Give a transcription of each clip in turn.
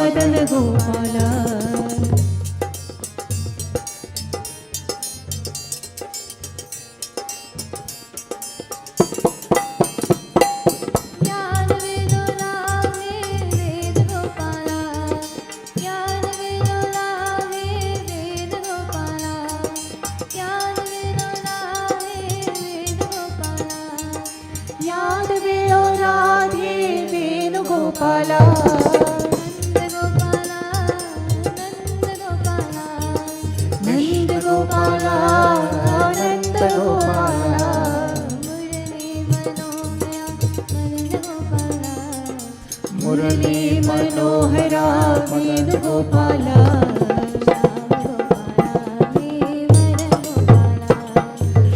Madan Gopal Murali Manohara Venugopal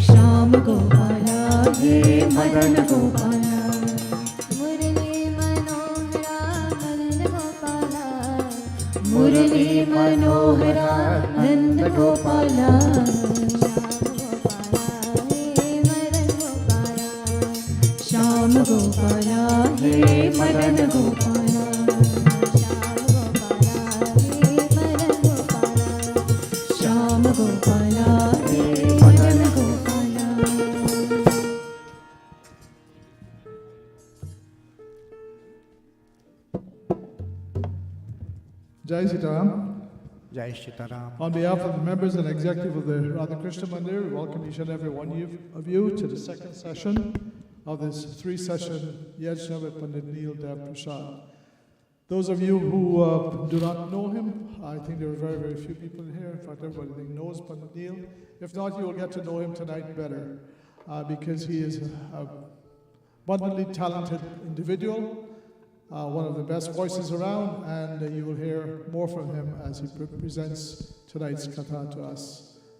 Shyam Gopal hey Madan Gopal Murali Manohara Nand Gopal Shyam Gopal hey Madan Gopal Shyam Gopal hey Madan Gopal Jai Sitaram. Jai Sitaram. On behalf of the members and executive of the Radha Krishna Mandir, we welcome each and every one of you to the second session of this three-session Yajna with Pandit Neil Dev Prasad. Those of you who do not know him, I think there are very, very few people in here. In fact, everybody knows Pandit Neil. If not, you will get to know him tonight better because he is an abundantly talented individual, one of the best voices around, and you will hear more from him as he presents tonight's katha to us.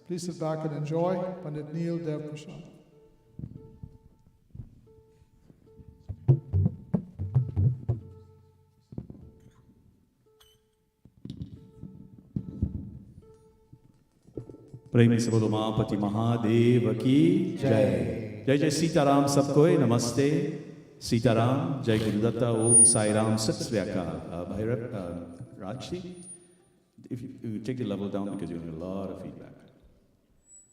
Please sit back and enjoy Pandit Neil Dev Prasad. प्रेमी से बोलो महापति महादेव की जय। जय जय सीताराम सबको, नमस्ते सीताराम, जय गुरुदत्ता, ओम साई राम, सत श्री अकाल। Bhairav, Rajshi, if you take the level down because you're getting a lot of feedback.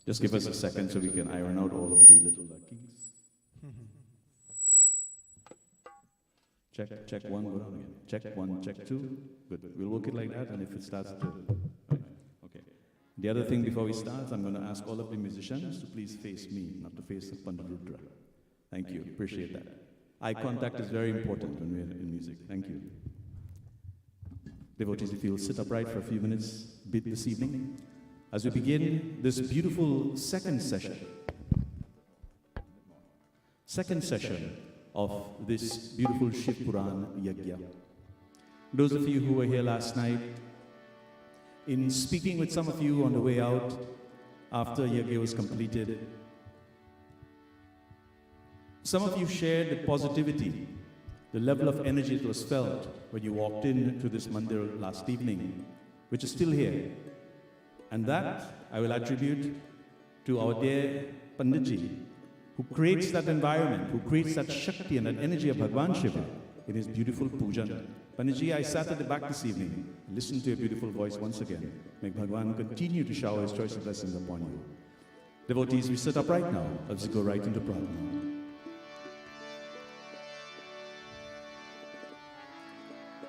Just give us a second so we can iron out all of the little keys. Check one, go down again. Check one, check two. Good. We'll work it like that, and if it starts to... Okay. The other thing before we start, I'm going to ask all of the musicians to please face me, not to face Pandit Rudra. Thank you. Appreciate that. Eye contact is very important when we're in music. Thank you. Devotees, if you'll sit upright for a few minutes this evening, as we begin this beautiful second session of this beautiful Shiv Purana Yagya. Those of you who were here last night, in speaking with some of you on the way out after Yagya was completed, some of you shared the positivity, the level of energy that was felt when you walked into this mandir last evening, which is still here. And that I will attribute to our dear Panditji, who creates that environment, who creates that Shakti and that energy of Bhagwan Shiva in his beautiful pujan. Panditji, I sat at the back this evening, listened to your beautiful voice once again. May Bhagwan continue to shower his choice of blessings upon you. Devotees, we sit up right now. Let's go right into Pradhana.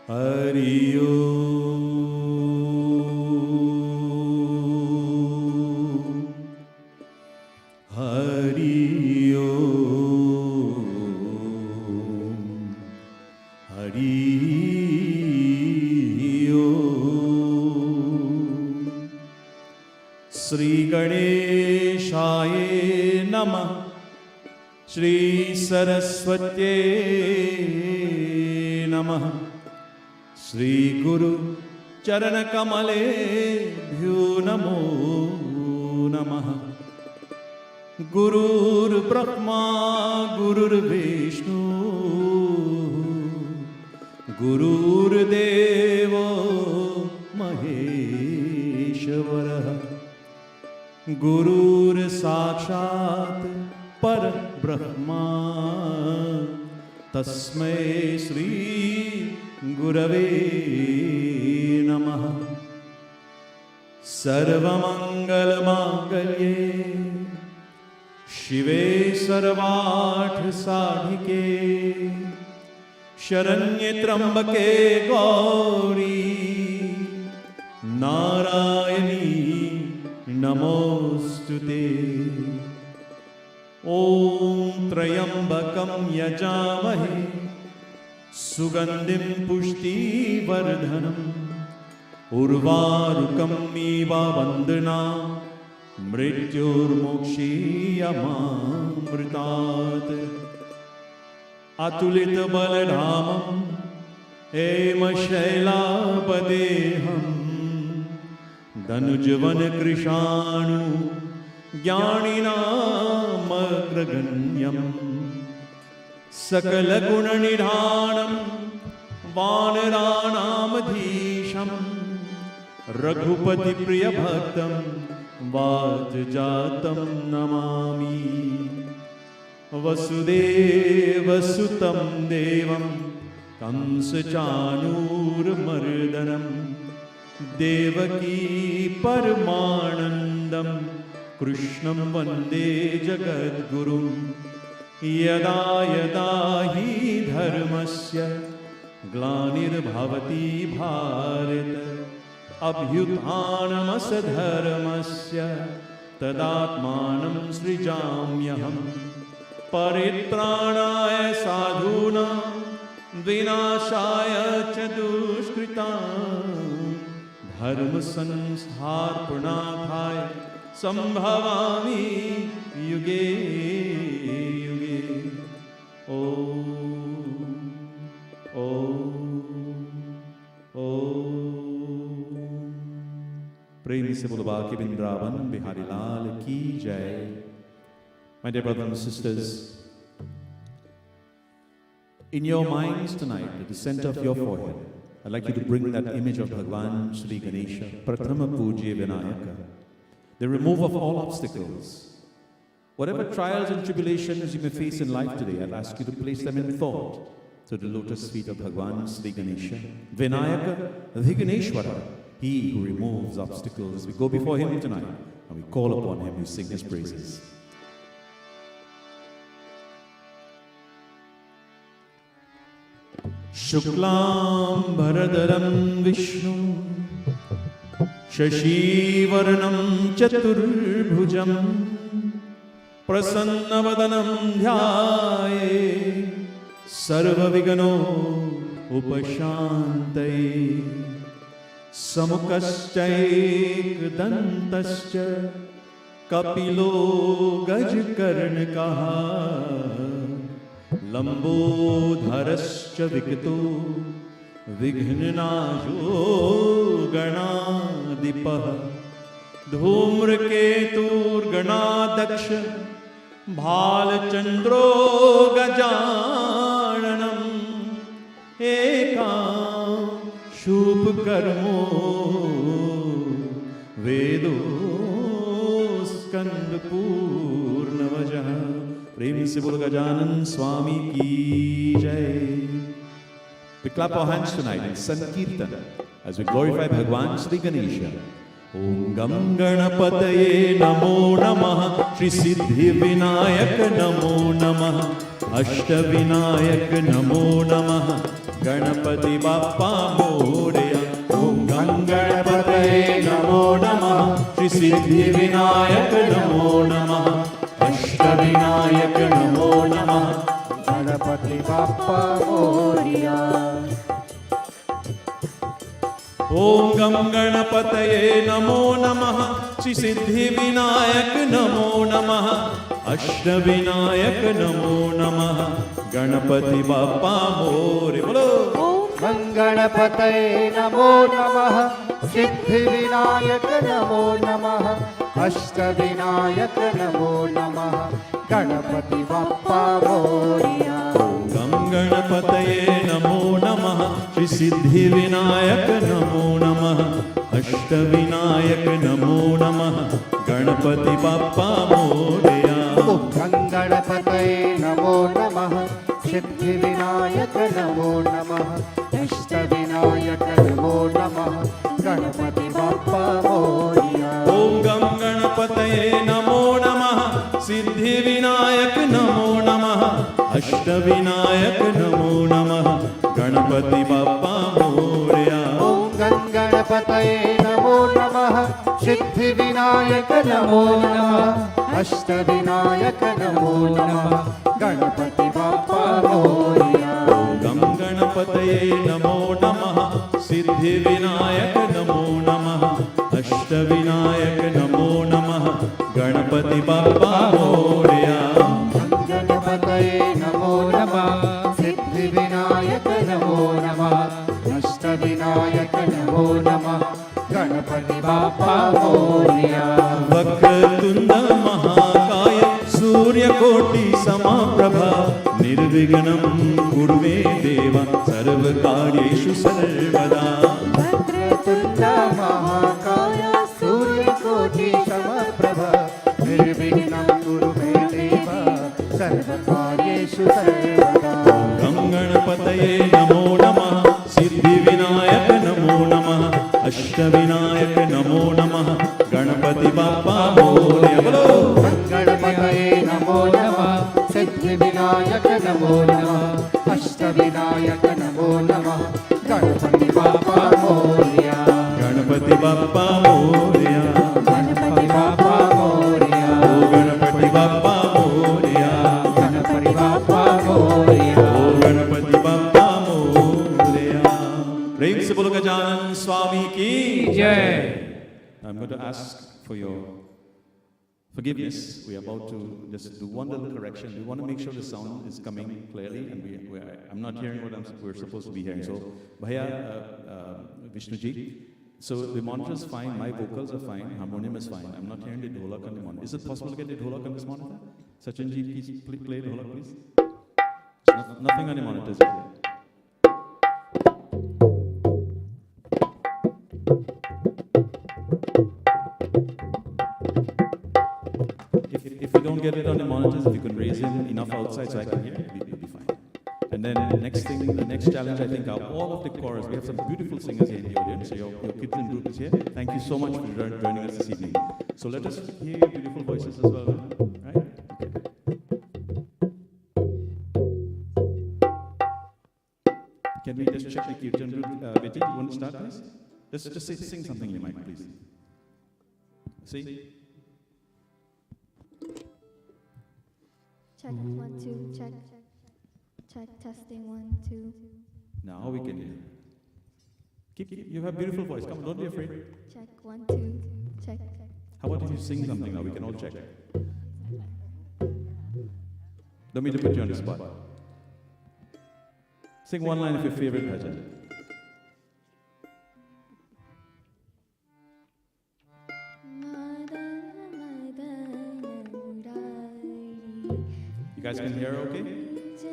Hari Om, Hari Om, Hari Om. Shri Ganeshaya Namah, Shri Saraswate Namah, Shri Guru Charana Kamale Bhyo Namo Namaha. Gurur Brahma Gurur Vishnu Gurur Devo Maheshwara Gurur Sakshat Par Brahma तस्मै श्री गुरवे नमः। सर्वमङ्गलमाङ्गल्ये शिवे सर्वार्थसाधिके शरण्ये त्र्यम्बके गौरी नारायणी नमोस्तुते। ॐ त्र्यम्बकं यजामहे सुगन्धिं पुष्टिवर्धनम् उर्वारुकं इव वन्दनाम् मृत्युर्मोक्षीयमामृतात्। अतुलितबलधामं हेमशैलापदेहम् धनुजवनकृशाणु ज्ञानिनामग्रगण्यम् सकलगुणनिधानं वानराणामधीशं रघुपतिप्रियभक्तं वातजातं नमामि। वसुदेवसुतं देवं कंसचाणूरमर्दनं देवकी परमानन्दं कृष्णं वन्दे जगद्गुरुं। यदा यदा हि धर्मस्य ग्लानिर्भवति भारत अभ्युत्थानमसधर्मस्य तदात्मानं सृजाम्यहम्। परित्राणाय साधूनां विनाशाय च दुष्कृतां धर्मसंस्थापनार्थाय सम्भवामि युगे युगे। ॐ ॐ ॐ। प्रेम से बोलो बाकी वृंदावन बिहारी लाल की जय। My dear brothers and sisters, in your minds tonight, at the center of your forehead, I'd like you to bring that image of Bhagwan Sri Ganesha, Prathama Pujya Vinayaka, the removal of all obstacles. Whatever trials and tribulations you may face in life today, I'll ask you to place them in thought to the lotus feet of Bhagwan Sri Ganesha, Vinayaka, the Ganeshwara, he who removes obstacles. We go before him tonight and we call upon him, we sing his praises. शुक्लां भरधरं Vishnu शशिवर्णं चतुर्भुजं प्रसन्नवदनं ध्याये सर्वविघ्नो उपशान्तये। समुखश्चैकदन्तश्च कपिलो गजकर्णकः लंबोधरश्च विकतो विघ्ननाशो गणाधिपः धूम्रकेतुर्गणाध्यक्ष भालचन्द्रो गजाननम् एकाशुभकर्मो वेदो स्कन्दपूर्णवजः। प्रेम से बोल गजानन स्वामी की जय। We clap our hands tonight in Sankirtan as we glorify Bhagwan Sri Ganesha. Om Gam Ganapataye Namo Namah Shri Siddhi Vinayak Namo Namah Ashtavinayak Namo Namah Ganapati Bappa Moreya। Om Gam Ganapataye Namo Namah Shri Siddhi Vinayak Namo Namah Ashtavinayak नमो नमः गणपति बाप्पा मोरिया। ओम गम गणपतये नमो नमः श्री सिद्धि विनायक नमो नमः अष्टविनायक नमो नमः गणपति बाप्पा मोरे। बोलो गं गणपतये नमो नमः सिद्धि विनायक नमो नमः अष्टविनायक नमो नमः गणपति बाप्पा मोरिया। गं गणपतये नमो नमः श्री सिद्धि विनायक नमो नमः अष्टविनायक नमो नमः गणपति बाप्पा मोरया। गं गणपतये नमो नमः सिद्धिविनायक नमो नमः अष्टविनायक नमो नमः गणपति बप्पा मोरया ओम गम गणपतये नमो नमः सिद्धिविनायक नमो नमः अष्टविनायक नमो नमः गणपति बप्पा मोरया ओम गं गणपतये नमो नमः सिद्धिविनायक नमो नमः अष्टविनायक नमो नमः गणपति बप्पा मोरया ओम गम गणपतये नमो नमः सिद्धिविनायक नमो नमः अष्टविनायक नमो नमः गणपति बप्पा मोरया गणपतये नमो नमः सिद्धिविनायक नमो नमः अष्टविनायक नमो नमः गणपति बप्पा मोरया वक्रतुंड महाकाय सूर्यकोटि समप्रभा निर्विघ्नं कुरु मे देव सर्वकार्येषु सर्वदा वक्रतुण्ड महाकाय सूर्यकोटि समप्रभा निर्विघ्नं कुरु मे देव सर्वकार्येषु सर्वदा गं गणपतये नमो नमः सिद्धिविनायक नमो नमः अष्टविनायक नमो नमः गणपति बप्पा मोरया बोलो गणपतये नमो नमः सिद्धिविनायक नमो नमः अष्टविनायक नमो नमः गणपति बप्पा मोरया गणपति बप्पा मोरया गणपति बप्पा मोरया ओ गणपति बप्पा मोरया गणपति बप्पा मोरया ओ गणपति बप्पा मोरया प्रेम से बोलो गजानन स्वामी की जय I'm going to ask for your forgiveness. We are about to just do one little correction. We want to make sure the sound is coming clearly, and I'm not hearing what we're supposed to be hearing. So, Bhaiya, Vishnuji, so the monitor is fine, my vocals are fine, harmonium is fine. I'm not hearing the dholak on the monitor. Is it possible to get the dholak on this monitor? Sachinji, please play the dholak, please. Nothing on the monitor is clear. If you don't get it on the monitors, if you can raise him enough outside so I can hear, we'll be fine. And then the next challenge, I think, are all of the chorus. We have some beautiful singers here in the audience. So your Kirtan group is here. Thank you so much for joining us this evening. So let us hear your beautiful voices as well, right? Okay. Can we just check the Kirtan group? Betty, you want to start, please? Just sing something you might, please. See? Check, 1, 2, check. Check, testing, 1, 2. Now we can hear. You have beautiful voice. Come on, don't be afraid. Check, 1, 2, check. How about if you sing something now? We can all check. Don't mean to put you on the spot. Sing one line of your favorite bhajan. You guys can hear okay?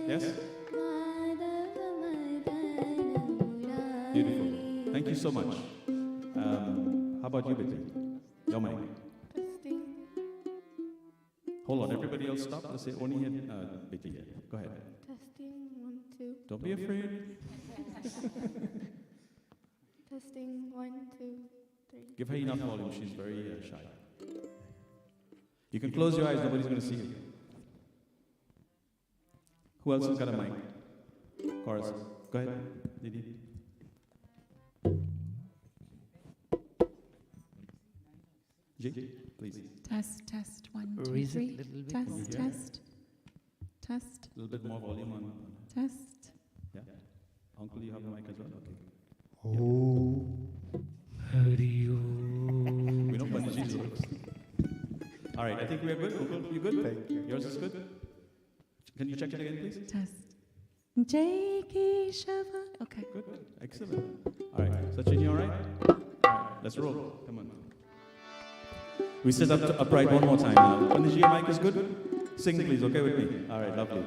Yes? Beautiful. Thank you so much. How about you, Betty? Your mic. Hold on, everybody else stop. Let's say only here, Betty here. Go ahead. Testing, 1, 2. Don't be afraid. Testing, 1, 2, 3. Give her enough volume. She's very shy. You can close your eyes. Nobody's going to see you. Who else has got a mic? Chorus. Go ahead, Didi. Jay, please. Test, 1, 2, Raise it 3. a little bit. Test. A little bit more volume on. Test. Yeah. Uncle, you have the mic as well? Okay. Oh, Hari We know Panditji's works. All right, I think we are good. Uncle, you good? Thank you. Yours is good? Can you check it again, please? Test. Jai Shiva. Okay. Good. Excellent. All right. Sachin, you all right? All right. Let's roll. Come on. We sit up upright one more time now. Panditji, your mic is good? Sing, please. Okay with me? All right. Lovely.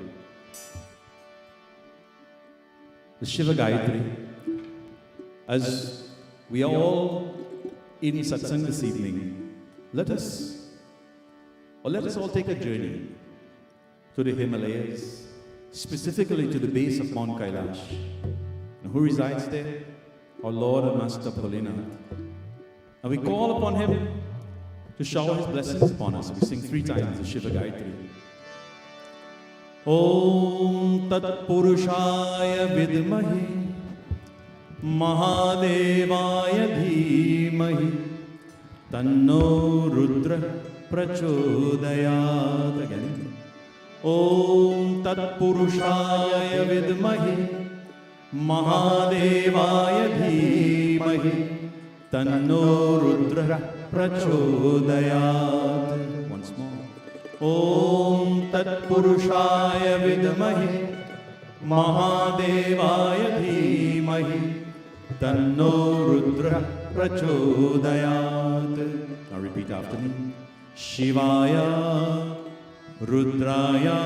The Shiva Gayatri. As we are all in satsang this evening, let us all take a journey to the Himalayas, specifically to the base of Mount Kailash. And who resides there? Our Lord and Master Bholinath. And we call upon Him to shower His blessings upon us. We sing 3 times the Shiva Gayatri. Om Tat Purushaya Vidmahi Mahadevaya Dhimahi Tanno Rudra Prachodayat. Again. Om Tat Purushaya Vidmahi Mahadevaya Dhimahi Tanno Rudra Prachodayat. Once more. Om Tat Purushaya Vidmahi Mahadevaya Dhimahi Tanno Rudra Prachodayat. Now repeat after me. Shivaya Rudraya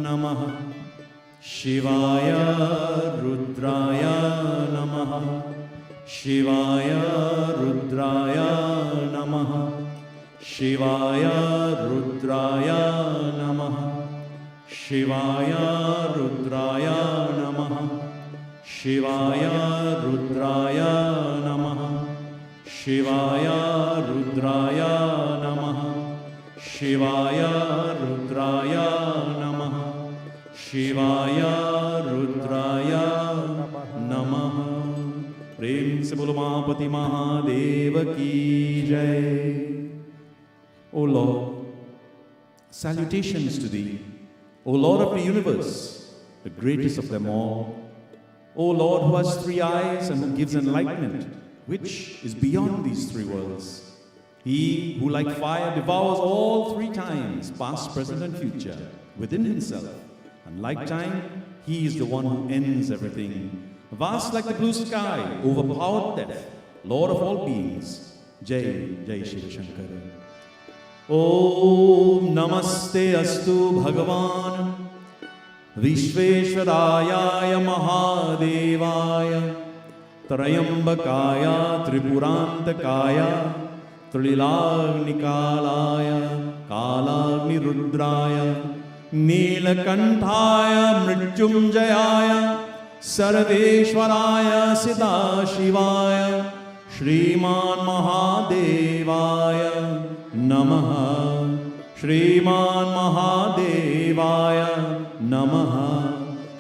Namaha. Shivaya Rudraya Namaha. Shivaya Rudraya Namaha. Shivaya Rudraya Namaha. Shivaya Rudraya Namaha. Shivaya Rudraya Namaha. Shivaya Rudraya Namaha. Shivaya Rudraya Namaha. Shivaya Rudraya Namaha. Prem se bolo Mahapati Mahadev ki jai. O Lord, salutations to Thee, O Lord of the universe, the greatest of them all. O Lord, who has 3 eyes and who gives enlightenment, which is beyond these 3 worlds. He who like fire devours all 3 times, past, present and future, within Himself. And like time, He is the one who ends everything. Vast like the blue sky, overpowered death, Lord of all beings. Jai, Jai Shiva Shankara. Om Namaste Astu Bhagavan Vishveshwaraya Mahadevaya Trayambakaya Tripurantakaya Trilagnikalaya Kalagnirudraya Neelakantaya Mrityunjayaya Sarveshwaraya Siddhashivaya Shriman Mahadevaya Namaha. Shriman Mahadevaya Namaha.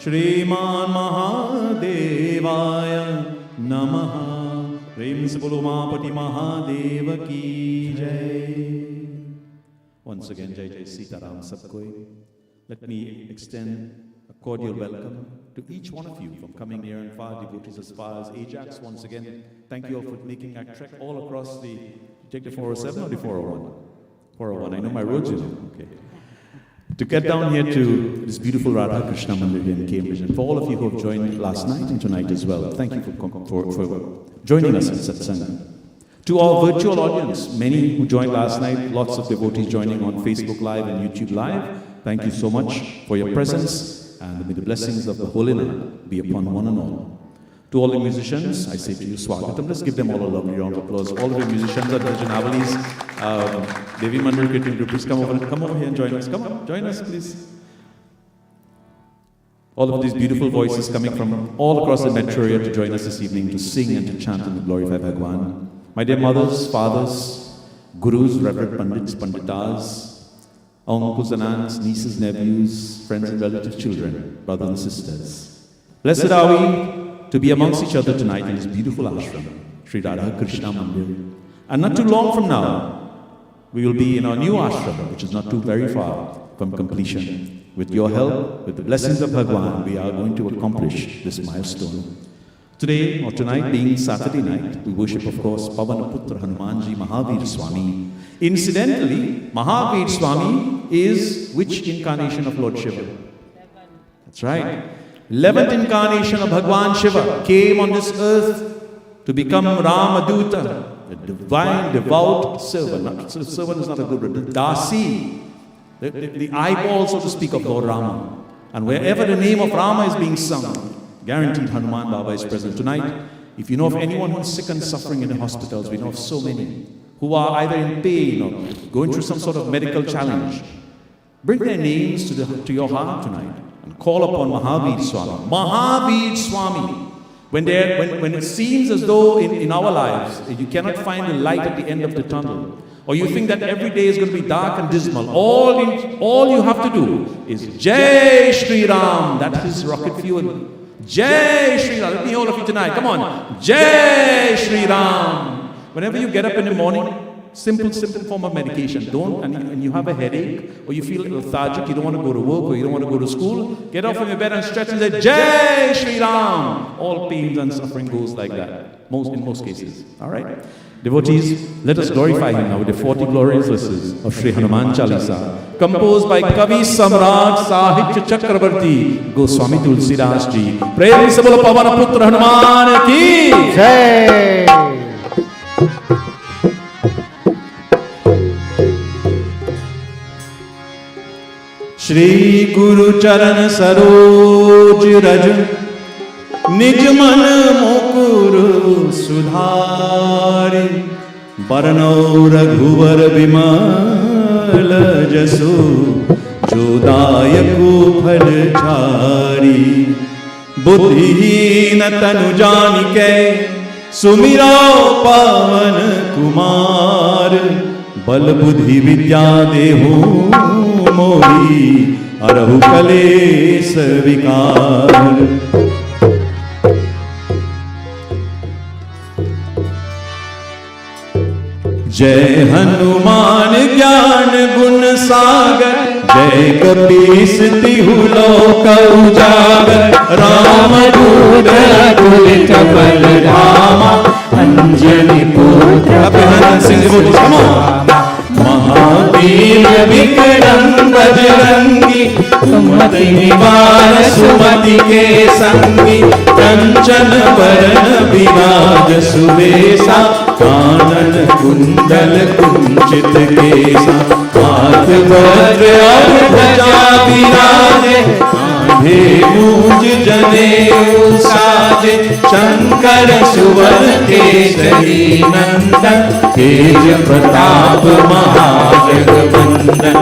Shriman Mahadevaya Namaha. Prem se bolo Mahapati Mahadeva ki jai. Once again, Jai Jai Sitaram Sabkoi. Let me extend a cordial welcome to each one of you from coming near and far, devotees as far as Ajax. Once again, thank you all for making that trek all across the, take the 407 or the 401? 401, I know my roads, you know. Okay. To get down here to this beautiful Radha Krishna Mandir here in Cambridge, and for all of you who have joined last night and tonight as well, thank you for joining us in Satsanga. To our virtual audience, many who joined last night, lots of devotees joining on Facebook Live and YouTube Live, thank you so much for your presence, and may the blessings of the Bholinath be upon one and all. To all the musicians, I say to you, Swagatam. Let's give them all a lovely round of applause. All of the musicians at the Janavalis, Devi Mandir Kirtan Group, please come over here and join us. Come on, join us, please. All of these beautiful voices coming from all across the metro area to join us this evening to sing and to chant and to glorify Bhagwan. My dear mothers, fathers, gurus, reverend pandits, panditas, uncles and aunts, nieces, nephews, friends and relative children, brothers and sisters. Blessed are we to be amongst each other tonight in this beautiful ashram, Sri Radha Krishna Mandir. And not too long from now, we will be in our new ashram, which is not too very far from completion. With your help, with the blessings of Bhagwan, we are going to accomplish this milestone. Today, or tonight being Saturday night, we worship, of course, Pavanaputra Hanumanji Mahavir Swami. Incidentally, Mahavir Swami is which incarnation of Lord Shiva? That's right. 11th incarnation of Bhagwan Shiva came on this earth to become Ramaduta, the divine, devout servant. Servant is not a good word. The Dasi, the eyeball, so to speak, of Lord Rama. And wherever the name of Rama is being sung, guaranteed Hanuman Baba is present. Tonight, if you know of anyone who's sick and suffering in the hospitals, we know of so many who are either in pain or going through some sort of medical challenge. Bring their names to your heart tonight and call upon Mahavir Swami. Mahavir Swami. When it seems as though in our lives you cannot find the light at the end of the tunnel, or you think that every day is going to be dark and dismal, all you have to do is Jai Shri Ram. That is rocket fuel. Jai Shri Ram. Let me hear all of you tonight. Come on. Jai Shri Ram. Whenever you get up in the morning, simple form of medication. And you have a headache, or you feel lethargic, you don't want to go to work, or you don't want to go to school, get off from your bed and stretch and say, Jai Shri Ram. All pains and suffering goes like that, in most cases. All right? Devotees, let us glorify him now with the 40 glorious verses of Sri Hanuman Chalisa, composed by Kavi Samrat Sahitya Chakravarti Goswami Tulsidas Ji. Prem se bolo Pavan Putra Hanuman ki Jai. Shri गुरु चरण सरोज रज निज मन मुकुर सुधारि बरनौ रघुवर विमल जसु जो दायको फल चारि बुद्धिहीन तनु जानिके सुमिरो पवन कुमार बल बुद्धि विद्या देहु मोहि अरहु कलेस विकार। जय हनुमान ज्ञान गुण सागर जय कपीस तिहु लोक उजागर राम दूत अतुलित बल धामा अंजनी पुत्र सिंह महावीर विक्रम बजरंगी सुमति निवार सुमति के संगी कंचन वरण विराज सुबेसा कानन कुंडल कुंचित केसा हाथ वज्र और ध्वजा विराजे कांधे मूंज जनेऊ साजे शंकर सुवन केसरी नंदन तेज प्रताप महाजगवंदन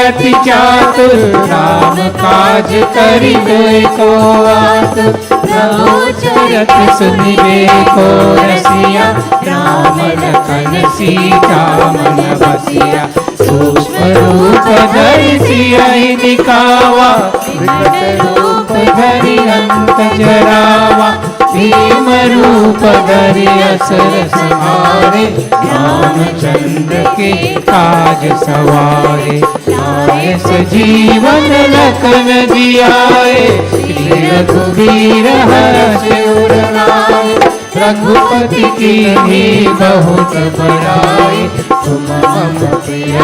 अति चातुर राम काज करिबे को आतुर प्रभु चरित सुनिबे को रसिया राम लखन सीता मन बसिया सूक्ष्म रूप धरि सियहि दिखावा विकट रूप धरि अंत जरावा भीम रूप धरि असुर संहारे रामचंद्र के काज सवारे लाए सजीवन लखन जियाए श्री रघुवीर हर्ष उर लाए रघुपति की ही बहुत बड़ाई तुम मम प्रिय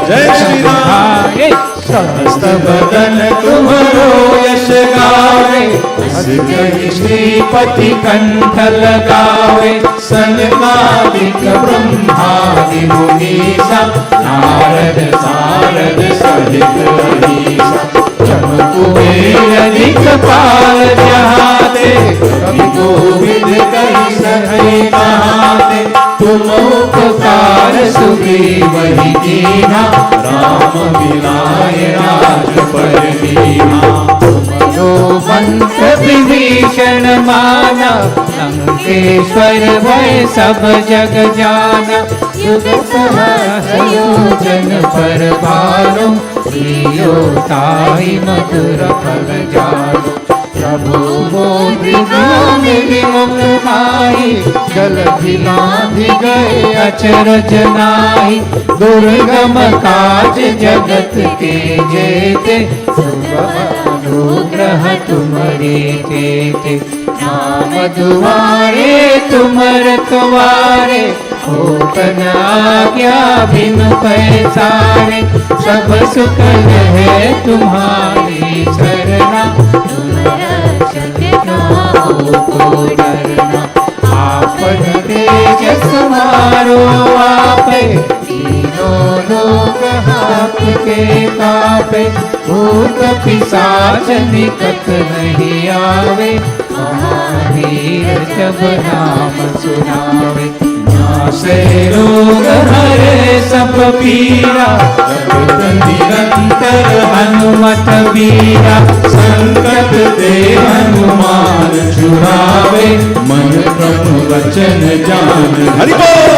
जय श्री राम। समस्त बदन तुम्हारो यश गावे हस कहि श्रीपति कंठ लगावे सनकादिक ब्रह्मादि मुनीसा नारद सारद सहित अहीसा जम कुबेर दिखपाल जहाते कवि गोविंद कहि सधै कहाते तुम उपकार सुग्रीवहि कीन्हा राम मिलाए राजपद दीन्हा तुमरो मंत्र विभीषण माना लंकेश्वर भय सब जग जाना युग सहस्र योजन पर भानु प्रियो ताहि मधुर फल जानु प्रभु मोहि नाम विमुख माहि जल भिलाधि गए अचरज नाहि दुर्गम काज जगत के जेते अनुग्रह तुम्हारे तेते नाम दुआरे तुम रखवारे होतन आज्ञा बिनु पैसारे सब सुख है तुम्हारी शरणा को डरना आपन तेज समारो आपे तीनों लोग आपके कापे भूत पिशाच निकट नहीं आवे महावीर जब नाम सुनावे नासे रोग हरे सब पीरा, जपत निरंतर हनुमत वीरा। संकट ते हनुमान छुड़ावे, मन क्रम वचन जान हरि बोल।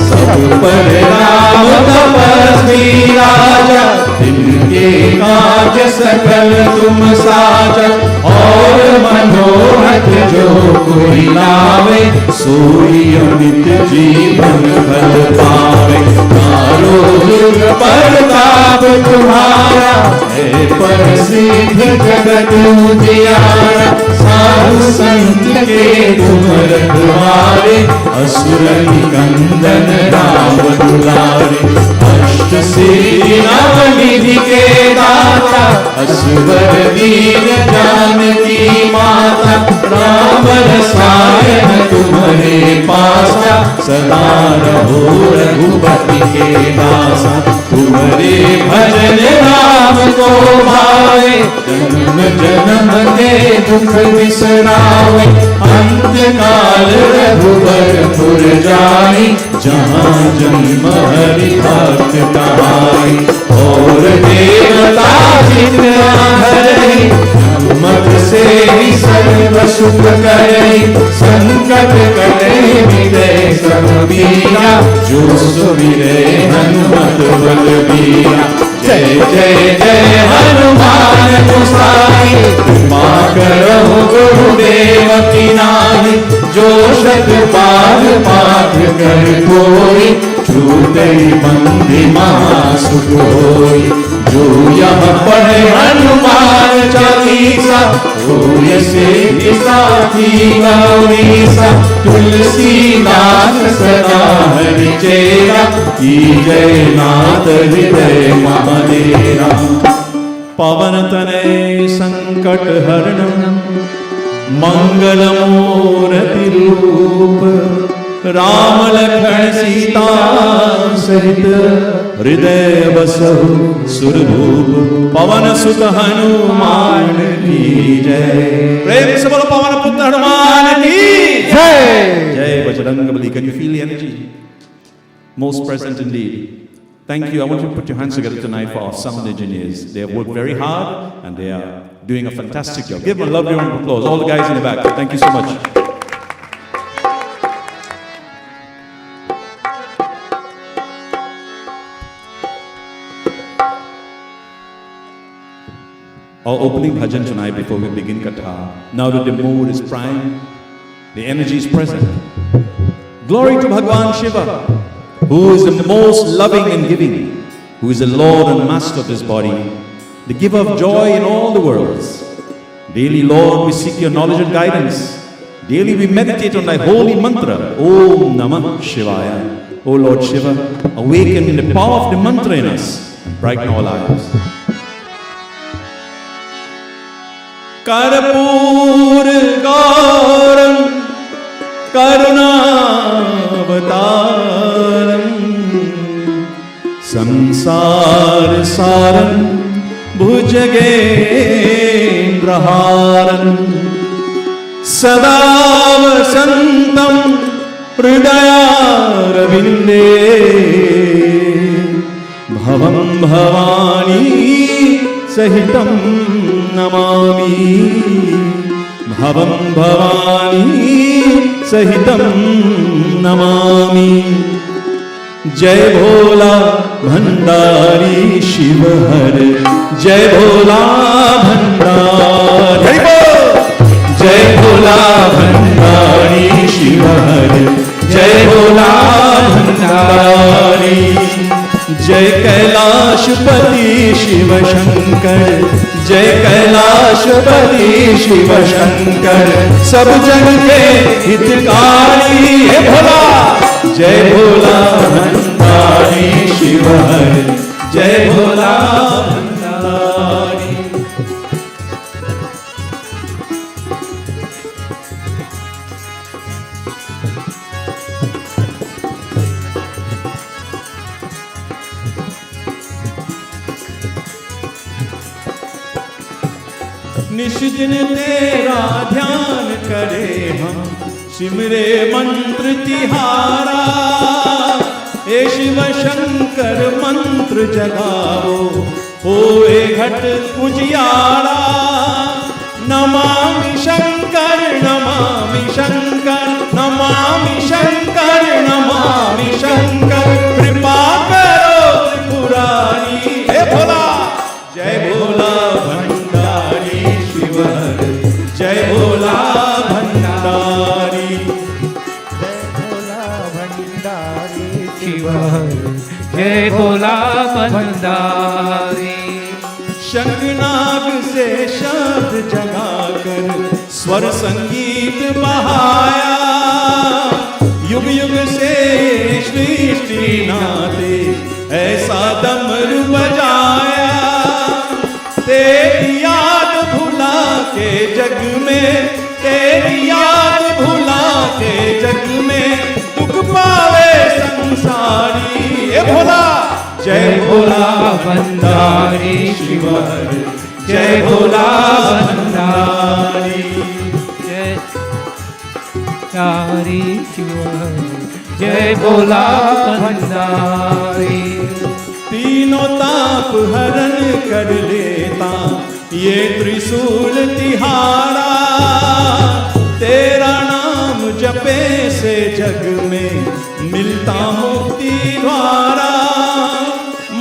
सब पर राम तपस्वी राजा, तिनके काज सकल तुम साजा। और मनोरथ जो कोई लावे, सोई अमित जीवन फल पावे। तारो युग प्रताप तुम्हारा, है प्रसिद्ध जगत उजियारा। साधु संत के तुम रखवारे, असुर निकंदन राम दुलारे। अष्ट सिद्धि नवनिधि के दाता, असवर दीन जानकी माता। राम रसायन तुम्हारे पासा, सदा रहो रघुपति के दासा। तुम्हारे भजन राम को भावे, जन्म जन्म के दुख बिसरावे। अंत काल रघुवरपुर जाई, जहाँ जन्म हरि भक्त कहाई। और देवता जिन हरई, मत से ही सर्व सुख करई। संकट कटे मिटे सब पीरा, जो सुमिरे हनुमत बलबीरा। जय जय जय हनुमान गोसाई, कृपा करो गुरुदेव की नाई। जो शत बार पाठ कर कोई, छूटे बंदी महासुख होई। जो यह पढ़े हनुमान चालीसा, होय सिद्धि साखी गौरीसा। तुलसीदास सदा हरि चेरा, की जय नाथ हृदय महादेरा। पवन तनय संकट हरणं, मंगल मूर्ति रूप। राम लखन सीता सहित, हृदय बसहु सुरभूप। पवन सुत हनुमान की जय। प्रेम से बोलो पवन पुत्र हनुमान की जय। जय Bajrangbali. Can you feel the energy? Most present indeed. Thank you. I want you to put your hands together tonight for our sound engineers. They have worked very hard and they are doing a fantastic job. Give them a lovely round of applause. All the guys in the back. Thank you so much. Our opening bhajan tonight before we begin Katha. Now that the mood is prime, the energy is present. Glory to Bhagwan Shiva, who is the most loving and giving, who is the Lord and Master of this body, the giver of joy in all the worlds. Daily, Lord, we seek your knowledge and guidance. Daily we meditate on thy holy mantra, Om Namah Shivaya. O Lord Shiva, awaken the power of the mantra in us and brighten our lives. Karpur Gauram Karunavataram Samsar Saram Bhujagendraharam Sada Vasantam Hridayarvinde Bhavam Bhavani Sahitam Namami Bhavam Bhavani Sahitam Namami Jai Bhola Bhandari Shiva Har Jai Bhola Bhandari Jai Bhola Bhandari Shiva Har Jai Bhola Bhandari जय कैलाशपति शिव शंकर जय कैलाशपति शिव शंकर सब जन के हितकारी हे भोला जय भोला भंडारी शिव हर जय भोला भंडारी निश दिन तेरा ध्यान करे हम सिमरे मंत्र तिहारा, हे शिव शंकर मंत्र जगाओ, होए घट उजियारा। नमामि शंकर नमामि शंकर, नमामि शंकर नमामि शंकर, कृपा करो त्रिपुरारी। हे भोला, जय भोला भंडारी शिव हर, जय भोला भंडारी, जय भोला भंडारी शिव हर, जय भोला भंडारी। शंखनाद से शब्द जगाकर स्वर संगीत बहाया, युग युग से सृष्टि नाते ऐसा डमरू बजाया। तेरी याद भुला के जग में, तेरी याद भुला के जग में, दुख पावे संसारी। हे भोला, जय भोला भंडारी शिव हर, जय भोला भंडारी, जय भंडारी शिव हर, जय भोला भंडारी। तीनों ताप हरण कर लेता ये त्रिशूल तिहारा, तेरा नाम जपे से जग में मिलता मुक्ति द्वारा।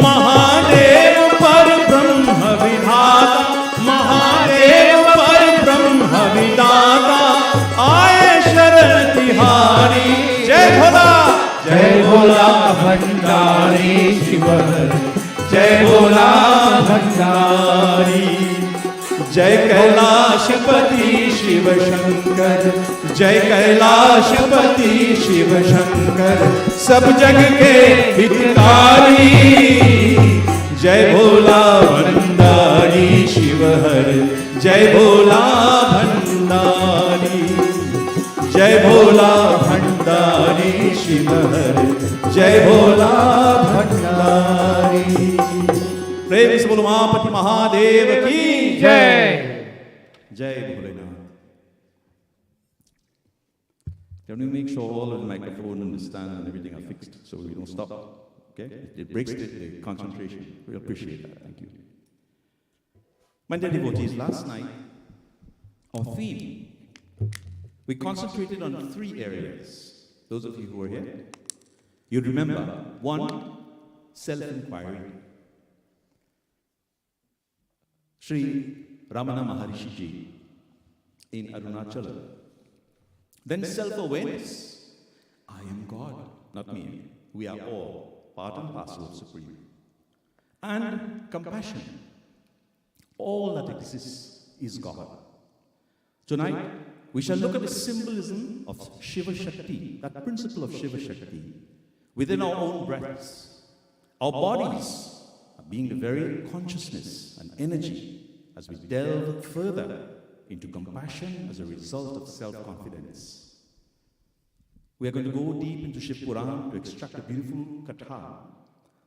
महादेव पर ब्रह्म विधाता, महादेव पर ब्रह्म विधाता, आए शरण तिहारी। जय भोला, जय भोला भंडारी शिव हर, जय भोला भंडारी। जय कैलाशपति शिव शंकर, जय कैलाशपति शिव शंकर, सब जग के हितकारी। जय भोला भंडारी शिव हर, जय भोला भंडारी, जय भोला भंडारी शिव हर, जय भोला भंडारी। प्रेम से बोलो महापति महादेव की जय। जय Bholenath. Can we make sure all of the microphone and the stand and everything are fixed so we don't stop? Okay? It breaks the concentration. We appreciate that. Thank you. My dear devotees, last night, our theme, we concentrated on 3 areas. Those of you who were here, you remember, 1, self-inquiry. Sri Ramana Maharishi Ji in Arunachala. Then self-awareness. I am God, not me. We are all part and parcel of Supreme. And compassion. All that exists is God. Tonight, we shall look at the symbolism of Shiva Shakti, that principle of Shiva Shakti, within our own breaths. Our bodies are being the very consciousness and energy as we delve further into compassion as a result of self-confidence. We are going to go deep into Shiva Purana to extract a beautiful katha.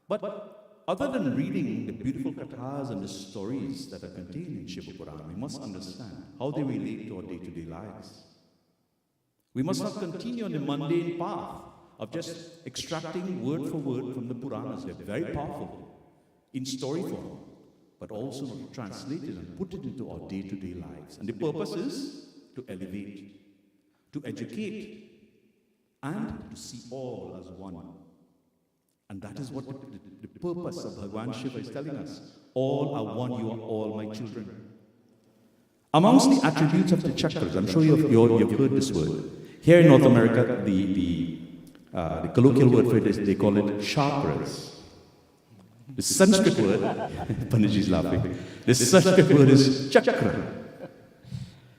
But other than reading the beautiful kathas and the stories that are contained in Shiva Purana, we must understand how they relate to our day-to-day lives. We must not continue on the mundane path of just extracting word for word from the Puranas. They're very powerful in story form, but also translated and put it into our day-to-day lives. And the purpose is to elevate, to educate, and to see all as one. And that is what the purpose of Bhagwan Shiva is telling us. All are one, you are all my children. Amongst the attributes of the chakras, I'm sure you've heard this word. Here in North America, the colloquial word for it is, they call it chakras. The Sanskrit word, Panditji is laughing, the Sanskrit word is chakra.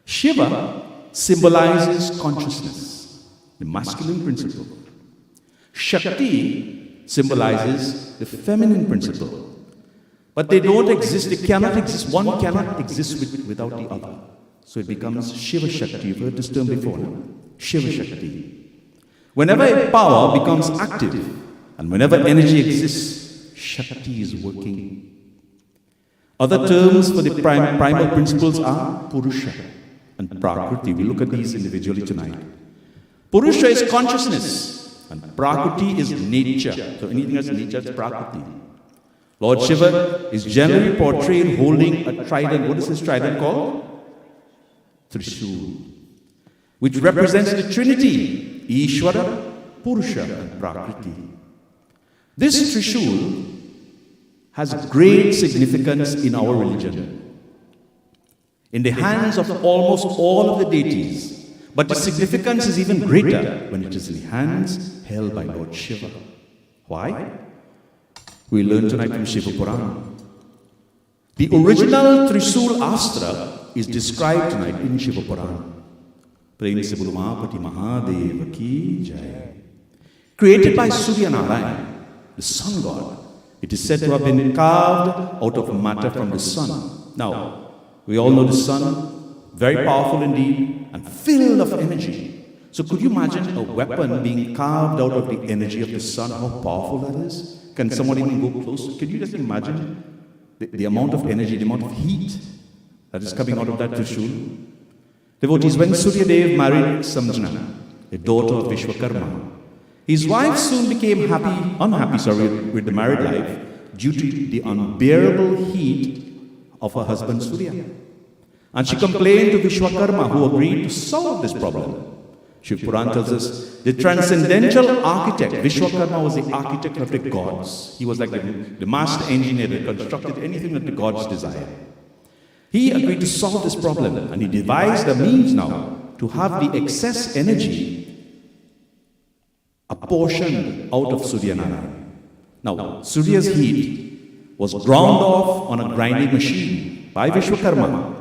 Shiva symbolizes consciousness, the masculine principle. Shakti symbolizes the feminine principle. But they don't exist, they cannot exist, one cannot exist without the other. So it becomes Shiva Shakti. You've heard this term before now. Shiva Shakti. Whenever a power becomes active, and whenever energy exists, Shakti is working. Other terms for the primal principles are Purusha and Prakriti. We'll look at these individually tonight. Purusha is consciousness, and Prakriti is nature. So anything that's nature is Prakriti. Lord Shiva is generally portrayed holding a trident. What is this trident called? Trishul, which represents the Trinity, Ishvara, Purusha, and Prakriti. This Trishul has great significance in our religion. In the hands of almost all of the deities, but the significance is even greater when it is in the hands held by Lord Shiva. Why? We learn tonight from Shiva Purana. The original Trishul Astra is described tonight in Shiva Purana. Prem se bolo Mahapati Mahadeva ki jai. Created by Surya Narayan, the sun god. It is said to have been carved out of matter from the sun. Now, we all know the sun, very powerful indeed, and filled of energy. So could you imagine a weapon being carved out of the energy of the sun? How powerful that is? Can someone even go close? Can you just imagine the amount of energy, the amount of heat that is coming out of that Trishul? Devotees, when Surya Dev married Samjana, a daughter of Vishwakarma, his wife soon became unhappy with the married life due to the unbearable heat of her husband Surya. And she complained to Vishwakarma, who agreed to solve this problem. Shiva Purana tells us the transcendental architect, Vishwakarma was the architect of the gods. He was like the master engineer that constructed anything that the gods desired. He agreed to solve this problem, and he devised a means now to have the excess energy apportioned out of Surya Narayan. Now, Surya's heat was ground off on a grinding machine by Vishwakarma,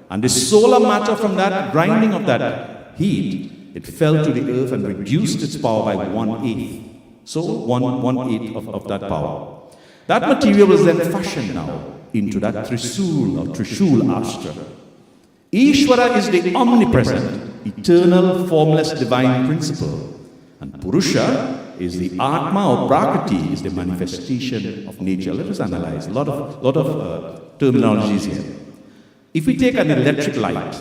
and the solar matter from that grinding of that heat, it fell to the earth and reduced its power by 1/8. So 1/8 of that power. That material was then fashioned now into that Trishul or Trishul Astra. Ishvara is the omnipresent, eternal, formless divine principle. And Purusha is the Atma or Prakriti, is the manifestation of nature. Let us analyze a lot of terminologies here. If we take an electric light,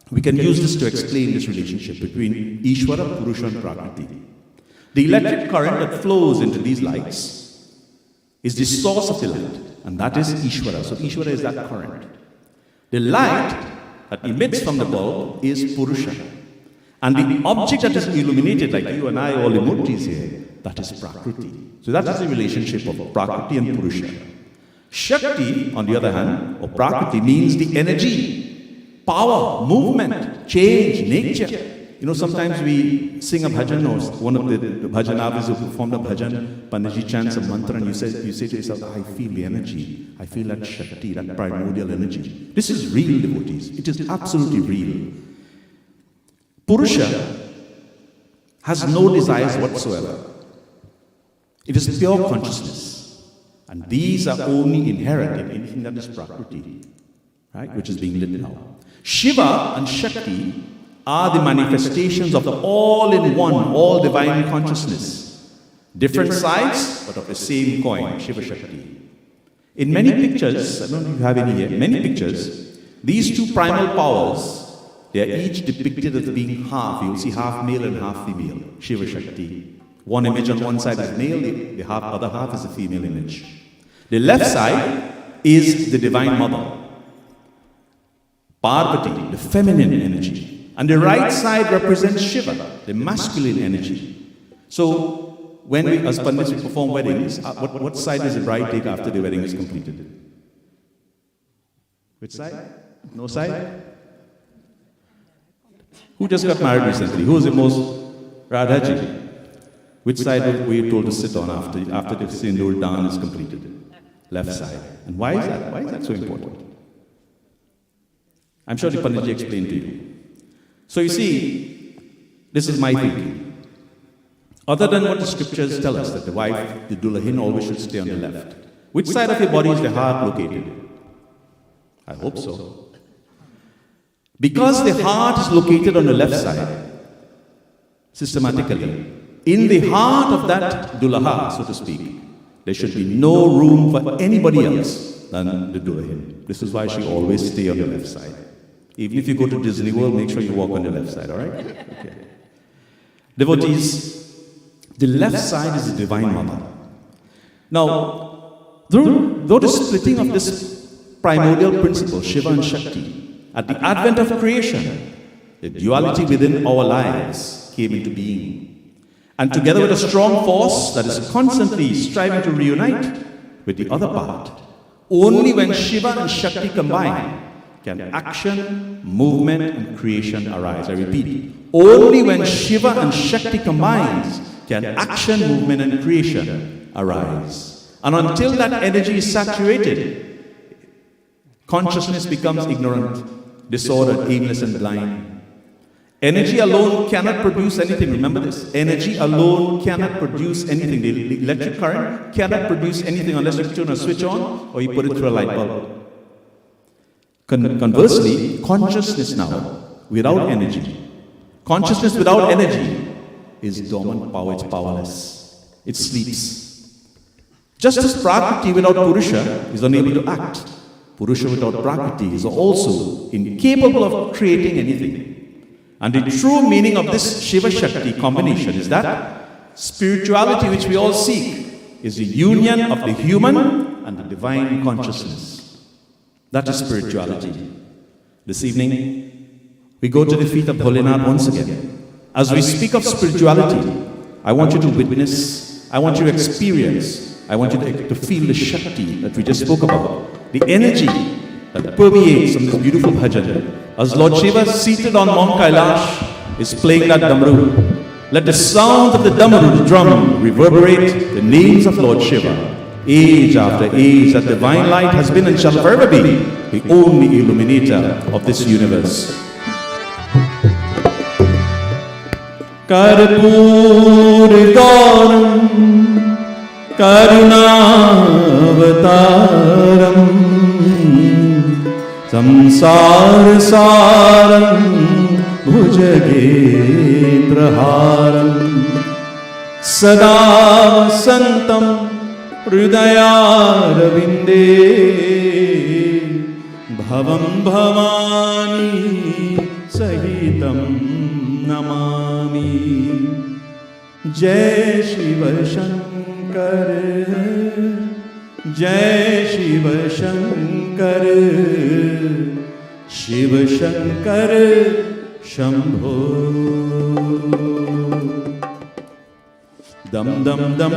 we can use this to explain this relationship between Ishvara, Purusha, and Prakriti. The electric current that flows into these lights is the source of the light, and that is Ishvara. So Ishvara is that current. The light that emits from the bulb is Purusha. And the object that is illuminated, like you and I, all the murtis here, that is Prakriti. So that is the relationship of Prakriti and Purusha. Shakti, on the other hand, or Prakriti, means the energy, power, movement, change, nature. You know, sometimes we sing a bhajan, or one of the bhajanavis who performed a bhajan, Panditji chants a mantra, and you say to yourself, I feel the energy, I feel that Shakti, that primordial energy. This is real, devotees. It is absolutely real. Purusha has no desires whatsoever. It is pure consciousness. And these are only inherent in anything that is Prakriti, right, which is being lit now. Shiva and Shakti are the manifestations of the all-in-one, all-divine consciousness. Different sides, but of the same coin, Shiva Shakti. In many pictures, I don't know if you have any here, many pictures, these two primal powers, they are each depicted as being half. You'll see half male and half female, Shiva Shakti. One image on one side is male, the other half is a female image. The left side is the Divine Mother, Parvati, the feminine energy. And the right side represents Shiva, the masculine energy. So, when we, as Pandits, we perform weddings, what side does the bride take after the wedding is completed? Which side? No side? Who just got married recently? Who is the most Radhaji? Which side were you told to sit on after the Sindoor Dan is completed? Left side. And why is that? Why is that so important? I'm sure the Panditji explained to you. So you see, this is my thinking. Other than what the scriptures tell us, that the wife, the Dulahin, always should stay on the left. Which side of your body is the heart located? I hope so. Because the heart is located on the left side, systematically, in the heart of that Dulaha, so to speak, there should be no room for anybody else than the Dulahin. This is why she always stay on the left side. Even if you go to Disney World, make sure you walk on the left side, all right? Okay. Devotees, the left side is the Divine Mother. Now, though the splitting of this primordial principle, Shiva and Shakti, at the advent of creation, the duality within our lives came into being. And together with a strong force that is constantly striving to reunite with the other part, only when Shiva and Shakti combine can action, movement, and creation arise. I repeat, only when Shiva and Shakti combines can action, movement, and creation arise. And until that energy is saturated, consciousness becomes ignorant, disordered, aimless, and blind. Energy alone cannot produce anything. Remember this. Energy alone cannot produce anything. The electric current cannot produce anything unless you turn a switch on or you put it through a light bulb. Conversely, consciousness now, without energy, consciousness without energy is dormant power, it's powerless. It sleeps. Just as Prakriti without Purusha is unable to act, Purusha without Prakriti is also incapable of creating anything. And the true meaning of this Shiva-Shakti combination is that spirituality which we all seek is the union of the human and the divine consciousness. That is spirituality. This evening, we go to the feet of Bholenath once again. As we speak of spirituality, I want you to witness, I want you to experience, I want you to feel the Shakti that we just spoke about, the energy that permeates from this beautiful bhajan. As Lord Shiva, seated on Mount Kailash, is playing that damaru. Let the sound of the damaru, the drum, reverberate the names of Lord Shiva. Age after age, that divine light has been and shall forever be the only illuminator of this universe. Karpur Gauram Karunavataram Samsara Saram Bhujagendraharam Sada Santam Hridayarvinde Bhavam Bhavani Sahitam Namami Jai Shiva Shankar Jai Shiva Shankar Shiva Shankar Shambho Dam Dam Dam Dam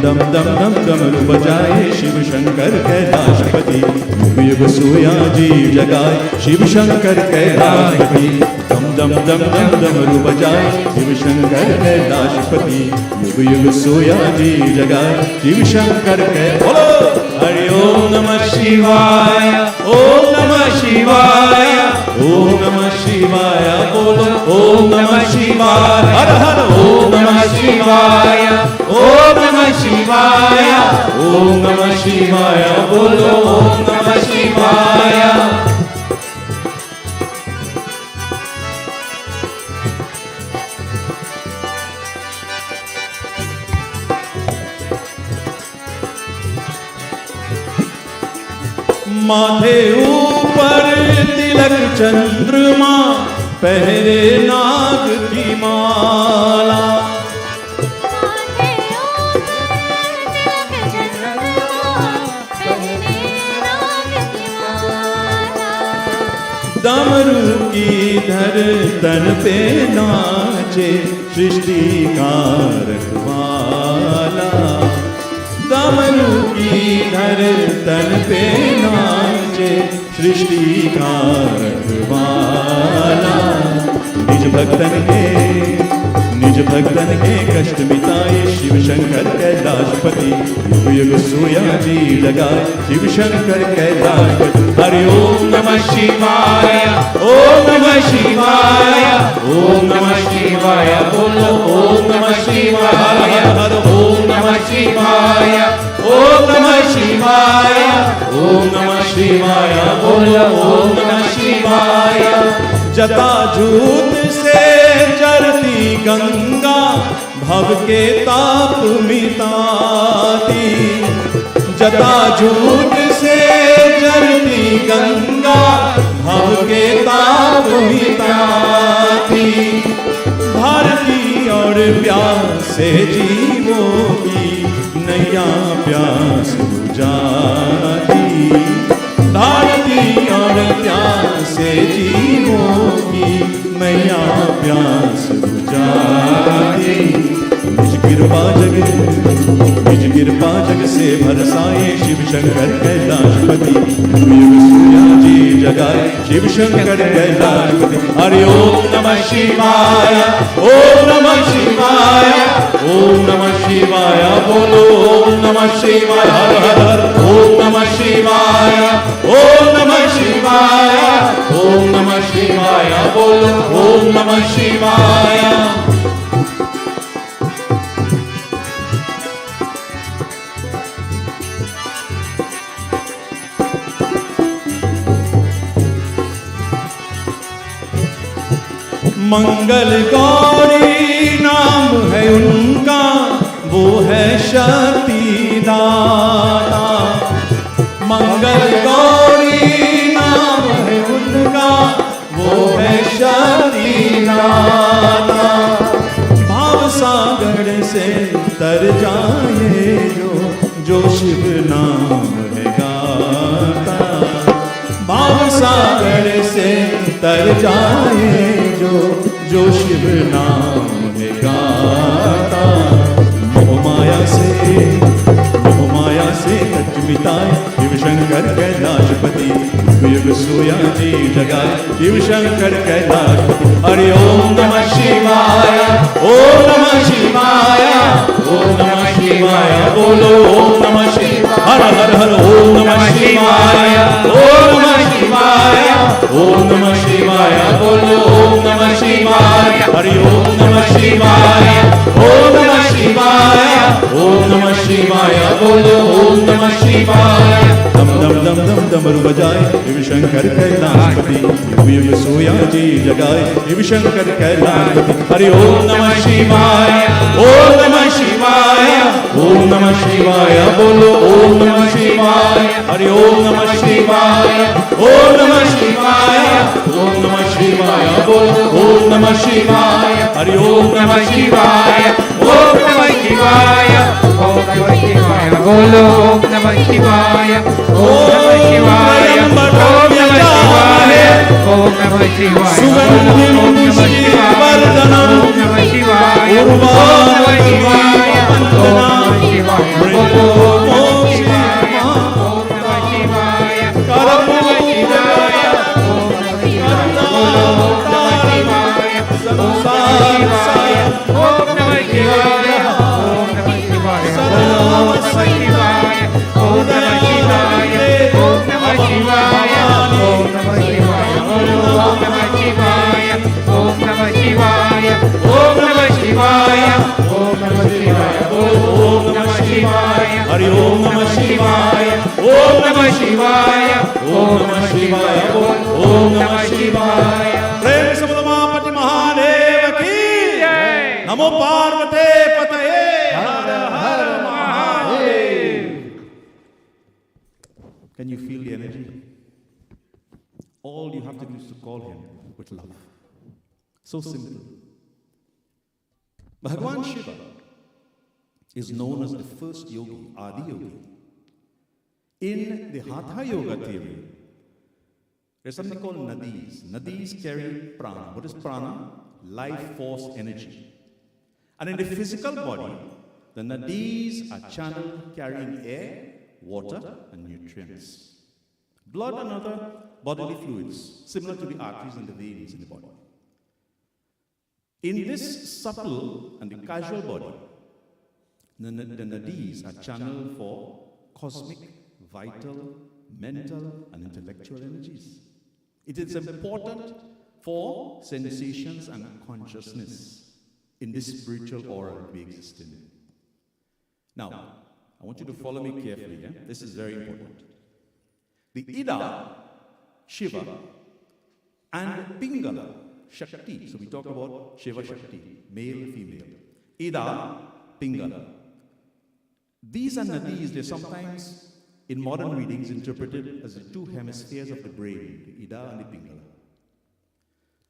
Dam Dam Dam Dam Rubajaye Shiva Shankar Kailashpati Yug Yug Soya Jeev Jagay Shiva Shankar Kailashpati Dam Dam Dam Dam Dam Rubajaye Shiva Shankar Kailashpati Yug Yug Soya Jeev Jagay Shiva Shankar Kailashpati Hari Om Namah Shivaya Om Namah Shivaya Om Namah Shivaya Om Namah Shivaya Har Har Om Namah Shivaya Om Namah Shivaya Om Namah Shivaya Om Namah Shivaya माथे ऊपर तिलक चंद्रमा पहरे नाग की माला डमरू की धर तन पे नाचे सृष्टि का रखवाला डमरू की धर तन पे नाचे सृष्टि का रखवाला निज भक्तन के कष्ट मिटाए शिव शंकर कैलाशपति युग युग सोया जी लगाए शिव शंकर कैलाशपति हरि ओम नमः शिवाय ओम नमः शिवाय ओम नमः शिवाय बोलो ओम नमः शिवाय ओम नमः शिवाय ओम नमः शिवाय ओम नमः शिवाय बोलो ओम नमः शिवाय जटाजूट से चरती गंगा भव के ताप मिटाती जटाजूट से चरती गंगा भव के ताप मिटाती से जीवों की नैया प्यास बुझाती, धारती और प्यासे जीवों की मैया प्यास बुझाती। निज कृपा जग से बरसाए शिव शंकर कैलाशपति, युग सूर्या जी जगाए शिव शंकर कैलाशपति। हरि ओम नमः शिवाय, ओम नमः शिवाय, ओम नमः शिवाय, बोलो ओम नमः शिवाय, हर हर हर, ओम नमः शिवाय, ओम नमः शिवाय, ओम नमः शिवाय, बोलो ओम नमः शिवाय। मंगल गौरी नाम है उनका, वो है शक्ति दाता। मंगल गौरी नाम है उनका, वो है शक्ति दाता। भाव सागर से तर जाए जो शिव नाम है गाता। भाव सागर से तर जाए जो शिव नाम है गाता। मोह माया से कच मिटाए शिव शंकर कैलाशपति, युग सोया जी जगाए शिव शंकर कैलाशपति। हरि ओम नमः शिवाय, ओम नमः शिवाय, ओम नमः शिवाय, बोलो ओम नमः शिवाय, हर हर हर, ओम नमः शिवाय, ओम नमः शिवाय, ओम नमः शिवाय, बोलो ओम नमः शिवाय। हरि ओम नमः शिवाय, ओम नमः शिवाय, ओम नमः शिवाय, बोलो ओम नमः शिवाय। दम दम दम दम डमरू बजाए शिव शंकर कैलाशपति, युग युग सोया जी जगाए शिव शंकर कैलाशपति। हरि ओम नमः शिवाय, ओम नमः शिवाय, ओम नमः शिवाय, बोलो ओम नमः शिवाय। हरि ओम नमः शिवाय, ओम नमः शिवाय, ओम नमः शिवाय, बोलो ओम नमः शिवाय। हरि ओम नमः शिवाय, ओम नमः शिवाय, ओम नमः शिवाय, बोलो ओम नमः शिवाय, ओम नमः शिवाय, ओम नमः शिवाय, ओम नमः शिवाय, सुगंधिं पुष्टिवर्धनम् ओम नमः शिवाय, ओम नमः शिवाय, ओम नमः शिवाय, बोलो ओम नमः शिवाय, ओम नमः शिवाय, ओम नमः शिवाय, ओम नमः शिवाय, बोलो ओम नमः शिवाय, ओम नमः शिवाय, ओम नमः शिवाय, ओम नमः शिवाय, ओम नमः शिवाय, ओम नमः शिवाय, ओम नमः शिवाय, ओम नमः शिवाय, ओम नमः शिवाय, ओम नमः शिवाय, ओम नमः शिवाय, ओम नमः शिवाय। हरि ओम नमः शिवाय, ओम नमः शिवाय, ओम नमः शिवाय, ओम नमः शिवाय। प्रेम से बोलो उमापति महादेव की जय। नमो पार्वते पतये, हर हर Mahadev. Can you feel the energy? All you have to do is to call him with love. So simple. Bhagwan Shiva is known as the first yogi, Adi Yogi. In the Hatha Yoga theory, there's something called nadis. Nadis carry prana. What is prana? Life force energy. And in the physical body, the nadis are channeled carrying air, water, and nutrients. Blood and other bodily fluids, similar to the arteries and the veins in the body. In this subtle and the casual body, the nadis are channeled for cosmic, vital, mental, and intellectual energies. It is important for sensations and consciousness in this spiritual aura that we exist in. Now, I want you to follow me carefully. This is very important. The Ida, Shiva, and Pingala, Shakti. So we talk about Shiva Shakti, male, female. Ida, Pingala. These are nadis. They're sometimes in modern readings interpreted as the two hemispheres of the brain, the Ida and the Pingala.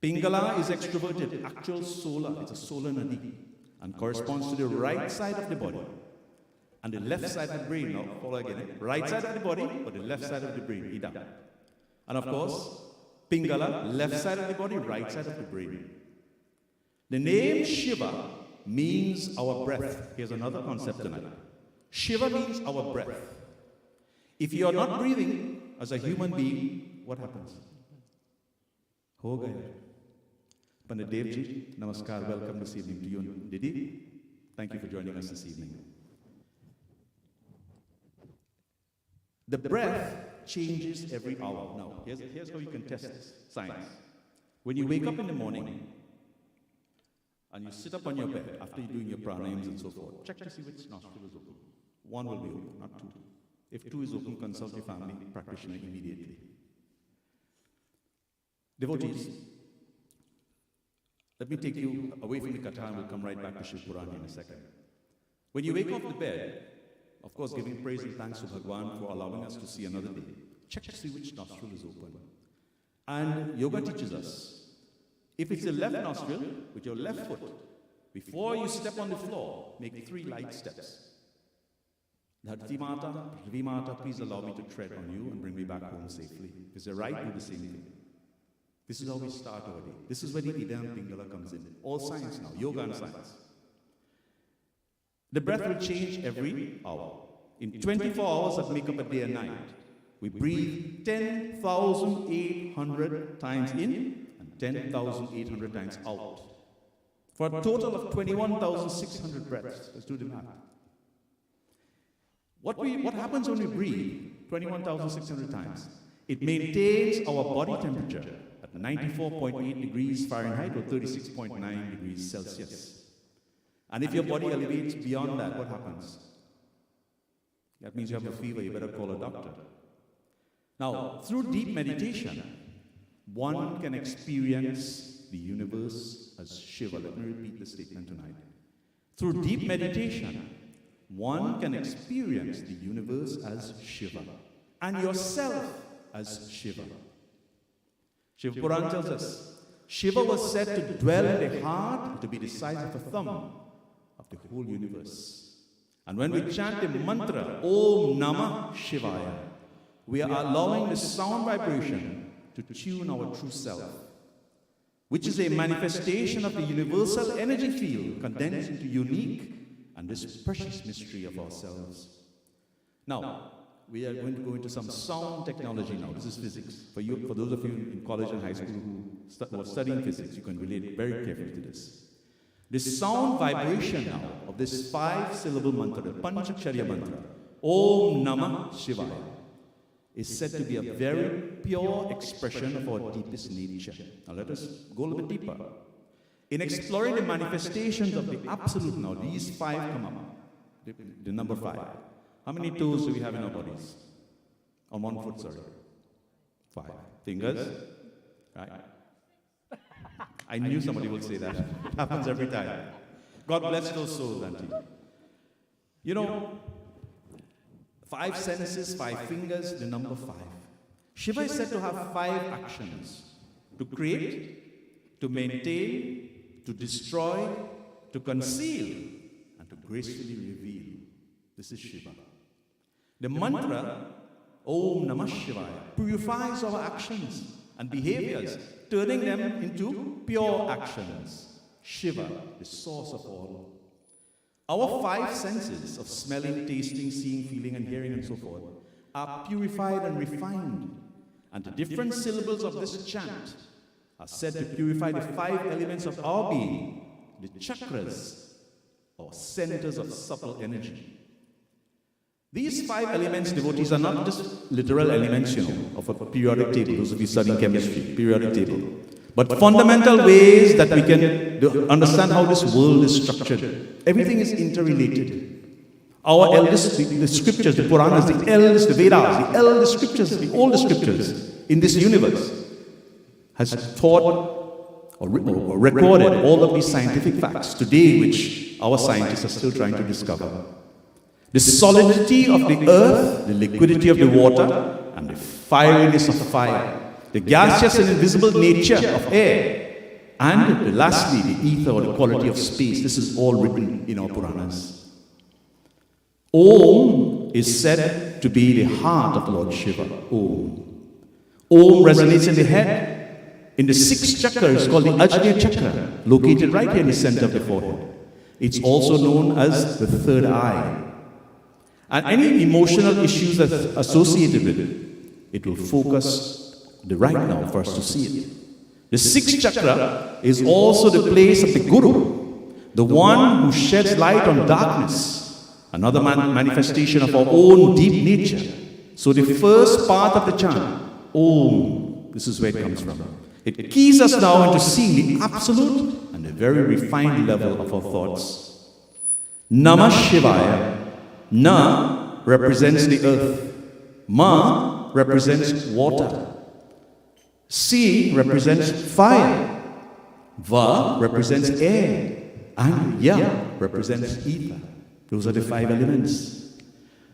Pingala is extroverted, actual solar. It's a solar nadi. and corresponds to the right side of the body and the left side of the brain. Now, follow again. Right side of the body, or the left side of the brain, Ida. And of course, Pingala, left side of the body, right side of the brain. The name Shiva means our breath. Here's another concept tonight. Shiva means our breath. If you are not breathing as a human being, what happens? Ho gaya. Pandit Devji, namaskar, welcome this evening to you and Didi. Thank you for joining us this evening. The breath changes every hour. Now, here's how you can test this, science. When you wake up in the morning and you sit up on your bed after you're doing your pranayams and so forth, check to see which nostril is open. One will be open, not two. If two is open, consult your family practitioner immediately. Devotees, let me take you away from the katha and we'll come right back to Shiva Purana in a second. When you wake off the bed, of course giving praise and thanks to Bhagwan for allowing us to see another day, check to see which nostril is open. And yoga teaches us, if it's the left nostril, with your left foot, before you step on the floor, make 3 light steps. Dharti Mata, Prithvi Mata, please allow me to tread on you and bring me back home safely. If it's the right, do the same thing. This is how we start our day. This is where the Ida and Pingala comes in. All science now, yoga and science. The breath will change every hour. In 24 hours that make up a day and night, we breathe 10,800 times in and 10,800 times out. For a total of 21,600 breaths. Let's do the math. What happens when we breathe 21,600 times? It maintains our body temperature at 94.8 degrees Fahrenheit or 36.9 degrees Celsius. And if your body elevates beyond that, what happens? That means you have a fever, you better call a doctor. Now, through deep meditation, one can experience the universe as Shiva. Let me repeat the statement tonight. Through deep meditation, one can experience the universe as Shiva and yourself as Shiva. Shiva Purana tells us, Shiva was said to dwell in the heart, to be the size of a thumb of the whole universe. And when we chant the mantra, Om Namah Shivaya, we are allowing the sound vibration to tune our true self, which is a manifestation of the universal energy field condensed into unique and this precious mystery of ourselves. Now, we are going to go into some sound technology now. This is physics. For those of you in college and high school who are studying physics, you can relate very carefully to this. The sound vibration now of this 5-syllable mantra, the Panchakshariya mantra, Om Namah Shivaya, is said to be a very pure expression of our deepest nature. Now let us go a little bit deeper. In exploring the manifestations of the Absolute now, these 5 come up. The number 5. How many toes do we have in our bodies? On one foot, sorry. 5. Fingers? Right. I knew somebody would say that. It happens every time. God bless those souls, Auntie. You know, 5 senses, 5 fingers, the number 5. Shiva is said to have 5 actions. To create, to maintain, to destroy, to conceal, and to gracefully reveal. This is Shiva. The mantra, Om Namah Shivaya, purifies our actions and behaviors, turning them into pure actions. Shiva, the source of all. Our 5 senses of smelling, tasting, seeing, feeling, and hearing, and so forth, are purified and refined. And the different syllables of this chant are said to purify the 5 elements of our being, the chakras, or centers of subtle energy. These 5 elements, devotees, are not just literal elements, of a periodic table. Those of you studying chemistry, periodic table. But fundamental ways that we can understand how this world is structured. Everything is interrelated. Our eldest, the scriptures, the Puranas, the eldest, the Vedas, the eldest scriptures, the oldest scriptures in this universe has taught or recorded all of these scientific facts today, which our scientists are still trying to discover. The solidity of the earth, the liquidity of the water, and the fieriness of fire, the gaseous and invisible nature of air, And lastly, the ether or the quality of space. This is all written in our Puranas. Om is said to be the heart of Lord Shiva. Om. Om resonates in the head. In the sixth chakra, it's called the Ajna chakra, located right here in the center of the forehead. It's also known as the third eye. And any emotional issues that are associated with it will focus the right now for us to see it. The sixth chakra is also the place of the Guru, the one who sheds light on darkness, another manifestation of our own deep nature. So the first part of the chant, Om, this is where it comes from. It keys us now into seeing the absolute and the very refined level of our thoughts. Namah Shivaya. Na represents the earth. Ma represents water. Si represents fire. Va represents air. And Ya represents ether. Those are the 5 elements.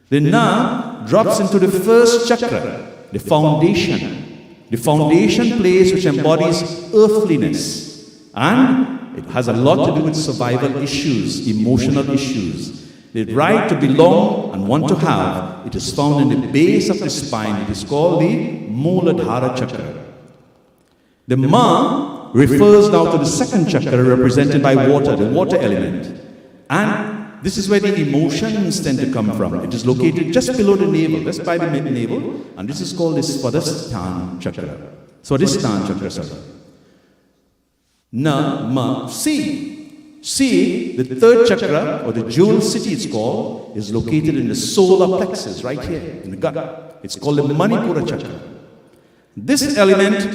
The Na drops into the first chakra, the foundation. The foundation place which embodies earthliness. And it has a lot to do with survival issues, emotional issues. The right to belong and want to have, it is found in the base of the spine. It is called the Muladhara chakra. The Ma refers now to the second chakra represented by water, the water element. And this is where the emotions tend to come from. It is located just below the navel, just by the mid-navel. And this is called the Swadhisthana chakra. Swadhisthana chakra, sorry. Na, Ma, Si. See, the third chakra, or the jewel city it's called, is located in the solar plexus, right here, in the gut. It's called the Manipura chakra. This element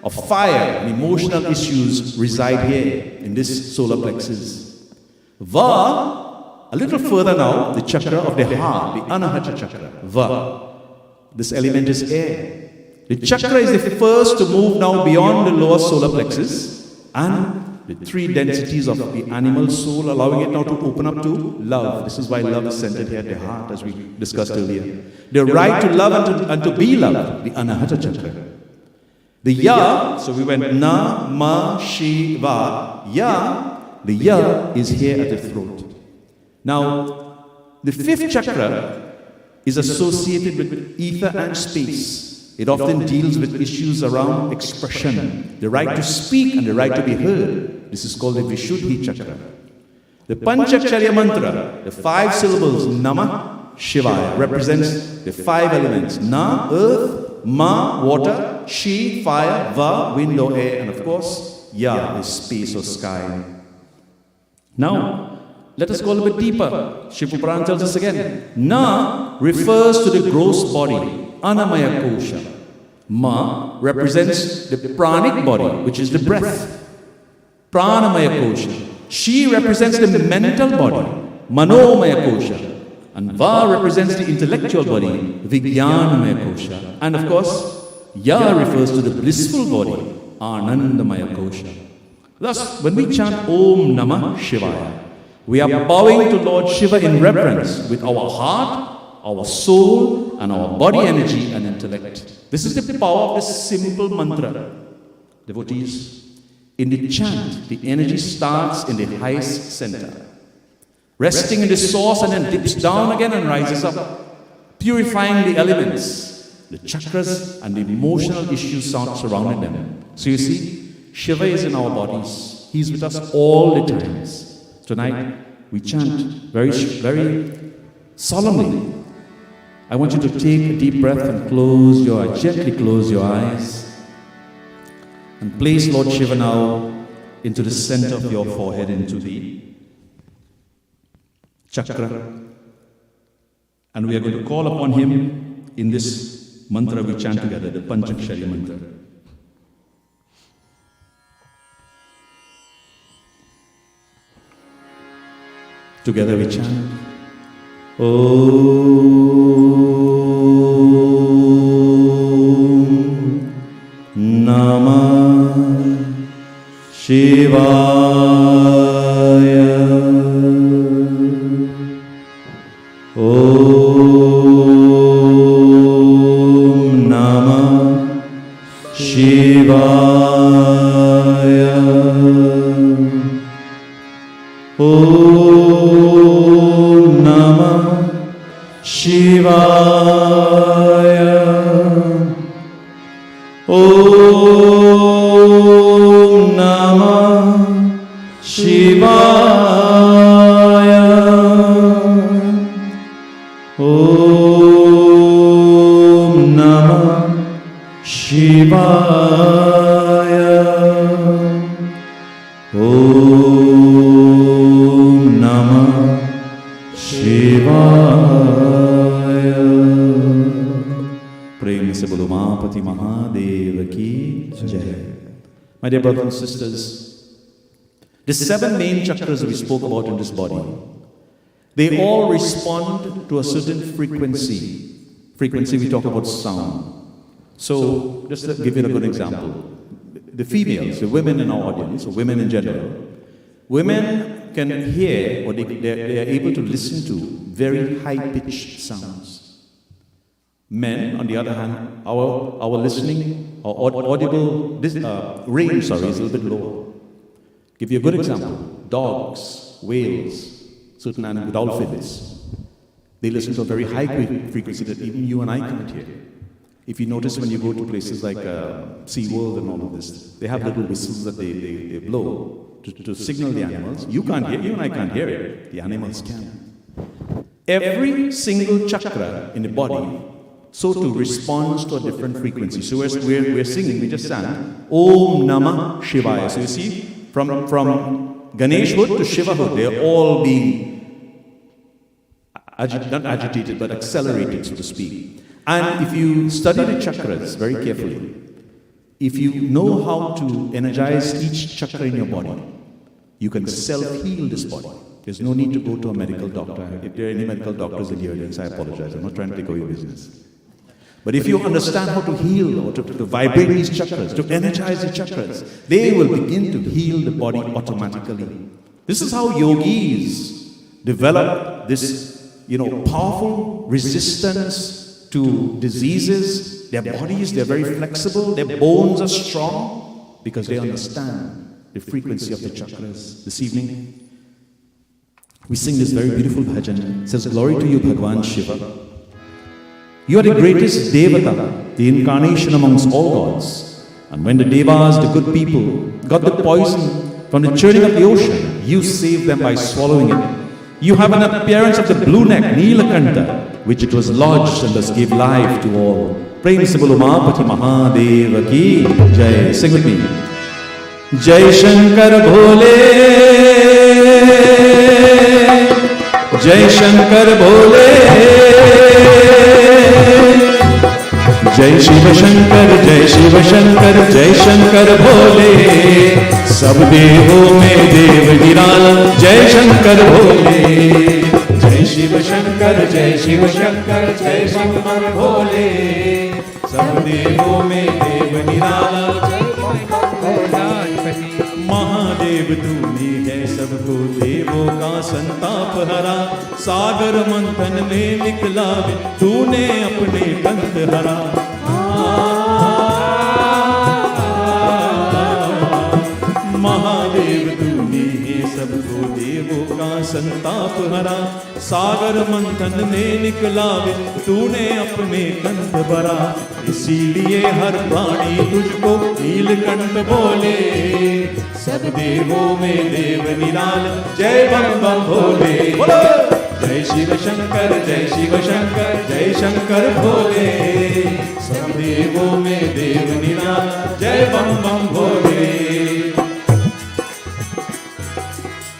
of fire and emotional issues reside here, in this solar plexus. Va, a little further now, the chakra of the heart, the Anahata chakra. Va. This element is air. The chakra is the first to move now beyond the lower solar plexus, and the 3 densities of the animal soul, allowing it now to open up to love. This is why love is centered here at the heart, as we discussed earlier. The right to love and to be loved, the Anahata chakra. The Ya, so we went Na, Ma, Shiva, Ya. The Ya is here at the throat. Now, the 5th chakra is associated with ether and space. It often deals with issues around expression, the right to speak and the right to be heard. This is called the Vishuddhi chakra. The Panchacharya mantra, the 5 syllables, Namah Shivaya, represents the 5 elements. Na, earth, Ma, water, Shi, fire, Va, wind or air, and of course, Ya is space or sky. Now, let us go a little bit deeper. Shiva Purana tells us again. Na refers to the gross body, Anamaya Kosha. Ma represents the pranic body, which is the breath, Pranamaya Kosha. She represents the mental body, Manomaya Kosha. And Va represents the intellectual body, Vijnanamaya Kosha. And of course, Ya refers to the blissful body, Anandamaya Kosha. Thus, when we chant Om Namah Shivaya, we are bowing to Lord Shiva in reverence with our heart, our soul, and our body energy and intellect. This is the power of this simple mantra. Devotees, in the chant, the energy starts in the highest center, resting in the source and then dips down again and rises up, purifying the elements, the chakras, and the emotional issues surrounding them. So you see, Shiva is in our bodies. He's with us all the times. Tonight, we chant very, very solemnly. I want you to take a deep breath and gently close your eyes. And place Lord Shiva now into the center of your forehead, into the chakra. And we are going to call upon him in this mantra we chant together, the Panchakshari mantra. Together we chant. Om Namah Shivaya. Om Namah Shivaya. Om Namah Shivaya. Om Namah Shivaya. Om Namah Shivaya. Om Namah Shivaya. Prem se bolo Mahapati Mahadev ki jai. My dear brothers and sisters, the 7 main chakras we spoke about in this body, they all respond to a certain frequency. Frequency, we talk about sound. So, just to give you a good example, the females, the women in our audience, or women in general, women can hear, or they are able to listen to very high-pitched sounds. Men, on the other hand, our listening, our audible range, is a little bit lower. Give you a good example: dogs, whales, certain animals, dolphins. They listen to a very high frequency that even you and I can't hear. If you notice when you go to places like SeaWorld and all of this, they have little whistles that they blow to signal the animals. You can't hear, you and I can't hear it. The animals can. Every single chakra in the body, so too, responds to a different frequency. So we're singing, we just sang Om Namah Shivaya. So you see, from Ganeshhood to Shivahood, they're all being not agitated, but accelerated, so to speak. And if you study the chakras very carefully, if you know how to energize each chakra in your body, you can self-heal this body. There's no need to go to a medical doctor. If there are any medical doctors in the audience, I apologize. I'm not trying to take away your business. But if you understand how to heal, or to vibrate these chakras, to energize the chakras, they will begin to heal the body automatically. This is how yogis develop this, powerful resistance to diseases. Their bodies, they're very flexible, their bones are strong, because they understand the frequency of the chakras. This evening, we sing this very beautiful bhajan. It says, "Glory to you, Bhagwan Shiva. You are the greatest Devata, the incarnation amongst all gods. And when the Devas, the good people, got the poison from the churning of the ocean, you saved them by swallowing it. You have an appearance of the blue neck, Neelakanta, which it was lodged and thus gave life to all. Prem se bolo Mahapati Mahadeva ki jai." Sing with me. Jai Shankar Bhole, Jai Shankar Bhole, Jai Shiva Shankar, Jai Shiva Shankar, Jai Shankar Bhole. Sab devon mein dev nirala, Jai Shankar Bhole. Jai Shiva Shankar, Jai Shiva Shankar, Jai Shankar Bhole. Sab devon mein dev nirala, Jai Shankar Bhole. Mahadev तूने है सबको देवों का संताप हरा, सागर मंथन में निकला तूने अपने पंथ हरा। महादेव तूने है सबको देवों का संताप हरा, सागर मंथन में निकला तूने अपने कंठ भरा। इसीलिए हर प्राणी तुझको नीलकंठ बोले, सब देवों में देव निराल, जय बम बम भोले। जय शिव शंकर, जय शिव शंकर, जय शंकर भोले। सब देवों में देव निराल, जय बम बम भोले।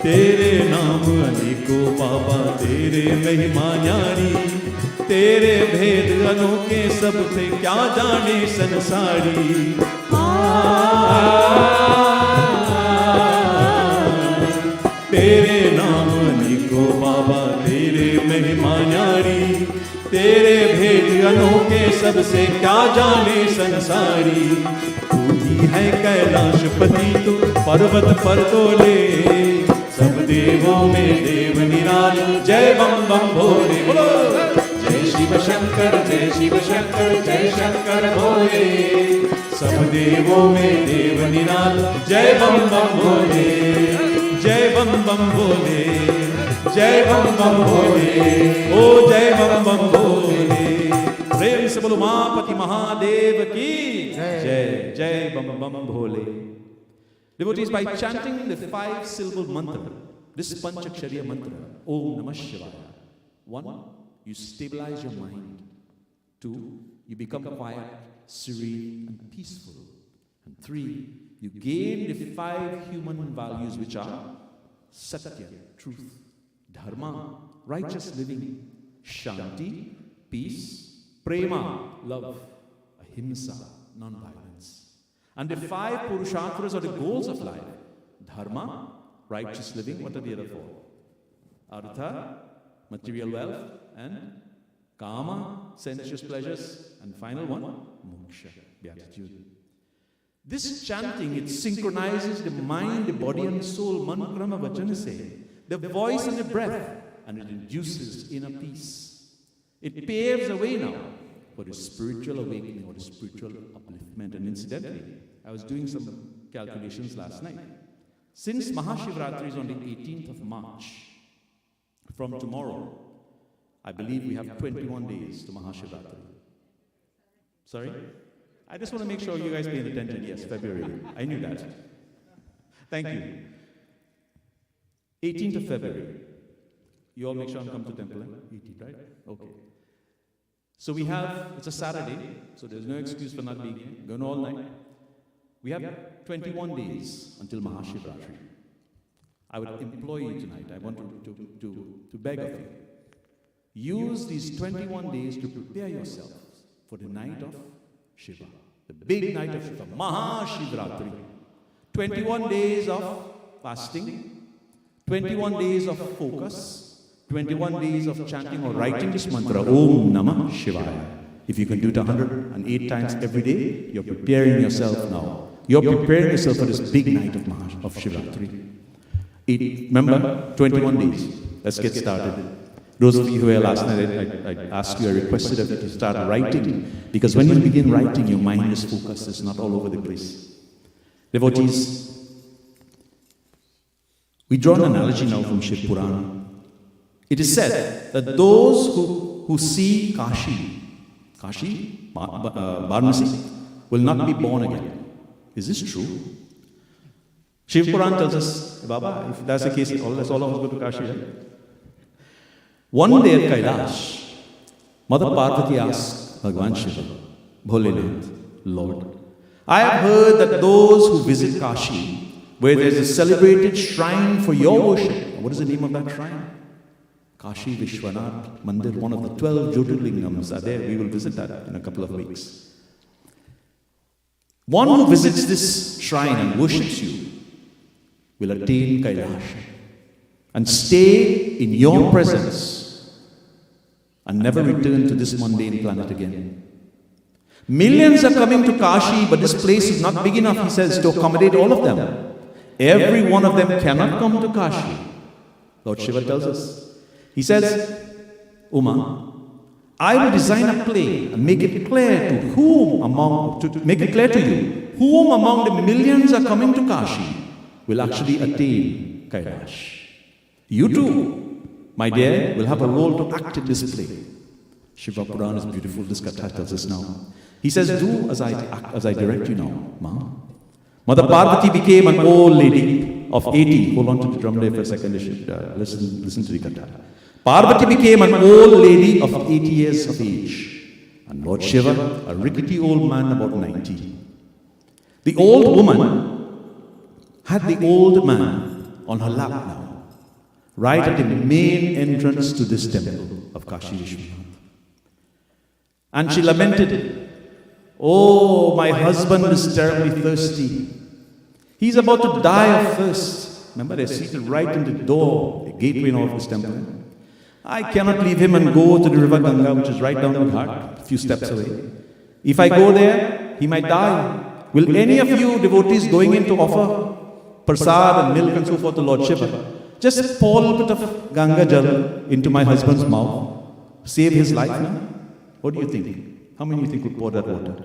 तेरे नाम अनेकों बाबा, तेरे महिमा न्यारी, तेरे भेद अनोखे सबसे क्या जाने संसारी। तेरे नाम अनेकों बाबा, तेरे महिमा न्यारी, तेरे भेद अनोखे सबसे क्या जाने संसारी। तू ही है कैलाशपति, तू पर्वत पर तोले, सब देवों में देव निराल, जय बम बम भोले। जय शिव शंकर, जय शिव शंकर, जय शंकर भोले। सब देवों में देव निराला, जय बम बम भोले, जय बम बम भोले, जय बम बम भोले, ओ जय बम बम भोले। प्रेम से बोलो मापति महादेव की जय, जय बम बम भोले। Devotees, by chanting the 5-syllable mantra, this Panchakshariya mantra, Om Namah Shivaya, 1, you stabilize your mind. 2, you become quiet, serene and peaceful. And 3, you gain the 5 human values which are Satya, truth, Dharma, righteous living, Shanti, peace, Prema, love, Ahimsa, non-violence. And the 5 Purusharthas are the goals of life. Dharma, righteous living. What are the other 4? Artha, material wealth, and Kama, sensuous pleasures, and final one, Moksha, beatitude. This chanting, it synchronizes the mind, the body and the soul, Manakrama Vachanase, the voice and the breath, and it induces inner peace. It paves the way now for the spiritual awakening or the spiritual upliftment. And incidentally, I was doing some calculations last night. Since Mahashivratri is on the 18th of March, from tomorrow, I believe we have 21 days to Mahashivratri. Sorry? I just want to make sure you guys paying attention. Yes, February. I knew that. Thank you. 18th of February. You all make sure I'm come to temple, 18th, right? Okay. So we have, it's a Saturday, so there's no excuse for not being here. Going all night. We have 21 days until Mahashivratri. I would implore you tonight, I want to beg of you. Use these 21 days to prepare yourself for the night of Shiva. The big night of Shiva, Mahashivratri. 21 days of fasting, 21 days of focus, 21 days of chanting or writing this mantra, Om Namah Shivaya. If you can do it 108 times every day, you're preparing yourself now. You're preparing yourself for this big night of Shivratri. Remember, 21 days. Let's get started. Those of you who were last night, I asked you, I requested of you to start writing. Because when you begin writing, your mind is focused, it's not all over the place. Devotees, we draw an analogy now from Shiva Purana. It is said that those who see Kashi, Varanasi, will not be born again. Is this true? Shiva Purana tells us, Baba, if that's the case, let's all of us go to Kashi, right? One day at Kailash, Mother Parvati asked Bhagwan Shiva, Bholenath, Lord, I have heard that those who visit Kashi, where there is a celebrated shrine for your worship, what is the name of that shrine? Kashi Vishwanath Mandir, one of the 12 Jyotirlingams are there. We will visit that in a couple of weeks. One who visits this shrine and worships you will attain Kailash and stay in your presence and never return to this mundane planet again. Millions are coming to Kashi, but this place is not big enough, he says, to accommodate all of them. Every one of them cannot come to Kashi. Lord Shiva tells us. He says, Uma, I will design a play and make it clear to you whom among the millions are coming to Kashi will actually attain Kailash. You too, my dear, will have a role to act in this play. Shiva Purana is beautiful, this Katha tells us now. He says, do as I direct you now, Ma. Mother Parvati became an old lady of 80. Hold on to the drum there for a second, listen to the Katha. Parvati became an old lady of 80 years of age, and Lord Shiva, a rickety old man about 90. The old woman had the old man on her lap now, right at the main entrance to this temple of Kashi Vishwanath. And she lamented, oh, my husband is terribly thirsty. He's about to die of thirst. Remember, they're seated right in the door, the gateway of this temple. I cannot leave him and go to the river Ganga, which is right down the ghat, a few steps away. If I go there, he might die. Will any of you devotees going in to offer prasad and milk and so forth to Lord Shiva, just pour a little bit of Ganga Jal into my husband's mouth, save his life now? What do you think? How many of you think would pour that water?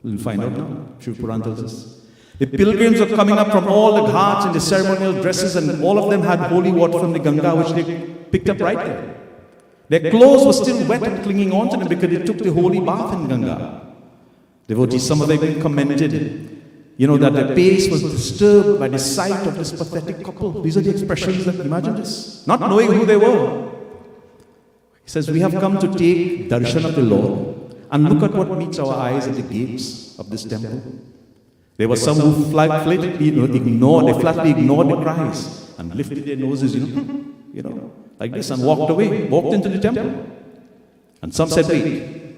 We'll find out now. Shiva Purana tells us. The pilgrims were coming up from all the ghats in the ceremonial dresses, and all of them had holy water from the Ganga, which they picked up right there. Their clothes were still wet and clinging on to them because they took the holy bath in Ganga. Devotees, some of them commented, that their pace was disturbed by the sight of this pathetic couple. These are the expressions that, imagine this, not knowing who they were. He says, we have come to take darshan of the Lord, and look at what meets our eyes at the gates of this temple. There were some who flatly ignored the cries and lifted their noses, like this, and walked into the temple. And some said, wait,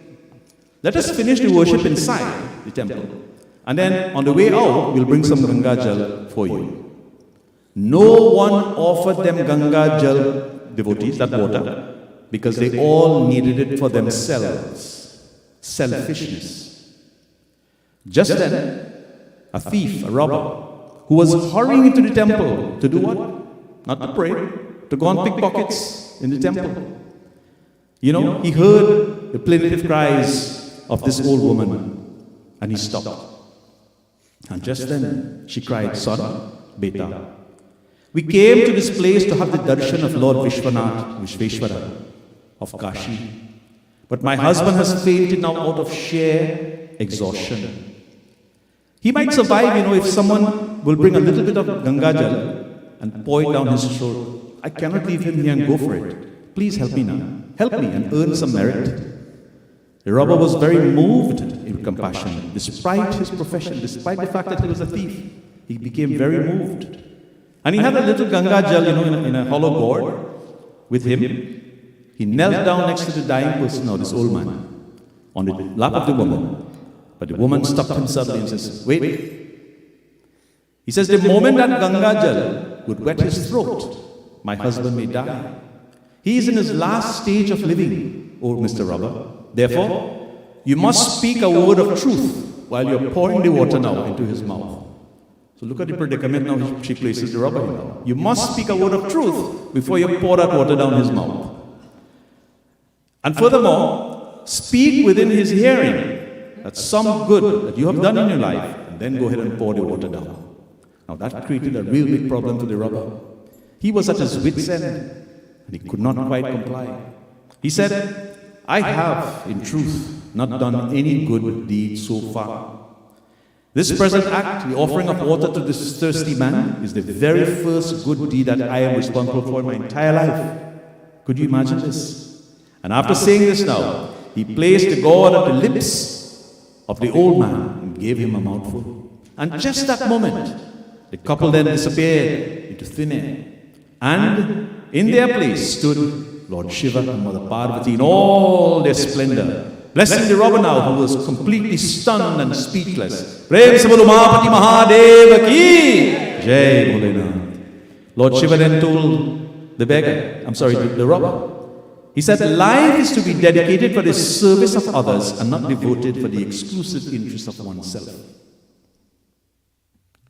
let us finish the worship inside the temple, and then on the way out, we'll bring some Ganga Jal for you. No one offered them Ganga Jal, devotees, that water, because they all needed it for themselves. Selfishness. Just then, a thief, a robber, who was hurrying into the temple to do what? Not to pray, to go and pick pockets in the temple. He heard the plaintive cries of this old woman, and he stopped. And just then, she cried, son, beta, we came to this place to have the darshan of Lord Vishveshwara of Kashi. But my husband has fainted now out of sheer exhaustion. He might survive, if someone will bring a little bit of Ganga Jal and pour it down his throat. I cannot leave him here and go for it. Please help me now. Help me and earn some merit. The robber was very moved in compassion. Despite his profession, despite the fact that he was a thief, he became very moved. And he had a little Ganga Jal, in a hollow gourd with him. He knelt down next to the dying person, now this old man, on the lap of the woman. But the woman stopped him suddenly and says, wait. He says, the moment that Ganga Jal would wet his throat, my husband may die. He is in his last stage of living, oh Mr. Robber. Therefore, you must speak a word of truth while you're pouring the water now into his mouth. So look at the predicament now she places the robber in. You must speak a word of truth before you pour that water down his mouth. And furthermore, speak within his hearing that some good that you have done in your life, and then go ahead and pour the water down. Now that created a real big problem to the robber. He was at his wit's end, and he could not quite comply. He said, I have, in truth, not done any good deed so far. This present act, the offering of water to this thirsty man, is the very first good deed that I am responsible for in my entire life. Could you imagine this? And after saying this now, he placed the gourd at the lips of the old man and gave him a mouthful. And just that moment, the couple then disappeared into thin air. And in their place stood Lord Shiva and Mother Parvati in all their splendor, blessing the robber now, who was completely stunned and speechless. Prem se bolo Mahapati Mahadeva ki Jai Bholenath. Lord Shiva then told the robber, he said, life is to be dedicated for the service of others and not devoted for the exclusive interest of oneself.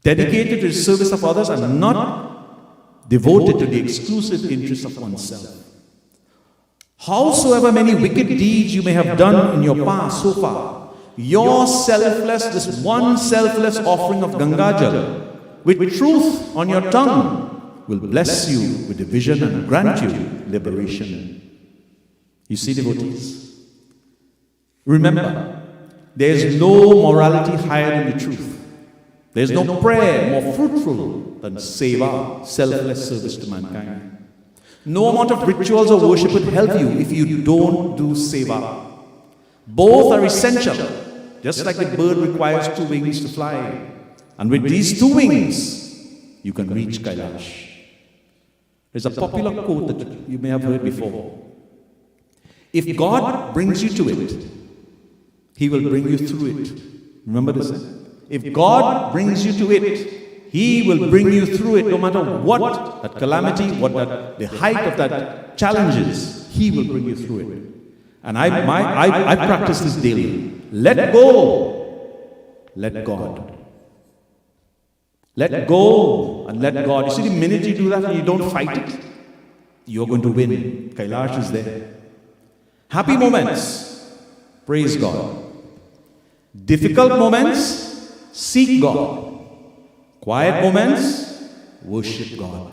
Dedicated to the service of others and not devoted to the exclusive interest of oneself. Howsoever many wicked deeds you may have done in your past so far, your this one selfless offering of Ganga Jal, with truth on your tongue, will bless you with the vision and grant you liberation. You see, devotees, remember, there is no morality higher than the truth. There is no prayer more fruitful than seva, selfless service to mankind. No amount of rituals or worship would help you if you don't do seva. Both are essential, just like the bird requires 2 wings to fly. And with these 2 wings, you can reach Kailash. There's a popular quote that you may have heard before. If God brings you to it, He will bring you through it. Remember this? If God brings you to it, He will bring you through it, no matter what that calamity, what the height of that challenge is. He will bring you through it. And I practice this daily. Let go. Let God. Let go and let God. You see, the minute you do that and you don't fight it, you're going to win. Kailash is there. Happy moments. Praise God. Difficult moments, seek God. Quiet moments, worship God.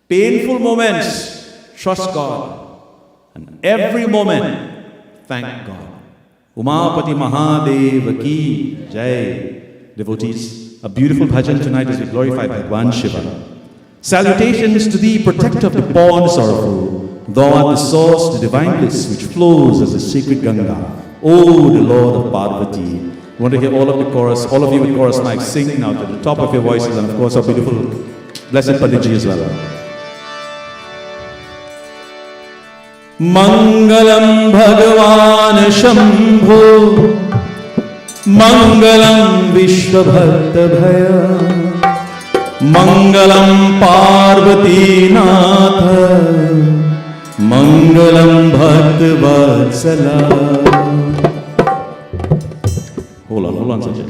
Painful moments, trust God. And every moment, thank God. Umapati Mahadev ki Jai. Devotees, a beautiful bhajan tonight as we glorify Bhagwan Shiva. Salutations to thee, protector of the poor and sorrowful. Thou art the source, the divine bliss which flows as the sacred Ganga. O the Lord of Parvati. We want to hear all of the chorus, all of you with chorus mics sing now to the top of your voices, and of course our beautiful blessed Panditji as well. Mangalam Bhagavan Shambho, Mangalam Vishwabhakta Bhaya, Mangalam Parvati Natha, Mangalam Bhakta Vatsala. Hold on, Sajjan.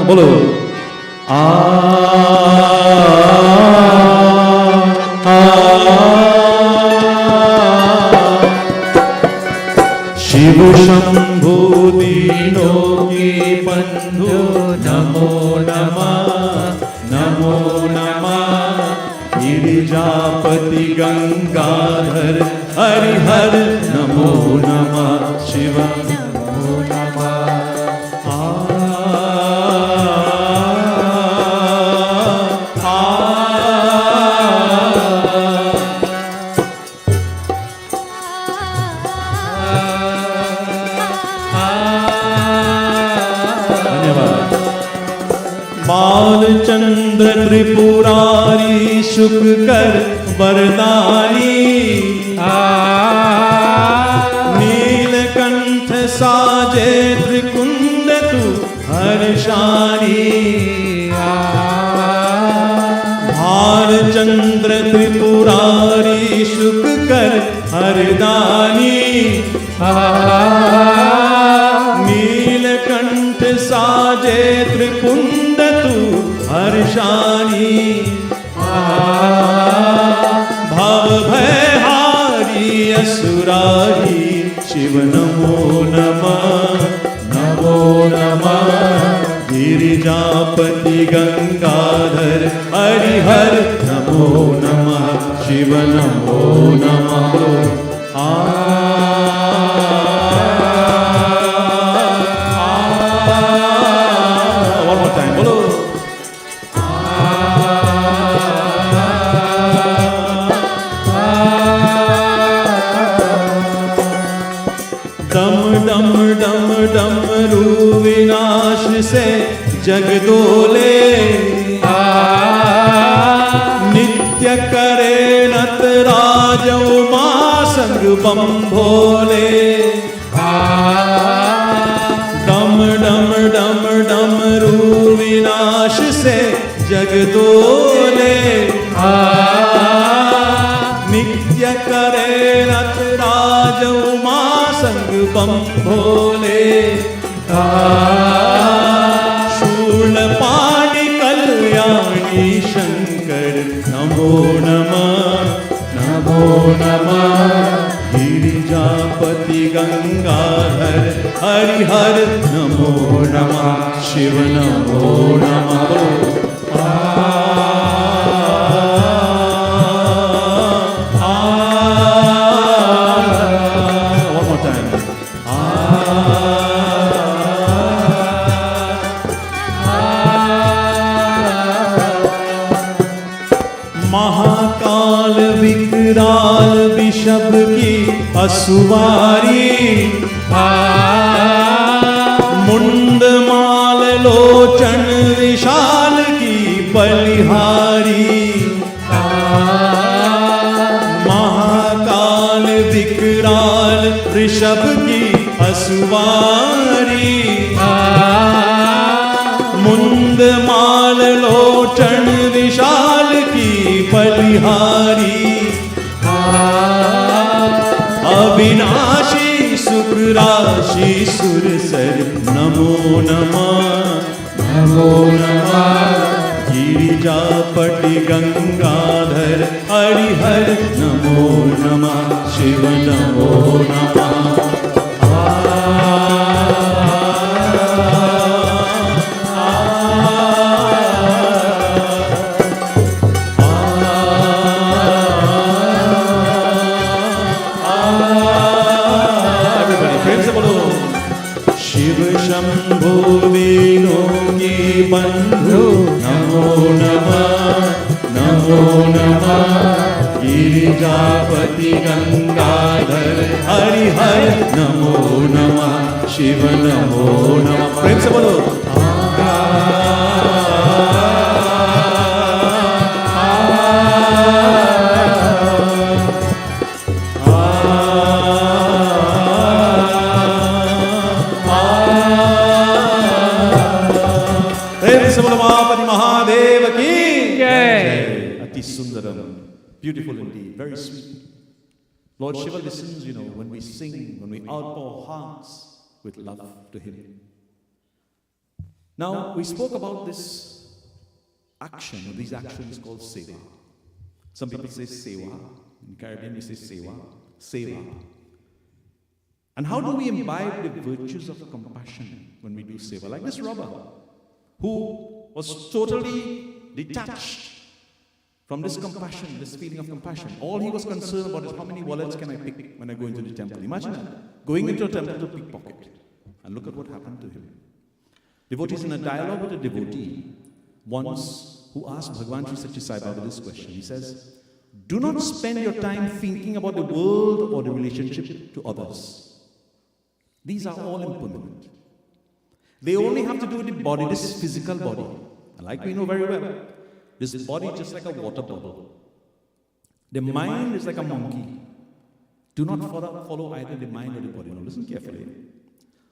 Bolo. Shiva Shambhu Dino Ki Bandhu, Namo Namah, Namo Namah. Girijapati Gangadhar Harihar, Namo Namah Shiva, Namo Namah. Chandra Tripurari Shukar Vardani Neelakantha Saje Trikundatu Harshani Chandra Tripurari Shukar Vardani Neelakantha Saje Trikundatu Harshani Bhav Bhaihari Asurari Shiva Namo Namah, Namo Namah. Girijapati Gangadhar Harihar, Namo Namah Shiva, Namo Namah. One more time, bolo. डमरू विनाश से जग डोले नित्य करे नटराज उमा संग बम भोले डम डम डम डमरू विनाश से जग डोले नित्य करे नटराज उमा संग बम भोले शूर्ण पाणि कल्याणी शंकर नमो नमः, नमो नमः। गिरिजापति गंगाधर हरिहर नमो नमः शिव नमो नमः। महाकाल विकराल विषभ की असुवारी मुंड माल लोचन विशाल की बलिहारी महाकाल विकराल ऋषभ की असुवारी मुंड माल लोचन विशाल की बलिहारी अविनाशी सुखराशि सुरसर नमो नमः, नमो नमः। Girijapati Gangadhar Gangadhar Hari Har Namo Namah Shiva Namo Namah Everybody, praise the Lord. Shiva Shambho Vinogi Bandhu Namo Namah Namo Namah Girijapati Gangadhar Hari Har Namo Namah Shiva Namo Namah. Praise the Lord. Beautiful indeed, very sweet. Lord Shiva listens, when we sing, when we outpour hearts with love to Him. Now, we spoke about this action, or these actions called seva. Some people say seva. In Caribbean, we say seva. And how do we imbibe the virtues of compassion when we do seva? Like this robber, who was totally detached from this compassion, this feeling of compassion. All he was concerned about is how many wallets can I pick when I go into the temple. Imagine that. Going into a temple to pickpocket. And look at what happened to him. Devotees in a dialogue with a devotee once who asked Bhagavan Sri Satya Sai Baba this question. He says, do not spend your time thinking about the world or the relationship to others. These are all impermanent. They only have to do with the body, this physical body. And like we know very well, this body is just like a water bubble. The mind is like a monkey. Do not follow either the mind or the body. Now listen carefully.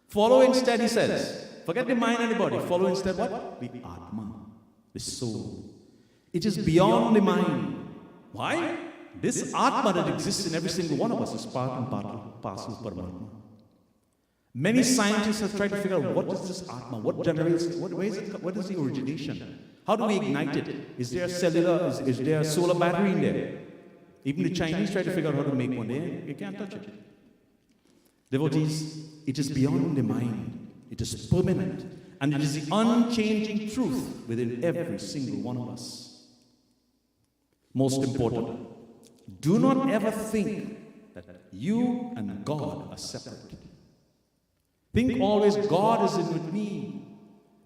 Follow instead, he says. Forget the mind and the body. Follow instead what? The Atma, the soul. It is beyond the mind. Why? This Atma that exists in every single one of us is part and parcel of Paramatma. Many scientists have tried to figure out what is this Atma, what generates, what is the origination? How do we ignite it? Is there a cellular, is there a solar battery in there? Even the Chinese try to figure out how to make one. They can't touch it. Devotees, it is beyond the mind. It is permanent. And it is the unchanging truth within every single one of us. Most important, do not ever think that you and God are separate. Think always God is in with me.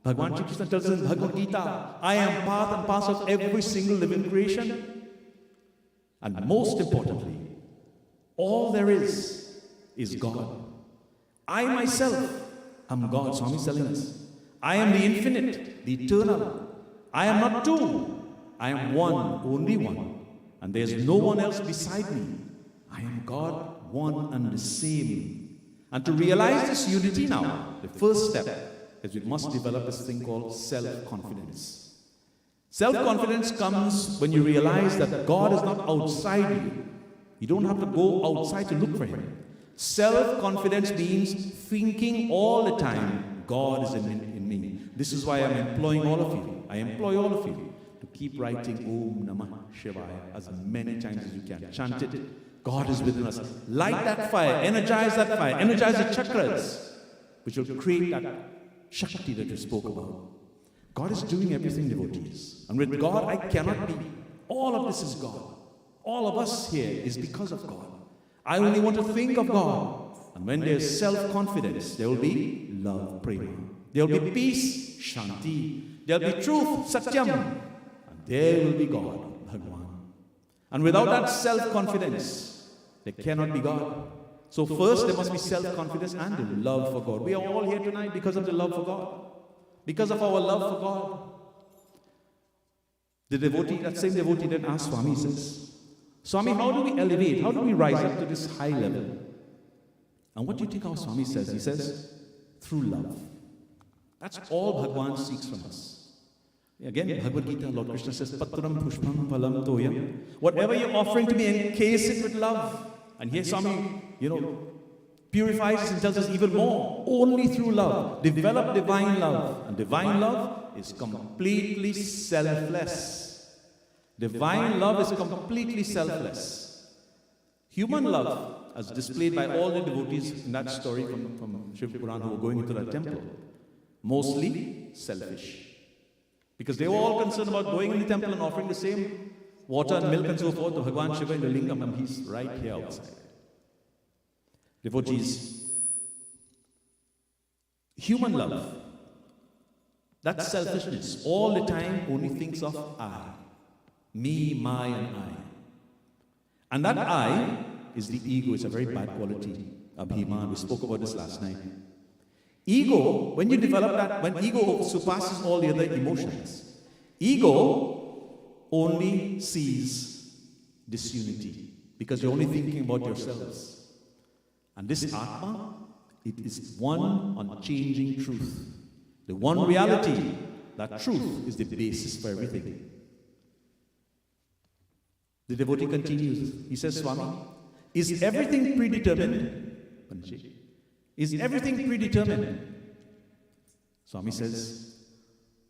Bhagavan Shri Krishna tells us in Bhagavad Gita, I am part and parcel of every single living creation. And most importantly, all there is God. I myself am God. Swami is telling us. I am the infinite, the eternal. I am not two. I am one, only one. And there is no one else beside me. I am God, one and the same. And to realize this unity now, the first step is we must develop this thing called self-confidence. Self-confidence comes when you realize that God is not outside you. You don't have to go outside to look for Him. Self-confidence means thinking all the time, God is in me. This is why I'm employing all of you. I employ all of you to keep writing Om Namah Shivaya as many times as you can. Chant it. God is within us. Light that fire, energize that fire, energize the chakras, which will create that Shakti that you spoke about. God is doing everything, devotees. And with God, I cannot be. All of this is God. All of us here is because of God. I only want to think of God. And when there's self-confidence, there will be love, prema. There will be peace, shanti. There will be truth, satyam. And there will be God, Bhagavan. And without that self-confidence, there cannot be God. So first there must be self-confidence and the love for God. We are all here tonight because of the love for God. Because of our love for God. The devotee, that same devotee then asked Swami, says, Swami, how do we elevate? How do we rise up to this high level? And what do you think our Swami says? He says, through love. That's all Bhagavan seeks from us. Again, Bhagavad Gita, Lord Krishna says, Patram pushpam phalam toyam. Whatever you're offering to me, encase it with love. And here Swami, purifies us and tells us even more. Only through love. Develop divine love. And divine love is completely selfless. Divine love is completely selfless. Human love, as displayed by all the devotees in that story from Shiva Purana who were going into that temple, mostly selfish. Because they were all concerned about going in the temple and offering the same water and milk and so forth to Bhagwan Shiva in the lingam, and he's right here outside. Devotees, human love, that selfishness, all the time only thinks of I. Me, my, and I. And that I is the ego. It's a very bad quality. Abhiman, we spoke about this last night. Ego, when you develop that, when ego surpasses all the other emotions, ego only sees disunity because you're only thinking about yourselves. And this Atma, it is one unchanging truth. The one reality, that truth is the basis for everything. The devotee continues. He says, Swami, is everything predetermined? Is everything predetermined? Swami says,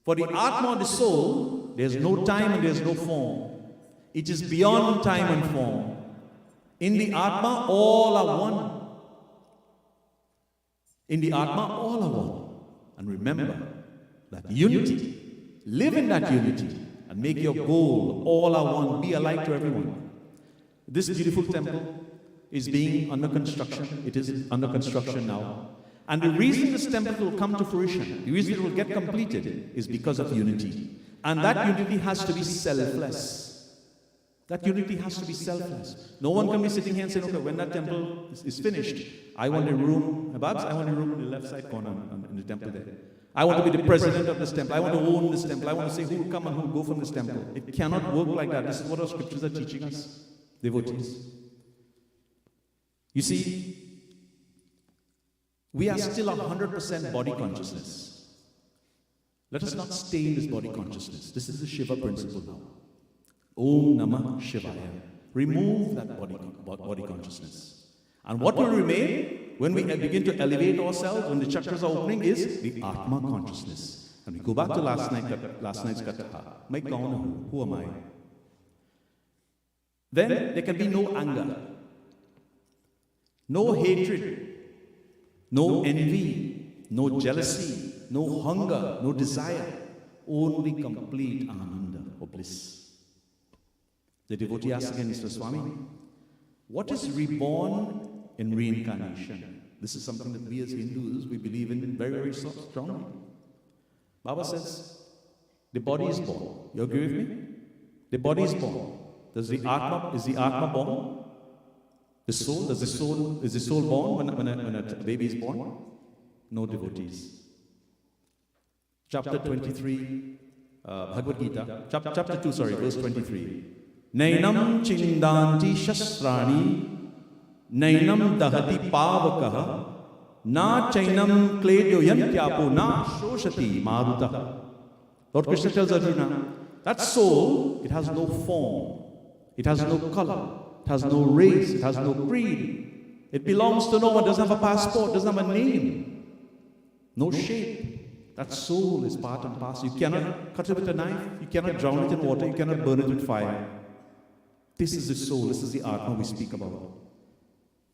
for the Atma of the soul, there's no time and there's no form. It is beyond time and form. In the Atma, all are one. In the Atma, all are one. And remember that unity, live in that unity, and make your goal, all are one, be alike to everyone. This beautiful temple is being under construction. It is under construction now. And the reason this temple will come to fruition, the reason it will get completed, is because of unity. And that unity has to be selfless. That unity has to be selfless. No one can be sitting here and saying, okay, when that temple is finished, I want a room, Babs, I want a room in the left side corner in the temple there. I want to be the president of this temple. I want to own this temple. I want to say who will come and who will go from this temple. It cannot work like that. This is what our scriptures are teaching us, devotees. You see, we are still 100% body consciousness. Let us not stay in this body consciousness. This is the Shiva principle now. Om Namah Shivaya. Remove that body consciousness. And what will remain when we begin to elevate ourselves, when the chakras are opening, is the Atma consciousness. And we go back to last night's Katha. My God, who am I? Then there can be no anger, no hatred, no envy, no jealousy, no hunger, no desire, only complete ananda or bliss. The devotee asks again, Mr. Swami, what is reborn in reincarnation? This is something that we as Hindus, we believe in very, very strongly. Baba says, the body is born. You agree with me? The body is born. Is the Atma born? The soul? Is the soul born when a baby is born? No, devotees. Chapter 23, Bhagavad Gita, chapter 2, verse 23. Nainam chindanti shastrani, nainam dahati pavakaha, na chainam kledyo yantyapo na shoshati maruta. Lord Krishna tells Arjuna, that soul, it has no form, it has no color, it has no race, it has no creed. It belongs to no one, doesn't have a passport, doesn't have a name, no shape. That soul is part and parcel. You cannot cut it with a knife, you cannot drown it in water, you cannot burn it with fire. This is the soul, this is the Atma we speak about.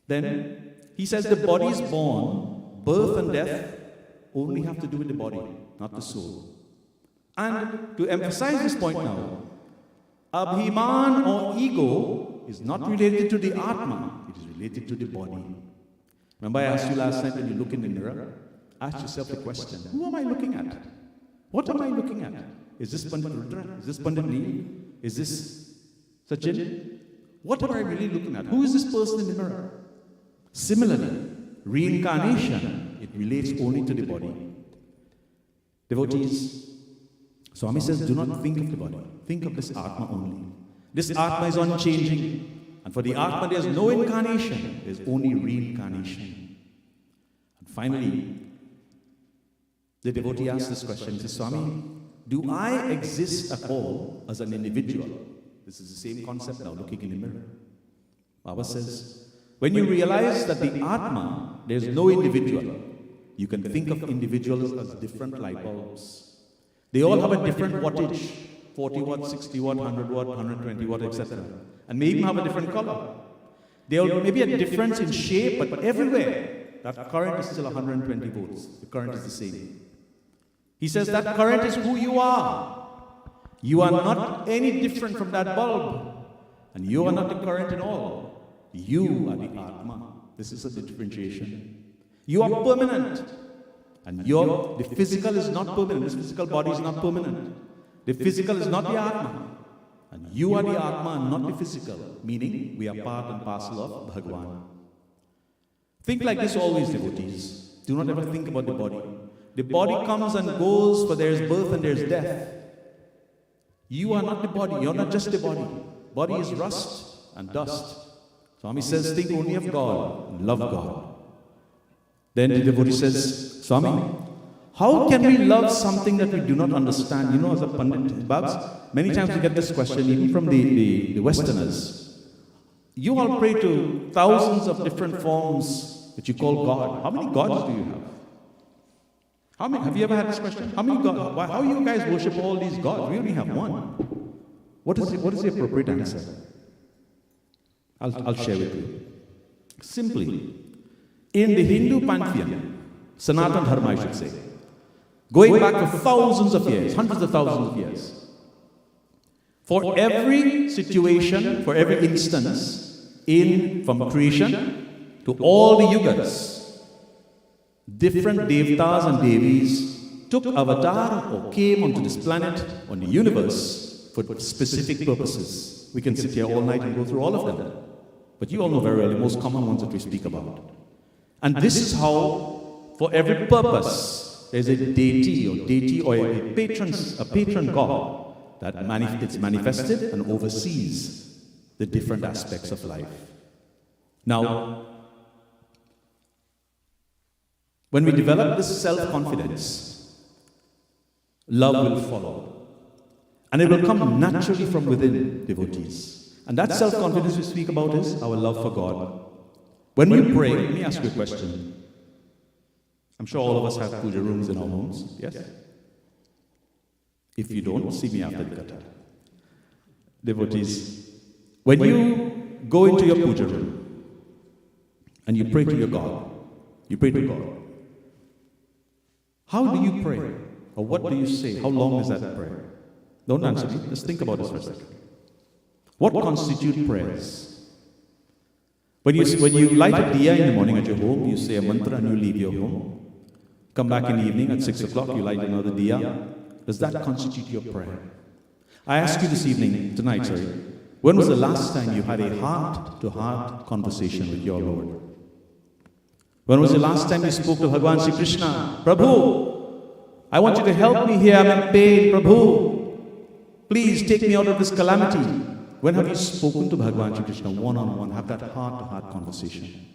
Then, he says the body is born, birth and death only have to do with the body, not the soul. And to emphasize this point now, Abhiman or ego is not related to the Atma, it is related to the body. Remember I asked you last night when you look in the mirror, ask yourself the question, who am I looking at? What am I looking at? Is this Pandit Rudra? Is this Pandit Neil? Is this Sachin? What am I really looking at? Who is this person in the mirror? Similarly, reincarnation, it relates only to the body. Devotees, Swami says, do not think of the body. Think of this Atma only. This Atma is unchanging. And for the Atma, there's no incarnation. There's only reincarnation. And finally, the devotee asks this question. He says, Swami, do I exist at all as an individual? This is the same concept now, looking in the mirror. Baba says, when you realize that the Atma, there's no individual, you can think of individuals as different light bulbs. They all have a different wattage. 40 watt, 60 watt, 100 watt, 120 watt, etc. And may even have a different color. There may be a difference in shape, but everywhere, that current is still 120 volts. The current is the same. He says that current is who you are. You are not any different from that bulb. And you are not the current at all. You are the Atma. This is a differentiation. You are permanent. And the physical is not permanent. This physical body is not permanent. The physical is not the Atma. And you are the Atma and not the physical. Meaning, we are part and parcel of Bhagwan. Think like this always, devotees. Do not ever think about the body. The body comes and goes, for there is birth and there is death. You are not the body. You are not just the body. Body is rust and dust. Swami says, think only of God and love God. Then the devotee says, Swami, how can we love something that we do not understand? You know, as a Pandit, Babs, many times we get this question, even from the Westerners. You all pray to thousands of different forms that you call God. How many gods do you have? How many? Have you ever had this question? How many gods? How you guys worship all these gods? We only have one. What is the appropriate answer? I'll share with you. Simply, in the Hindu pantheon, Sanatana Dharma, I should say, going back for thousands of years, hundreds of thousands of years, for every situation, for every instance, from creation to all the yugas, different devtas and devis took avatar or came onto this planet, on the universe, for specific purposes. We can sit here all night and go through all of them. But you all know very well the most common ones that we speak about. And this is how, for every purpose, there's a deity or a patron god that it's manifested and oversees the different aspects of life. Now, when we develop this self-confidence, love will follow. And it will come naturally from within, devotees. And that self-confidence we speak about is our love for God. When we pray, let me ask you a question. I'm sure all of us have puja rooms in our homes, yes? If you don't, see me after the kata. Devotees, when you go into your puja room and you pray to your God, how do you pray? Or what do you say? How long is that prayer? Don't answer me. Just think about this for a second. What constitutes prayers? When you light a diya in the morning at your home, you say a mantra and you leave your home. Come back in the evening at 6 o'clock, you light another diya. Does that constitute your prayer? I ask you this evening, tonight, sorry, when was the last time you had a heart-to-heart conversation with your Lord? When was the last time you spoke to Bhagwan Sri Krishna? Prabhu, I want you to help me here, I'm in pain, Prabhu. Please take me out of this calamity. When have you spoken to Bhagwan Sri Krishna one-on-one? Have that heart-to-heart conversation.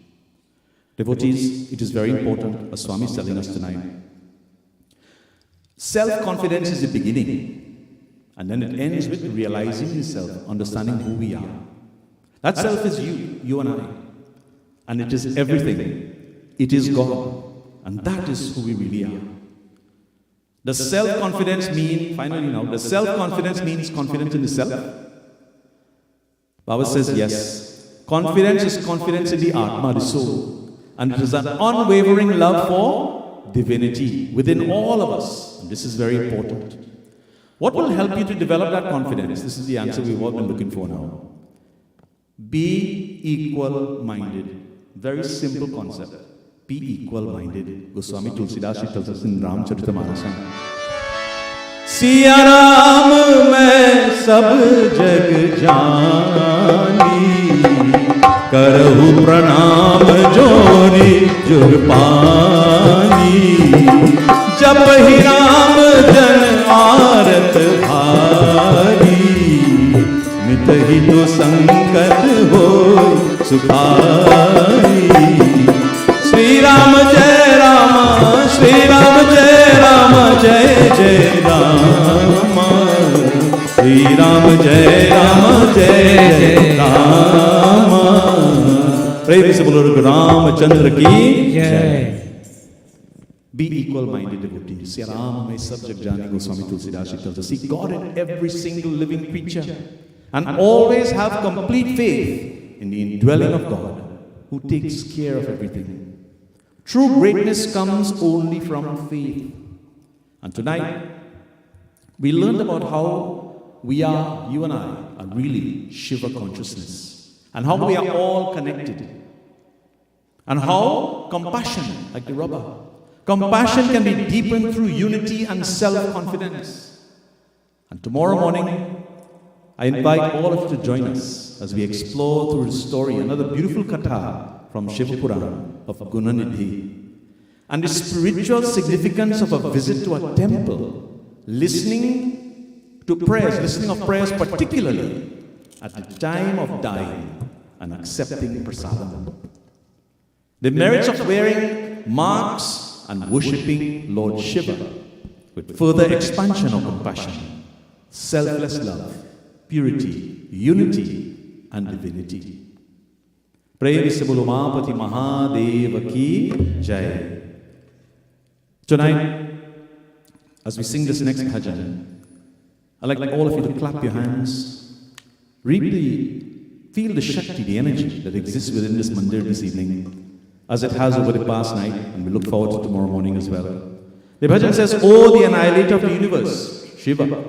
Devotees, it is very important, as Swami is telling us tonight. Self-confidence is the beginning. And then it ends with realizing yourself, understanding who we are. That self is you and I. And it is everything. It is God. And that is who we really are. Does self-confidence mean, finally now, does self-confidence means confidence in the self? Baba says yes. Confidence is confidence in the Atma, the soul. And it is an unwavering love for divinity within all of us. And this is very important. What will help you to develop that confidence? This is the answer we've all been looking for now. Be equal-minded. Very simple concept. Be equal-minded. Goswami Tulsidas tells us in Ramcharitamanas. Siya Ram मैं सब जग जानी करहु प्रणाम जोरी जुग पानी जब ही राम जन आरत भारी मित ही तो संकट हो सुखारी श्री राम जय राम श्री राम जय राम जय जय राम श्री राम जय राम प्रेम से बोलो रामचंद्र की जय। Be equal-minded devotees. See, Ram mein sab jag jane, Goswami Tulsidas tells us. See God in every single living creature. And always have complete faith in the indwelling of God, who takes care of everything. True greatness comes only from faith. And tonight, we learned about how we are, you and I, are really Shiva consciousness. And how we are all connected. And how compassion, like the rubber, compassion can be deepened through unity and self-confidence. And tomorrow morning, I invite all of you to join us as we explore through the story, another beautiful katha from Shiva Purana of Gunanidhi, and the spiritual significance of a visit to a temple, listening of prayers particularly at the time of dying and accepting prasadam. The merits of wearing marks and worshipping Lord Shiva with further expansion of compassion, selfless love, purity, unity, and divinity. Praise se bolo Mahapati Mahadev ki Jai. Tonight, as we sing this next bhajan, I'd like all of you to clap your hands, feel the Shakti, the energy that exists within this mandir this evening, as it has over the past night, and we look forward to tomorrow morning as well. The bhajan says, "O the annihilator of the universe, Shiva,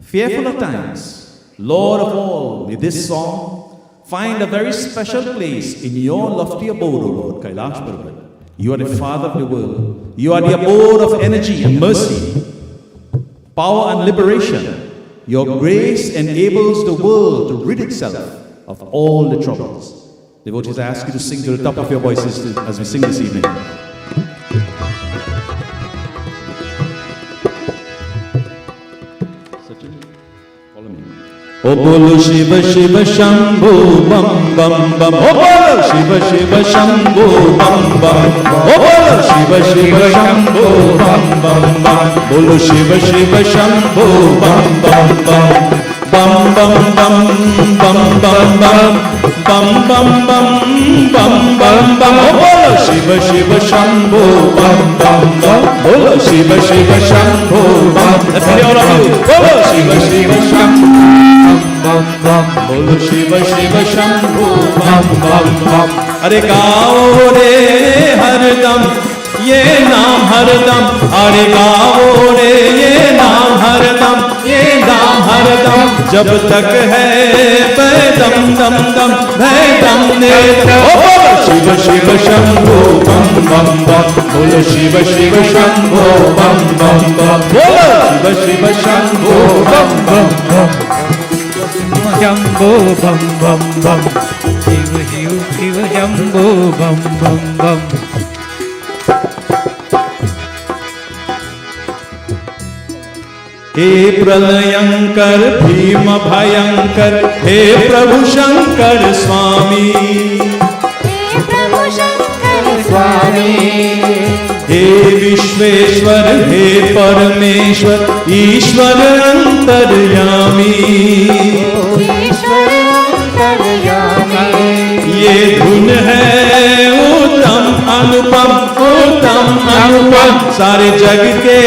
fearful of times, Lord of all, may this song find a very special place in your lofty abode, O Lord, Kailash Parvat. You are the Father of the world. You are the abode of energy and mercy, power and liberation. Your grace enables the world to rid itself of all the troubles." Devotees, I ask you to sing to the top of your voices as we sing this evening. O bolo Shiva Shiva Shambho Bam Bam Bam. O bolo Shiva Shiva Shambho Bam Bam. O bolo Shiva Shiva Shambho Bam Bam Bam. Bolo Shiva Shiva Shambho Bam Bam Bam. Bam Bam Bam Bam Bam Bam. Bam Bam Bam Bam Bam Bam. O bolo Shiva Shiva Shambho Bam Bam Bam. Bolo Shiva Shiva Shambho Bam. Let's hear all of you. Bolo Shiva Shiva Shambho Bam Bam. Bolo Shiva Shiva Shambho Bam Bam Bam. अरे गाओ रे हरदम ये नाम हरदम. अरे गाओ रे ये नाम हरदम. ये नाम हरदम. जब तक है पैदम दम दम भैदम नेत्र. ओ बोलो शिव शिव शंभो बम बम बम. बोलो शिव शिव शंभो बम बम बम. बोलो शिव शिव शंभो बम बम बम. Shambho bam bam bam, Shiva Shiva Shiva Shambho bam bam bam. हे प्रलयंकर भीम भयंकर, हे प्रभु शंकर स्वामी. हे प्रभु शंकर स्वामी. हे विश्वेश्वर हे परमेश्वर ईश्वर अंतर्यामी. ईश्वर अंतर्यामी. ये धुन है उत्तम अनुपम. उत्तम अनुपम. सारे जग के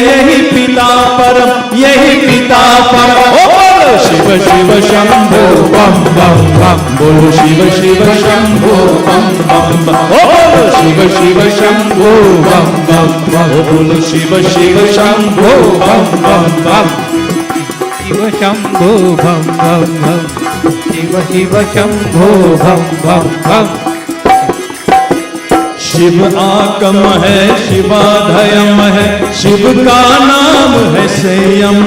यही पिता परम. यही पिता परम. ओ बोलो शिव शिव शंभो बम बम बम. बोलो शिव शिव शंभो बम बम बम. ओ बोलो शिव शिव शंभो बम बम बम. ओ बोलो शिव शिव शंभो बम बम बम. Shiva Shambho bam bam bam, Shiva Shiva Shambho bam bam bam. Shiv आकम है शिवाधयम है. शिव का नाम है संयम.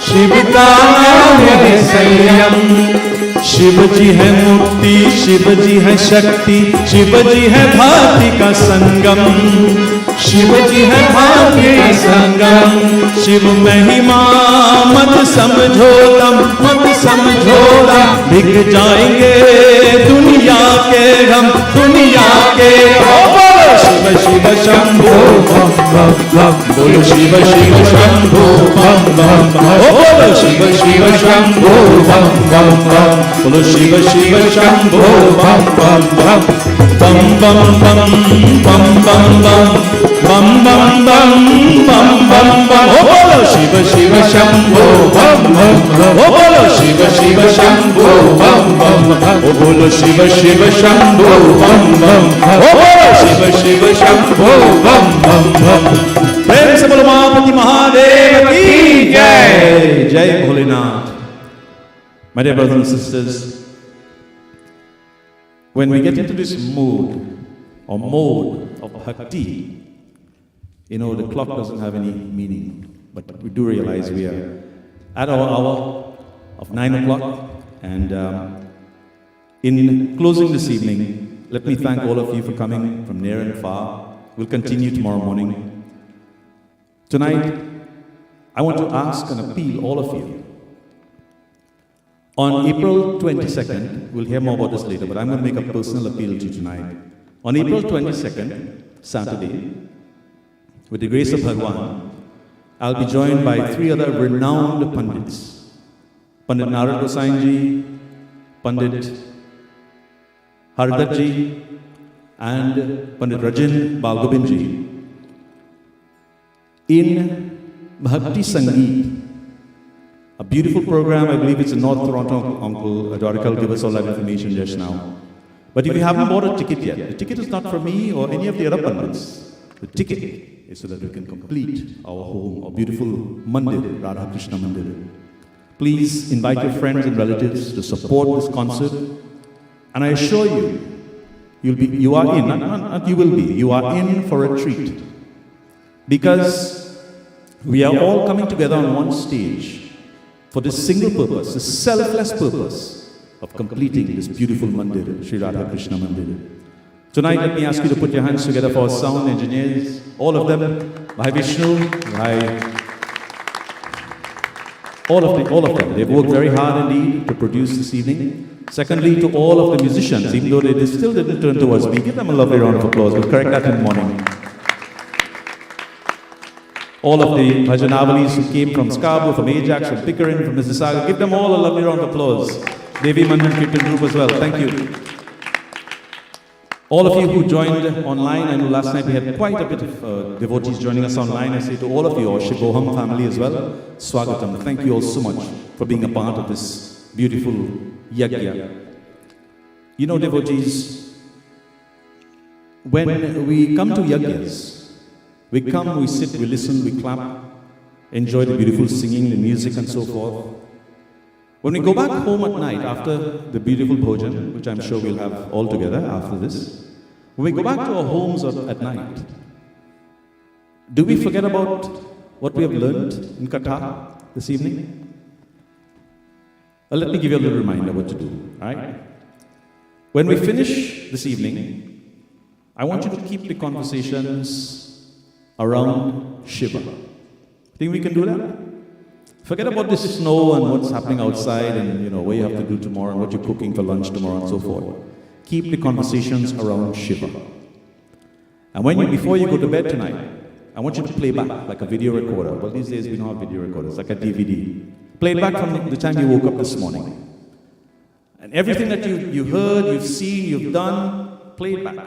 शिव का नाम है संयम. शिव जी है मुक्ति. शिव जी है शक्ति. शिव जी है भांति का संगम. शिव जी है भांति का संगम. शिव महिमा मत समझो तम. मत समझो तम. बिक जाएंगे दुनिया के हम. दुनिया के बोलो शिव शिव शंभो बम बम बम. बोलो शिव शिव शंभो बम बम बम. बोलो शिव शिव शंभो बम बम बम. बोलो शिव शिव शंभो बम बम बम. बम bam bam bam bam bam bam. Oh bolo Shiva Shiva Shambho bam bam bam. Oh bolo Shiva Shiva Shambho bam bam bam. Oh bolo Shiva Shiva Shambho bam bam bam. Oh bolo Shiva Shiva Shambho bam bam bam. प्रेम से बोलो महापति महादेव की जय. Jai Bholenath. My dear brothers and sisters, when we get into this mood or mode of bhakti, you know, the clock doesn't have any meaning, but we do realize we are at our hour of 9 o'clock. And in closing this evening, let me thank all of you for coming from near and far. We'll continue tomorrow morning. Tonight, I want to ask and appeal all of you. On April 22nd, we'll hear more about this later, but I'm going to make a personal appeal to you tonight. On April 22nd, Saturday, with the grace of Bhagwan, I'll be joined by 3 other renowned Pandits. Pandit Narad Gosainji, Pandit Hardatji, and Pandit Rajin Balgobinji in Bhakti Sangeet. A beautiful program. I believe it's in North Toronto. Uncle Dorika will give us all that information just now. But if you haven't bought a ticket yet, the ticket is not for me or any of the other Pandits. The ticket is so that we can complete our home, our beautiful Mandir, Radha Krishna Mandir. Please invite your friends and relatives to support this concert. And I assure you, you are in, not you will be, you are in for a treat. Because we are all coming together on one stage for this single purpose, this selfless purpose of completing this beautiful Mandir, Sri Radha Krishna Mandir. Tonight, let me ask you to put your hands together for our sound engineers, all of them, Bhai Vishnu, all of them. They've worked very hard indeed to produce this evening. Secondly, to all of the musicians, even though they still didn't turn towards me, give them a lovely round of applause. We'll correct that in the morning. All of the Bhajanavalis who came from Scarborough, from Ajax, from Pickering, from Mississauga, give them all a lovely round of applause. Devi Mandir Kirtan Group as well, thank you. All of you who joined online, I know last night we had quite a bit of devotees joining us online. I say to all of you, our Shivoham family as well, Swagatam. Thank you all so much for being a part of this beautiful Yagya. You know, devotees, when we come to Yagyas, we come, we sit, we listen, we clap, enjoy the beautiful singing, the music and so forth. When we go back home at night after the beautiful bhojan, which I'm sure we'll have all together after this, when we go back to our homes at night, do we forget about what we have learned in Katha this evening? Well, let me give you a little reminder what to do, right? When we finish this evening, I want you to keep the conversations around Shiva. Think we can do that? Forget about this snow and what's happening outside and what you have to do tomorrow and what you're cooking for lunch tomorrow and so forth. Keep the conversations around Shiva. And before you go to bed tonight, I want you to play back like a video recorder. Well, these days we don't have video recorders, like a DVD. Play it back from the time you woke up this morning. And everything that you heard, you've seen, you've done, play it back.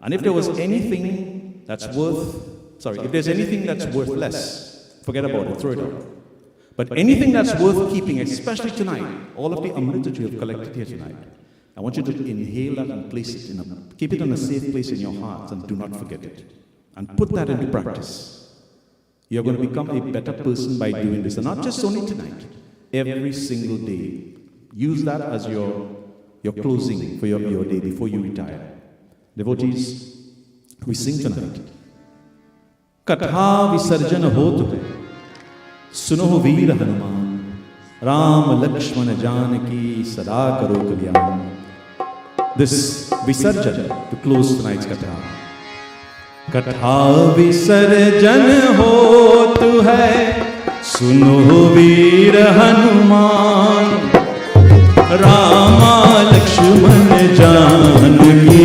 And if there was anything that's if there's anything that's worthless, forget about it, throw it out. But anything that's worth keeping, especially tonight, all of the amrit that you have collected here tonight, I want you to inhale that and place it keep it in a safe place in your heart and do not forget it. And put that into practice. You're going to become a better person by doing this. And not just only tonight, every single day. Use that as your closing for your day before you retire. Devotees, we sing tonight. Katha visarjan hot hai, suno veer Hanuman, Ram Lakshmana Janaki sada karo kalyan. This visarjan to close tonight's katha. Katha visarjan hot hai, suno veer Hanuman, Rama Lakshmana Janaki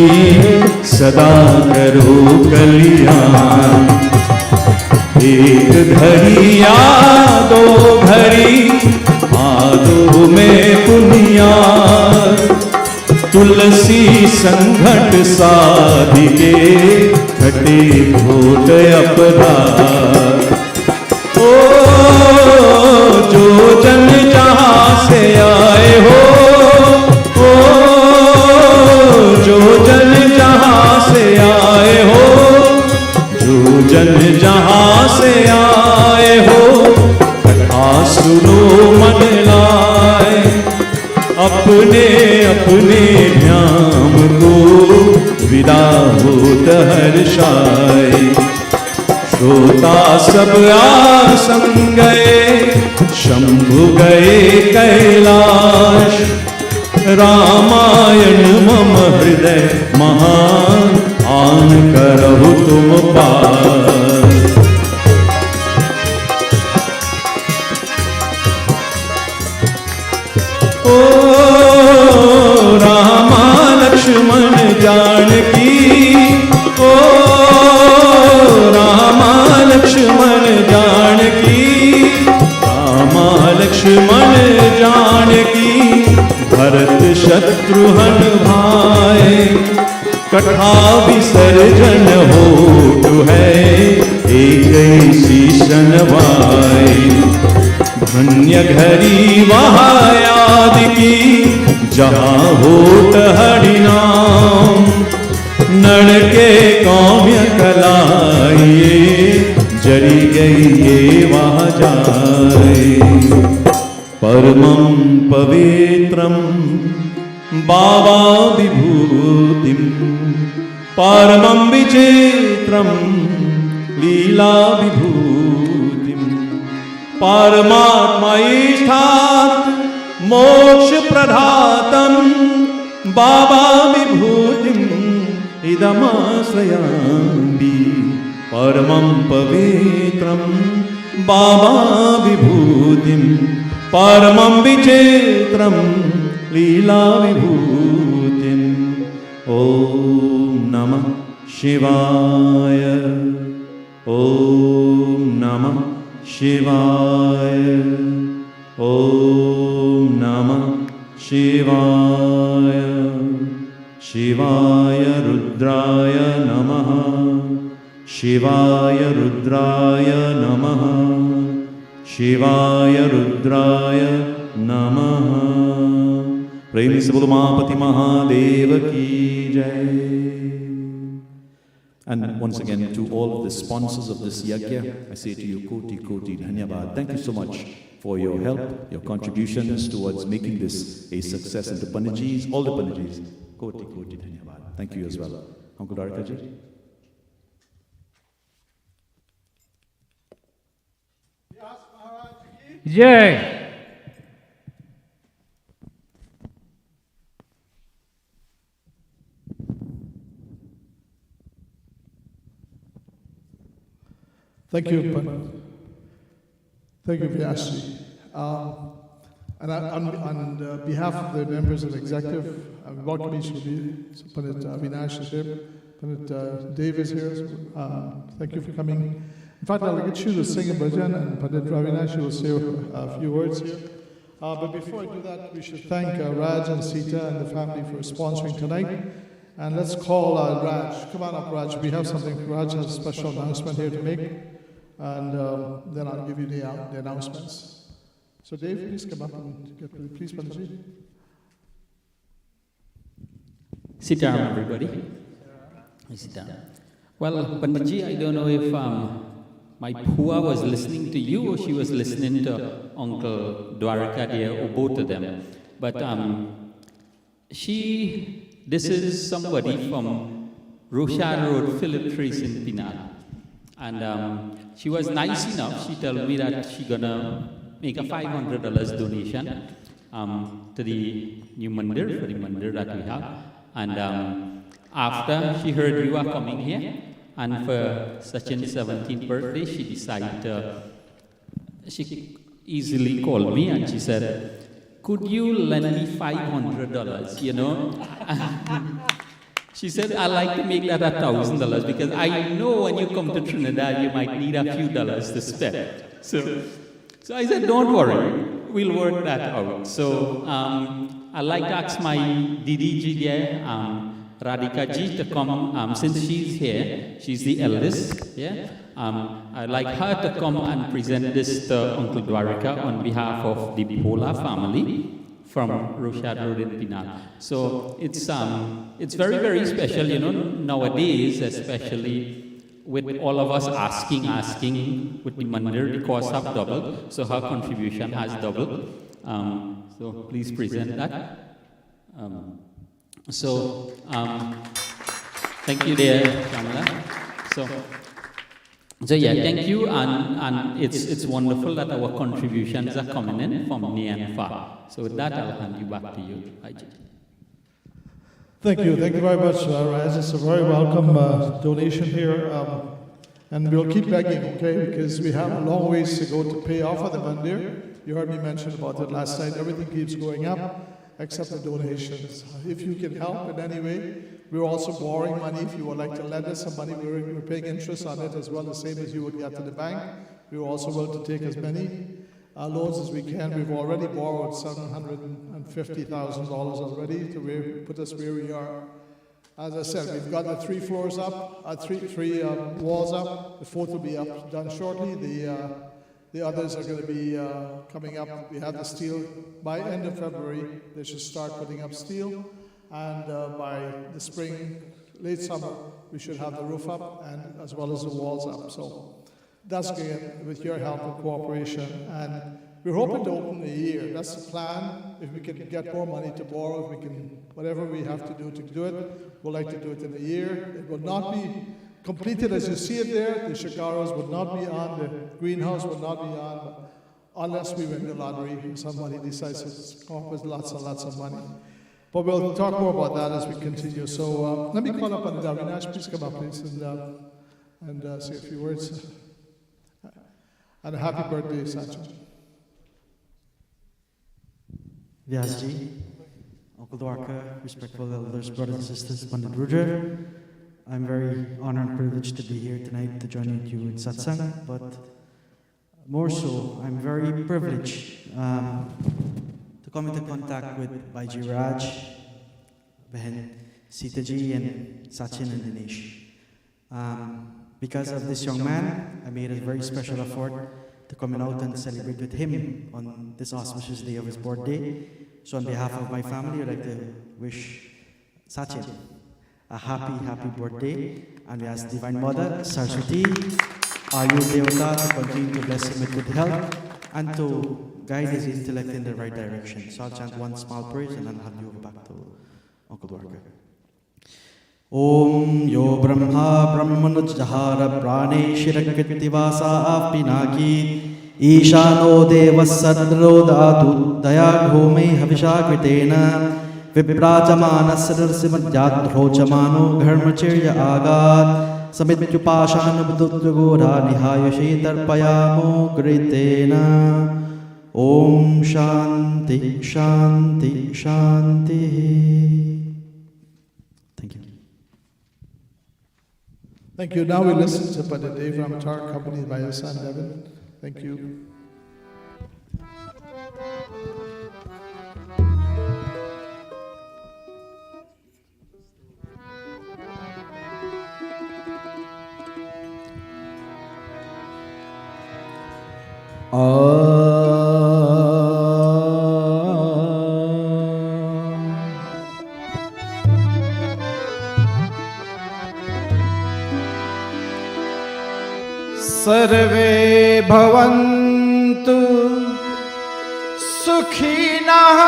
sada karo kalyan. एक घड़ी या दो घड़ी आदो में पुनिया तुलसी संघट साधिके घटे घोट अपराध। ओ जो जन जहाँ से आए हो, ओ जो जन जहाँ से आए हो, जो जन जहाँ से आए हो, कथा सुनो मन लाए, अपने अपने ध्यान को विदा होत हर्षाए। श्रोता सब आग संग गए, शंभु गए कैलाश, रामायण मम हृदय महान, आन करहु तुम पार। ओ रामा लक्ष्मण जानकी, ओ रामा लक्ष्मण जानकी, रामा लक्ष्मण जानकी, भरत शत्रुघ्न भाई, कथा विसर्जन होत है, एक शीशन भाई। धन्य घड़ी वहाँ याद की, जहाँ होत हरिनाम, नड़ के काम्य कलाइए, जरी गई ये वहाँ जाए। परमं पवित्रं बाबा विभूतिं, परमं विचित्रं लीला विभूतिं, परमात्मा इष्टात् मोक्ष प्रदातं, बाबा विभूतिं इदमाश्रयामि। परमं पवित्रं बाबा विभूतिं, परमं विचित्रं लीला विभूतिं। ओम नमः शिवाय, ओम नमः शिवाय, ओम नमः शिवाय। शिवाय रुद्राय नमः, शिवाय रुद्राय नमः, शिवाय रुद्राय नमः। प्रेम से बोलो महापति महादेव की जय। And once again, to all of the sponsors of this Yagya, I say to you, Koti Koti Dhanyabad. Thank you so much for your help, your contributions towards making this a success. And the Panditjis, all the Panditjis, Koti Koti Dhanyabad. Thank you as well. Uncle Dwarkaji. Jai. Thank you, thank you, Vyasji. And on behalf of the members of the executive, welcome each of you. Pandit Avinash is here. Pandit Dave is here. Thank you for coming. In fact, I'll get you to sing a bhajan, and Pandit Avinash will say a few words here. But before I do that, we should thank Raj and Sita and the family for sponsoring tonight. And let's call Raj. Come on up, Raj. We have something. Raj has a special announcement here to make. And then I'll give you the announcements. So Dave, please come up and get ready. Please, Panditji. Sit down, everybody. Sit down. Well, Panditji, I don't know if my Pua was listening to you or she was listening to Uncle Dwarka there, or both of them. But this is somebody from Roshan Road, Philip Trace in Pinal. And she was nice enough, she told me that she's gonna make a $500 donation to the new Mandir, for the Mandir that we have. And after she heard you are coming here, and for Sachin's 17th birthday, she decided she easily called me and she said, could you lend me $500, you know? She said, I'd like to make that $1,000 because I know when you come to Trinidad, you might need a few dollars to spend. So I said, don't worry, we'll work that out. So I'd like to ask my Didi ji there, Radhika ji, to come, since she's here, she's the eldest, yeah? I'd like her to come and present this to Uncle Dwarika on behalf of the Bhola family from Roshad Road in Pinal. So it's very, very special, you know, nowadays, especially with all of us asking with the Mandir, the costs have doubled, so her contribution has doubled. So please present that. Thank you there, Shamala. So yeah, thank you, and it's wonderful that our contributions are coming in from near and far. So with that, I'll hand you back to you, Ajit. Thank you very much, Raz. It's a very welcome donation here, and we'll keep begging, okay, because we have a long ways to go to pay off of the Mandir. You heard me mention about it last night. Everything keeps going up, except the donations. If you can help in any way, we're also borrowing money. If you would like to lend us some money, we're paying interest on it as well, the same as you would get to the bank. We're also willing to take as many loans as we can. We've already borrowed $750,000 already to put us where we are. As I said, we've got the 3 floors up, three walls up. The 4th will be up, done shortly. The others are going to be coming up. We have the steel. By end of February, they should start putting up steel. And by the spring, late summer, we should have the roof up and as well as the walls up. So that's again with your help and cooperation. And we're hoping to open a year. That's the plan. If we can get more money to borrow, if we can, whatever we have to do it, we'd like to do it in a year. It will not be completed as you see it there. The Shikaros would not be on, the greenhouse would not be on, unless we win the lottery and somebody decides to come up with lots and lots of money. But we'll talk more about that as we continue. So let me call up on Avinash. Please come up, please, and say a few words. And a happy birthday, Sachin. Vyasji, Uncle Dwarka, respectful elders, brothers and sisters, Pandit Rudra. I'm very honored and privileged to be here tonight to join you in satsang, but more so, I'm very privileged to come into contact with Bhaiji Raj, Behan Sita ji, and Sachin and Dinesh. Because of this young man, I made a very special effort to come out and celebrate with him on this auspicious day of his birthday. So on behalf of my family, I'd like to wish Sachin a happy, happy birthday. And we ask Divine Mother, Saraswati, Ayu Devata, to continue to bless him with good health and to guide his intellect in the right direction. So I'll chant one small praise and then hand you over back to Uncle Dwarka. Om Yo Brahma Brahmanuj Jahara Prane Shirakritivasa Pinaki Ishano Devasadro Datu Daya Gome Havishakritena Vibrajamana Sadarsimadjadrochamano Dharmachirya Agat Samityupashana Buddhagora Nihayashe Tarpayamo Gritena Om Shanti Shanti Shanti. Thank you. Thank you. Now we listen to Pandit Dev Ramatar, accompanied by his son Devin. Thank you. सर्वे भवन्तु सुखिनः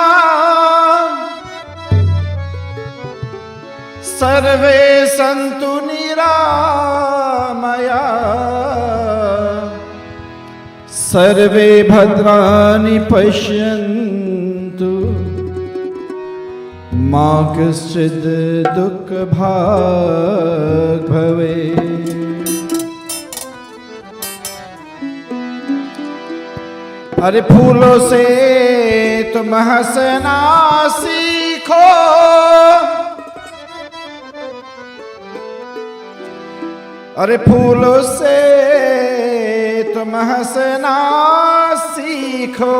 सर्वे सन्तु निरामया सर्वे भद्राणि पश्यन्तु मा कश्चित् दुःखभाग् भवेत्। अरे फूलों से तुम हंसना सीखो अरे फूलों से तुम हंसना सीखो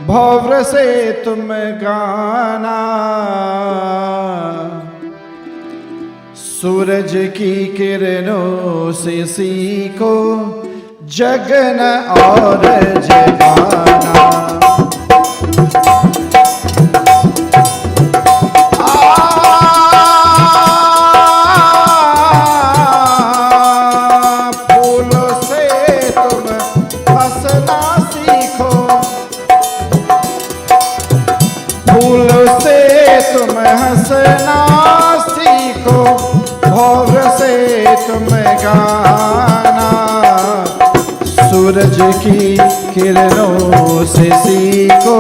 भौर से तुम गाना, सूरज की किरणों से सीखो जगना और जगाना। फूलों से तुम हंसना सीखो, फूलों से तुम हंसना सीखो, भौर से तुम गाना, सूरज की किरणों से सीखो।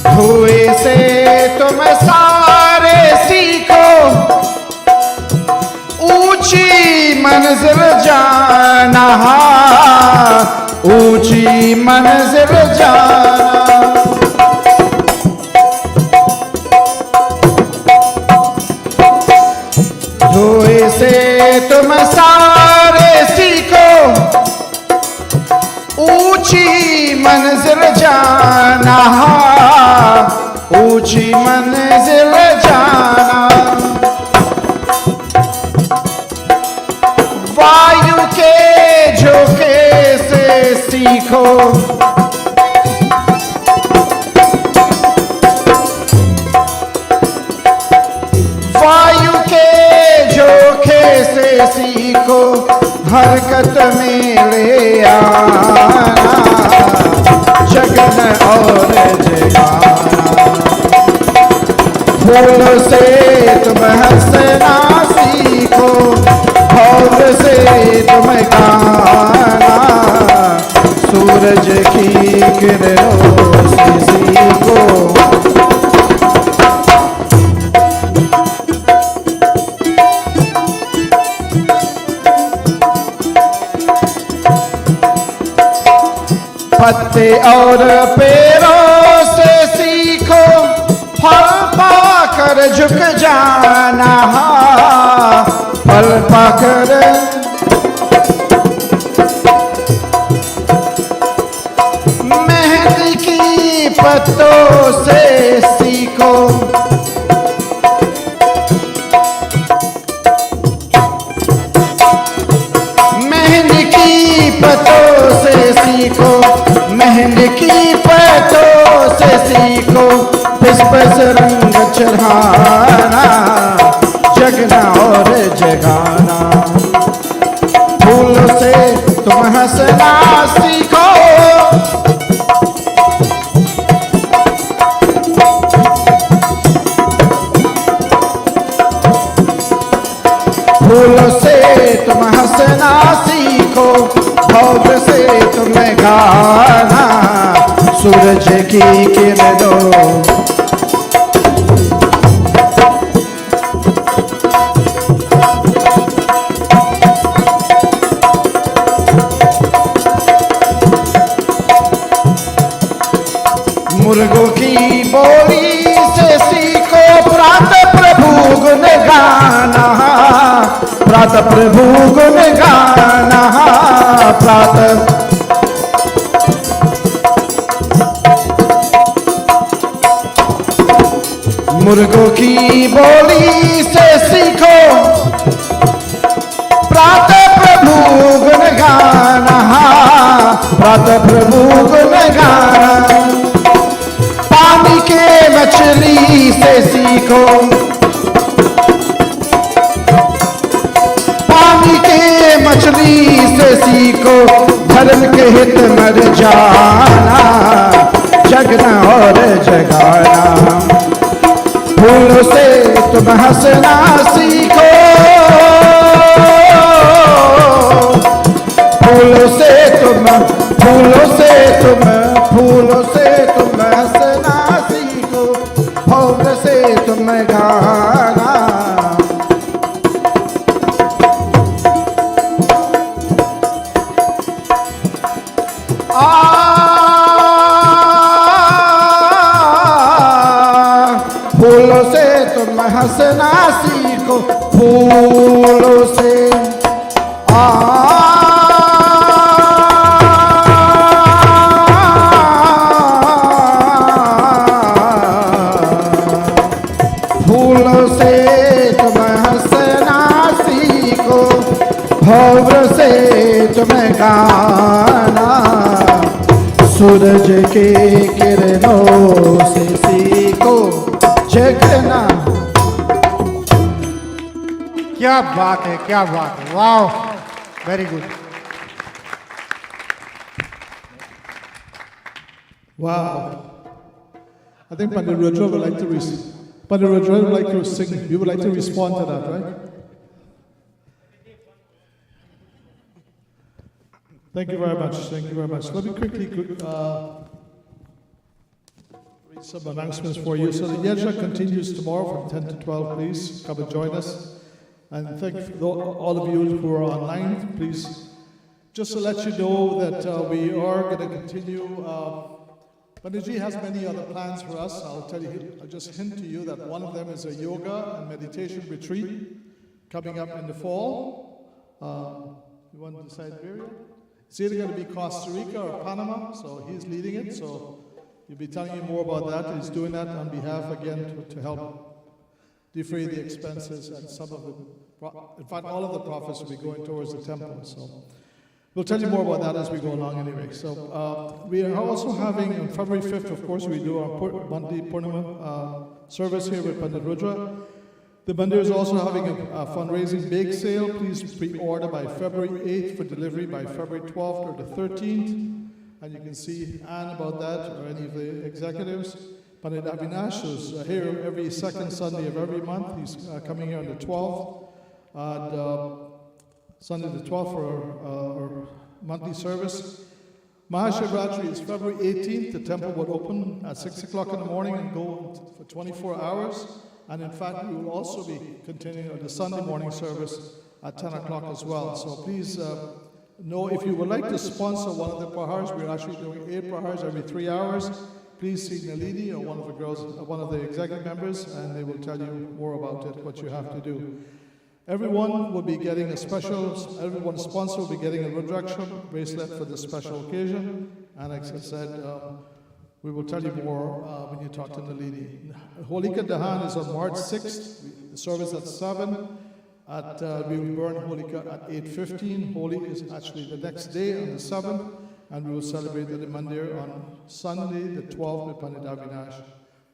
धुएं से तुम सारे सीखो, ऊंची मंजिल जाना, ऊंची मंजिल जाना। धुएं से तुम सारे सीखो, ऊंची मंजिल जाना, ऊंची मंजिल जाना। वायु के झोंके से सीखो, वायु के झोंके से सीखो, हरकत में ले आना, जगन और जगाना। फूलों से तुम हंसना सीखो, भौर से तुम गाना, सूरज की किरणों से सीखो। पत्ते और पेड़ों से सीखो, फल पाकर झुक जाना, फल पाकर। मेहंदी की पत्तों से सीखो, मेहंदी की पत्तों से सीखो, मेहंदी की पत्तों से सीखो, पुष्प से रंग चढ़ाना, जगना और जगाना। फूलों से तुम हंसना सीखो, फूलों से तुम हंसना सीखो, भौर से तुम गाना, सूरज की किरणों। मुर्गों की बोली से सीखो, प्रातः प्रभु गुण गाना, प्रातः प्रभु गुण गाना, प्रातः। मुर्गों की बोली से सीखो, प्रातः प्रभु गुण गाना, प्रातः प्रभु गुण गाना। पानी के मछली से सीखो, पानी के मछली से सीखो, धर्म के हित मर जाना, जगना और जगाना। फूलों से तुम हंसना सीखो, फूलों से तुम, फूलों से तुम, फूलों से तुम हंसना सीखो, भौर से तुम गाना। फूलों से तुम हंसना सीखो, फूलों से फूलों से तुम हंसना सीखो, भव्र से तुम गाना, सूरज के किरणों से सीखो जगना। क्या बात है, क्या बात है, वाह, very good. Wow. I think Pandit Rudra would like to Pandit Rudra would like to sing. You would like to respond to that, right? Thank you very much. Thank you very much. Let me quickly read some announcements for you. So the Yagya continues tomorrow from 10 to 12. Please come and join us. And thank all of you who are online. Please, just to let you know that we are going to continue. Panditji has many other plans for us. I'll just hint to you that one of them is a yoga and meditation retreat coming up in the fall. You want to decide where? It's either going to be Costa Rica or Panama, so he's leading it. So he'll be telling you more about that. He's doing that on behalf, again, to help defray the expenses and some of the, in fact, all of the profits will be going towards the temple. So we'll tell you more about that as we go along anyway. So we are also having, on February 5th, of course, we do our Mandir Purana service here with Pandit Rudra. The Mandir is also having a fundraising bake sale. Please pre-order by February 8th for delivery by February 12th or the 13th. And you can see Anne about that, or any of the executives. Pandit Avinash is here every second Sunday of every month. He's coming here on the 12th. And Sunday the 12th for our monthly service. Mahashivratri is February 18th. The temple will open at 6 o'clock in the morning and go for 24 hours. And in fact, we will also be continuing the Sunday morning service at 10 o'clock as well. So please know if you would like to sponsor one of the prahars, we're actually doing 8 prahars every 3 hours. Please see Nalini or one of the girls, one of the executive members, and they will tell you more about it, what you have to do. Everyone will be getting a special, everyone's sponsor will be getting a Rudraksha bracelet for this special occasion. And like I said, we will tell you more when you talk to Nalini. Holika Dahan is on March 6th. The service at 7. We will burn Holika at 8:15. Holi is actually the next day on the 7th. And we will celebrate at the Mandir on Sunday, the 12th, with Pandit Avinash.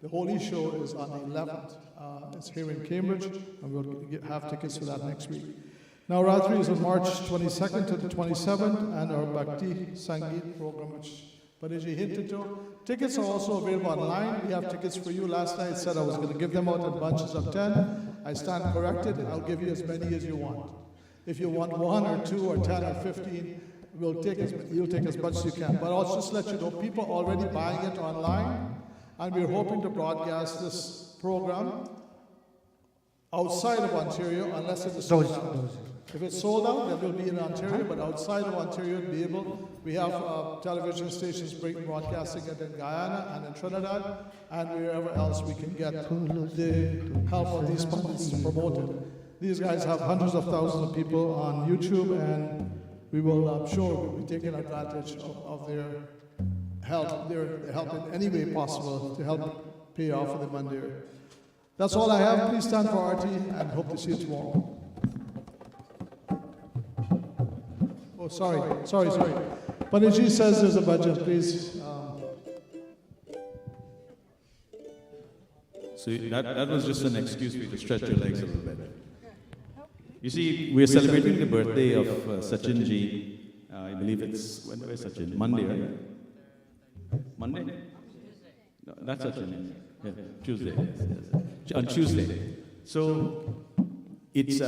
The Holi show is on the 11th. It's here in Cambridge, and we'll have tickets for that next week. Now, Ratri is on March 22nd to the 27th, and our Bhakti Sangeet program, which Panditji hinted to. Tickets are also available online. We have tickets for you. Last night I said I was going to give them out in bunches of 10. I stand corrected. I'll give you as many as you want. If you want 1 or 2 or 10 or 15, you'll take as much as you can. But I'll just let you know, people are already buying it online, and we're hoping to broadcast this program outside of Ontario, unless it is sold out. If it's sold out, then we'll be in Ontario, but outside of Ontario, we'll be able. We have television stations broadcasting it in Guyana and in Trinidad, and wherever else we can get the help of these pundits to promote it. These guys have hundreds of thousands of people on YouTube, and we will, I'm sure, we'll be taking advantage of their help in any way possible to help pay off for the Mandir. That's all I have. Please stand for Arti, and hope to see you tomorrow. Oh, sorry. Panditji says there's a budget, please. So that was just an excuse for you to stretch your legs a little bit. You see, we're celebrating the birthday of Sachinji. I believe it's, when was Sachin? Monday, right? Monday? No, that's Sachin. Yeah, Tuesday. Yes. On Tuesday. So, it's,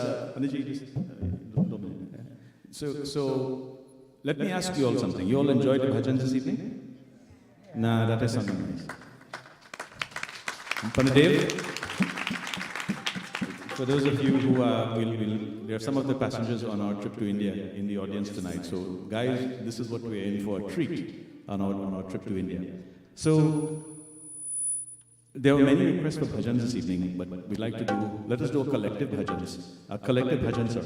So, let me ask you all something. You all enjoyed the bhajan this evening? Nah, that is something nice. Panadev, for those of you who there are some of the passengers on our trip to India in the audience tonight. So, guys, this is what we're in for, a treat on our trip to India. So, There were many requests for bhajans this evening, but we'd like to let us do a collective bhajans,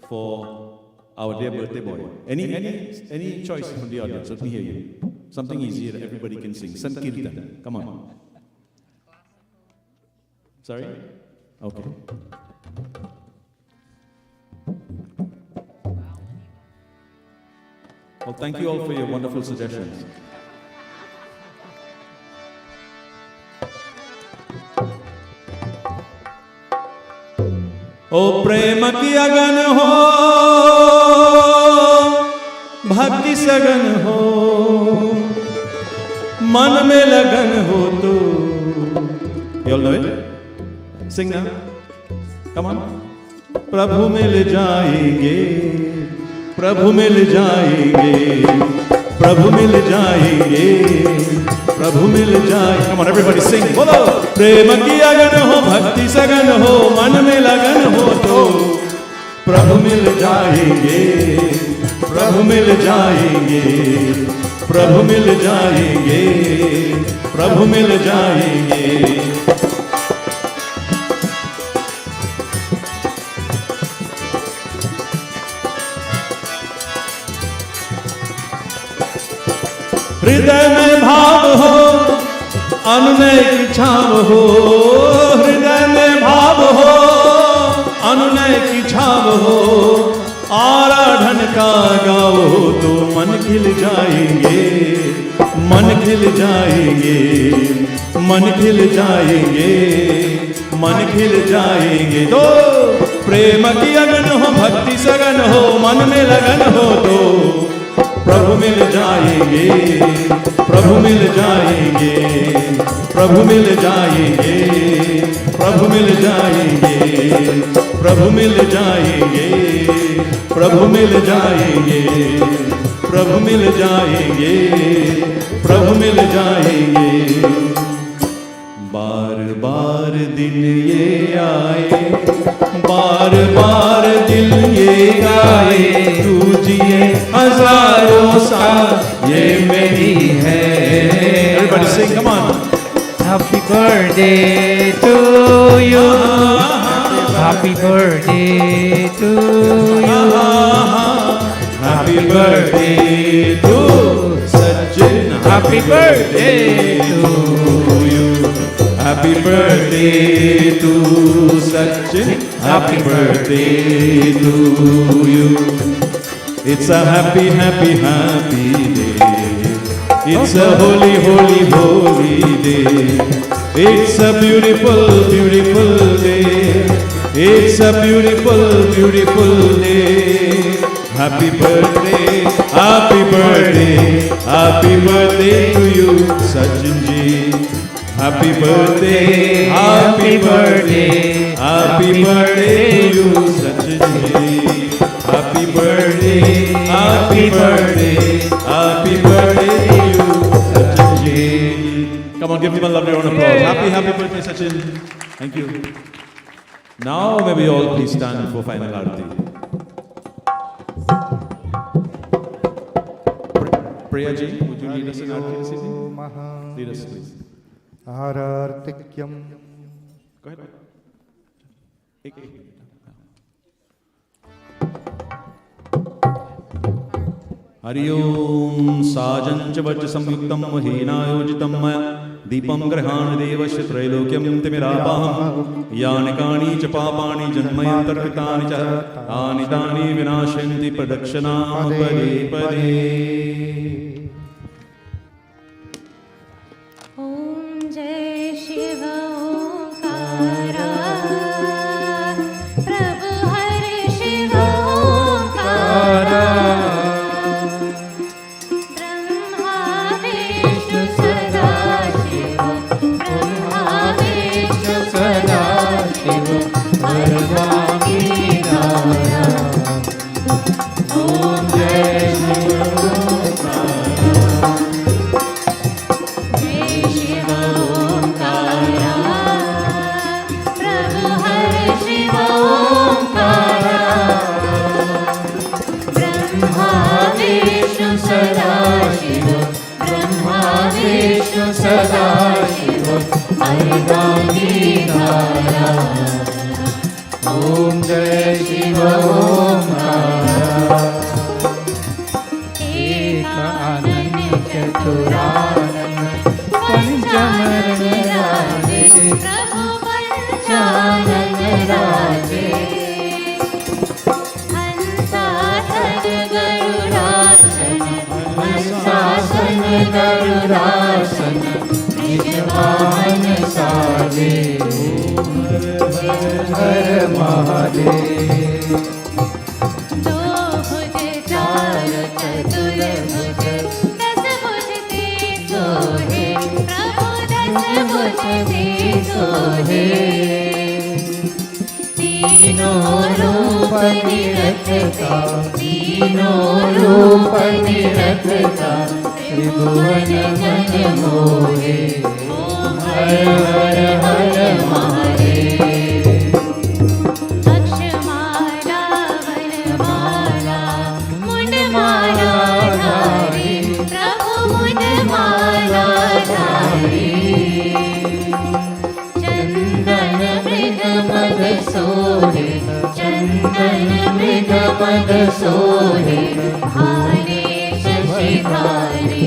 for our dear birthday boy. Any choice from the audience? Let me hear you. Something easy that everybody can sing. Sankirtan. Come on. Sorry? Okay. Well, thank you all for your wonderful suggestions. ओ प्रेम की अगन हो, भक्ति सगन हो, मन में लगन हो तो. You all know it? Sing now. Come on. प्रभु मिल जाएंगे, प्रभु मिल जाएंगे, प्रभु मिल जाएंगे, प्रभु मिल जाए. Come on, everybody sing. बोलो. प्रेम की अगन हो, भक्ति सगन हो, मन में लगन हो तो प्रभु मिल जाएंगे, प्रभु मिल जाएंगे, प्रभु मिल जाएंगे, प्रभु मिल जाएंगे. हृदय में भाव हो, अनुनय की छाव हो, हृदय में भाव हो, अनुनय की छाव हो, आराधन का गाओ तो मन खिल जाएंगे, मन खिल जाएंगे, मन खिल जाएंगे, मन खिल जाएंगे. तो प्रेम की अगन हो, भक्ति सगन हो, मन में लगन हो तो प्रभु मिल जाएंगे, प्रभु मिल जाएंगे, प्रभु मिल जाएंगे, प्रभु मिल जाएंगे, प्रभु मिल जाएंगे, प्रभु मिल जाएंगे, प्रभु मिल जाएंगे, प्रभु मिल जाएंगे. बार बार दिन ये आए, बार बार दिल ये गाए, तू जिए हजारों साल ये मेरी है. Everybody sing, come on. Happy birthday to you. Happy birthday to you. Happy birthday to Sachin. Happy birthday to you. Happy birthday to Sachin. Happy birthday to you. It's a happy, happy, happy day. It's a holy, holy, holy day. It's a beautiful, beautiful day. It's a beautiful, beautiful day. Happy birthday, happy birthday, happy birthday to you, Sachin ji. Happy birthday, happy birthday, happy birthday to you, Sachin ji. Happy birthday, happy birthday, happy birthday to you, Sachin ji. Come on, give him a lovely round of applause. Happy, happy birthday, Sachin. Thank you. Now may we all please stand for final arati. Priya ji, would you lead us in arati this evening? Lead us, please. Arartikyam. Go ahead. Hari ओम साजं च वज्र संयुक्तं महीनायोजितं मया दीपं गृहाण देवस्य त्रैलोक्यं तिमिरापहं यानि कानि च पापानि जन्मयन्तर्कृतानि च तानि तानि विनाशयन्ति प्रदक्षिणां पदे पदे. ॐ जय शिव ओंकारा प्रभु हरे शिव ओंकारा ब्रह्मा विष्णु सदा शिव ब्रह्मा विष्णु सदा शिव सर्वांगी नारायण. ॐ जय शिव ओंकारा. आनंद चतुरानन पंचमरण राजे प्रभु पंचानन राजे हंसासन गरुडासन हंसासन गरुडासन वृषभान साजे हर महादेव दो भुज चार चतुर्भुज दस भुज तीन सोहे प्रभु दस भुज तीन सोहे तीनों रूप निरखता तीनों रूप निरखता त्रिभुवन मन मोहे ओम हर हर हर महादेव अक्षमाला वनमाला मुंडमाला धारी प्रभु मुंडमाला धारी चंदन मृग मद सोहे चंदन मृग मद सोहे हारे शशिधारी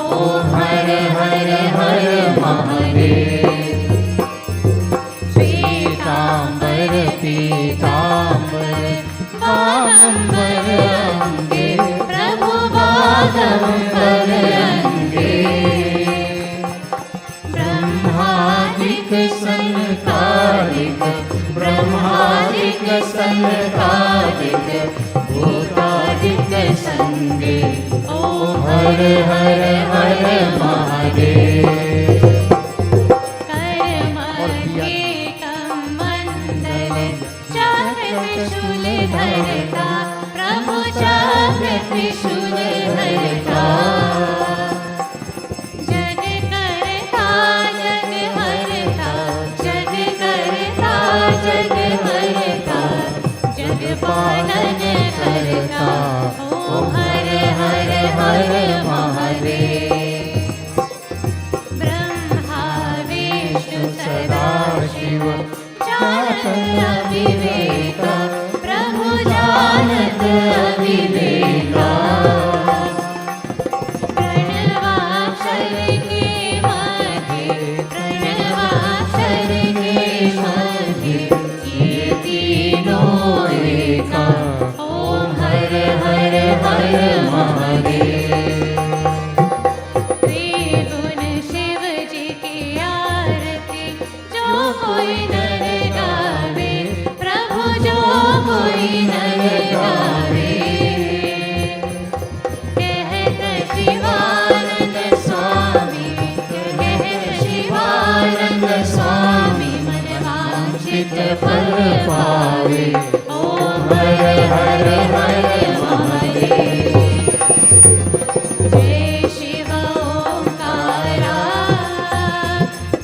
ओम हर हर हर महादेव श्वेतांबर पीतांबर बागंबर अंगे प्रभु बागंबर अंगे ब्रह्मादिक सनकादिक ब्रह्मादिक सनकादिक भूतादिक संगे ओम हर हर हर महादेव धरता प्रभु चक्र त्रिशूल धरता जग करता जग हरता जग करता जग हरता जग पालन करता ओम हर हर हर महादेव ब्रह्मा विष्णु सदा शिव जानत अविवेका प्रभु जानत अविवेका प्रणवाक्षर के मध्य प्रणवाक्षर के मध्य ये तीनों एका ओम हर हर हर महादेव त्रिगुण शिव जी की आरती जो कोई नर गावे प्रभु जो कोई नर गावे कहत शिवानंद स्वामी कहत शिवानंद स्वामी मन वांछित फल पावे ओम हर हर हर महादेव जय शिव ओंकारा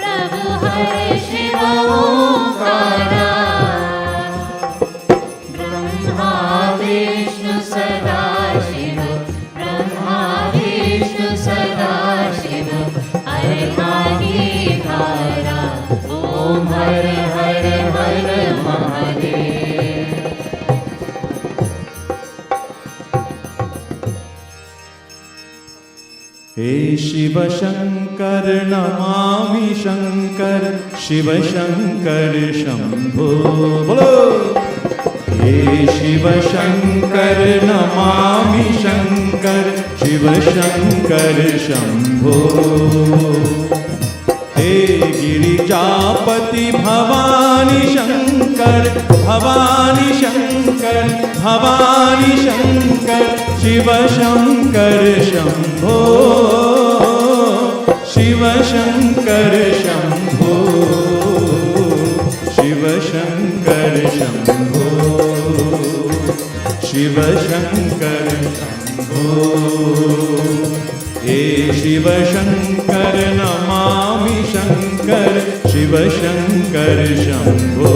प्रभु हर शिव ओंकारा ब्रह्मा विष्णु सदा शिव ब्रह्मा विष्णु सदा शिव अर्कानी धारा ओम हर हर हर महादेव हे शिव शंकर नमामि शंकर शिव शंकर शंभो बोलो हे शिव शंकर नमामि शंकर शिव शंकर शंभो हे गिरिजापति भवानी शंकर भवानी शंकर भवानी शंकर शिव शंकर शंभो शिव शंकर शंभो शिव शंकर शंभो शिव शंकर शंभो हे शिव शंकर नमामि शंकर शिव शंकर शंभो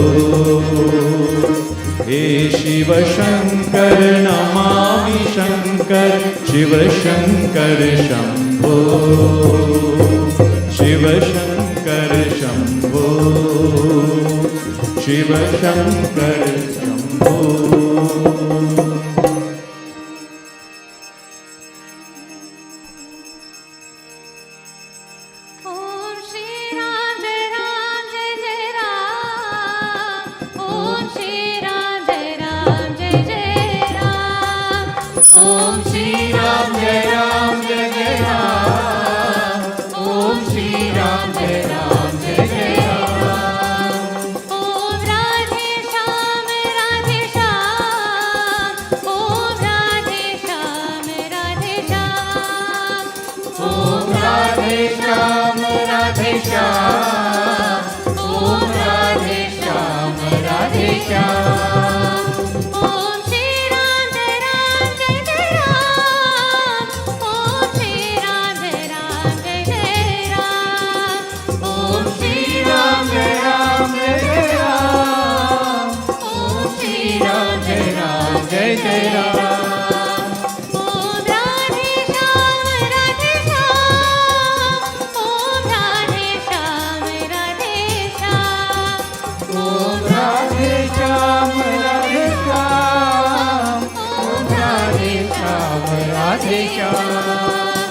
हे शिव शंकर नमामि शंकर शिव शंकर शंभो शिव शंकर शंभो शिव शंकर शंभो श्याम ओम राधे श्याम राधे श्याम ओम श्री राम जय राम जय जय राम ओम श्री राम जय राम जय जय राम ओम श्री राम जय राम जय जय राम ओम श्री राम जय राम जय जय राम ओम राधे श्याम राधे श्याम ओम राधे श्याम राधे श्याम ओम राधे श्याम राधे श्याम ओम राधे श्याम राधे श्याम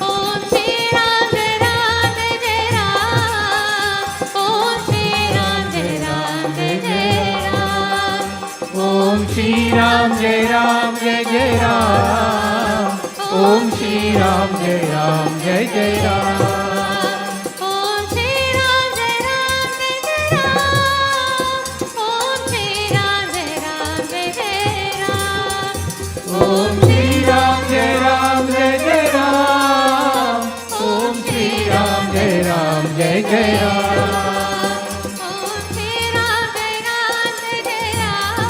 ओम श्री राम जय राम जय जय राम ओम श्री राम जय राम जय जय राम ओम श्री राम जय राम जय जय राम ओम श्री राम जय राम जय जय राम ओम श्री राम जय राम जय जय राम ओम श्री राम जय राम जय जय राम ओम श्री राम जय राम जय जय राम ओम श्री राम जय राम जय जय राम ओम श्री राम जय राम जय जय राम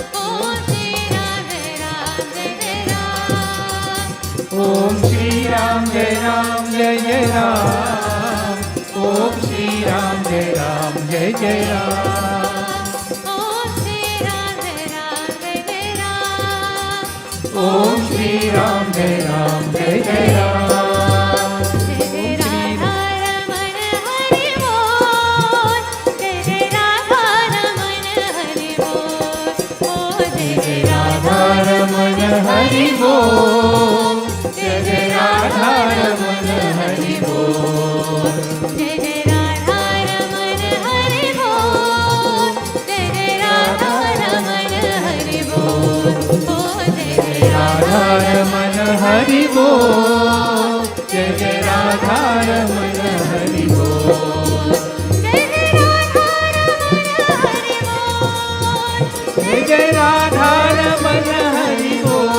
ओम श्री राम जय राम जय जय राम ओम श्री राम जय राम जय जय राम ओम श्री राम जय राम जय जय राम ओम श्री राम जय राम जय जय राम ओम श्री राम जय राम जय जय राम जय जय राधा रमण हरि बोल जय जय राधा रमण हरि बोल ओ जय जय राधा रमन हरि बोल जय जय राधा रमन हरि बोल जय जय राधा रमण हरि बोल जय जय राधा रमण हरि बोल ओ जय जय राधा रमन हरि बोल जय जय राधा रमन हरि बोल जय जय राधा रमण हरि बोल जय जय राधा रमन हरि बोल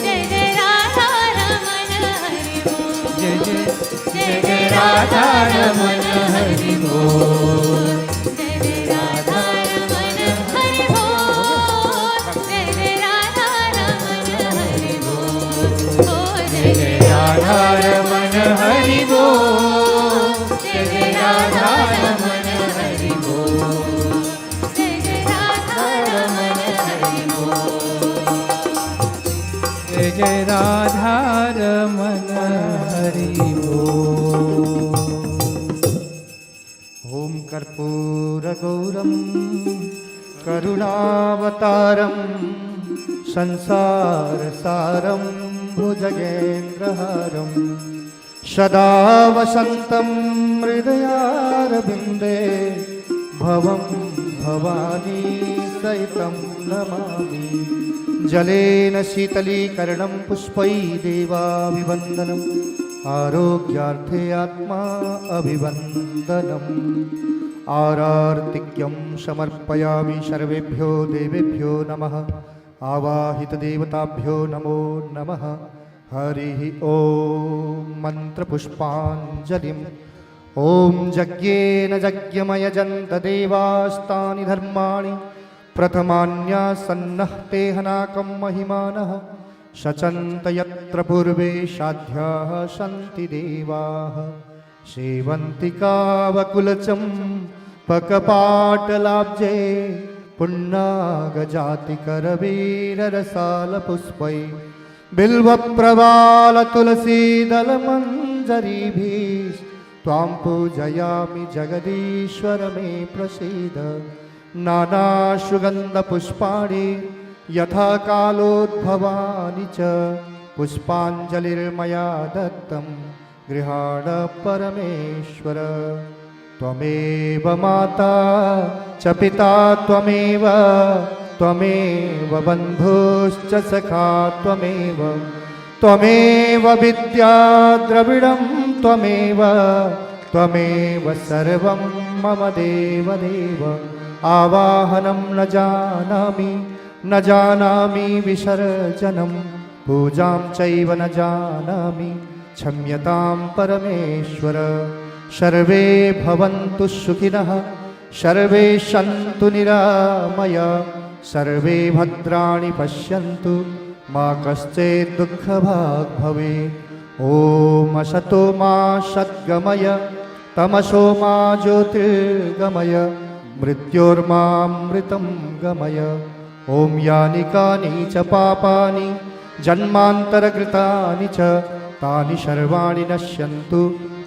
जय जय राधा रमण हरि बोल जय जय जय जय राधा रमन हरि बोल जय जय राधा रमण हरि बोल जय जय राधा रमण हरि बोल ओ जय जय राधा रमन हरि बोल जय जय राधा रमन हरि बोल जय जय राधा रमण हरि बोल जय जय राधा रमन हरि बोल ॐ कर्पूरगौरं करुणावतारं संसारसारं भुजगेन्द्रहारं सदा वसन्तं हृदयारविन्दे भवं भवानी सहितं नमामि जलेन शीतलीकरणं पुष्पैदेवाभिवन्दनम् आरोग्यार्थे आत्मा अभिवन्दनम् आरार्तिक्यं समर्पयामि सर्वेभ्यो देवेभ्यो नमः आवाहितदेवताभ्यो नमो नमः हरिः ॐ मन्त्रपुष्पाञ्जलिम् ॐ यज्ञेन यज्ञमयजन्त देवास्तानि धर्माणि प्रथमान्यासन्नः तेहनाकं महिमानः शचन्त यत्र पूर्वे साध्याः सन्ति देवाः सेवन्तिकावकुलचं पकपाटलाब्जे पुण्णागजातिकरवीररसालपुष्पै बिल्वप्रवालतुलसीदलमञ्जरीभिः त्वां पूजयामि जगदीश्वर मे प्रसीद नानासुगन्धपुष्पाणि यथा कालोद्भवानि च पुष्पाञ्जलिर्मया दत्तं गृहाण परमेश्वर त्वमेव माता च पिता त्वमेव त्वमेव बन्धुश्च सखा त्वमेव त्वमेव विद्या द्रविडं त्वमेव त्वमेव सर्वं मम देवदेव आवाहनं न जानामि विसर्जनं पूजां चैव न जानामि क्षम्यतां परमेश्वर सर्वे भवन्तु सुखिनः सर्वे सन्तु निरामया सर्वे भद्राणि पश्यन्तु मा कश्चित् दुःखभाग् भवेत् ॐ असतो मा सद्गमय तमसो मा ज्योतिर्गमय मृत्योर्मामृतं गमय ॐ यानि कानि च पापानि जन्मान्तरकृतानि च तानि सर्वाणि नश्यन्तु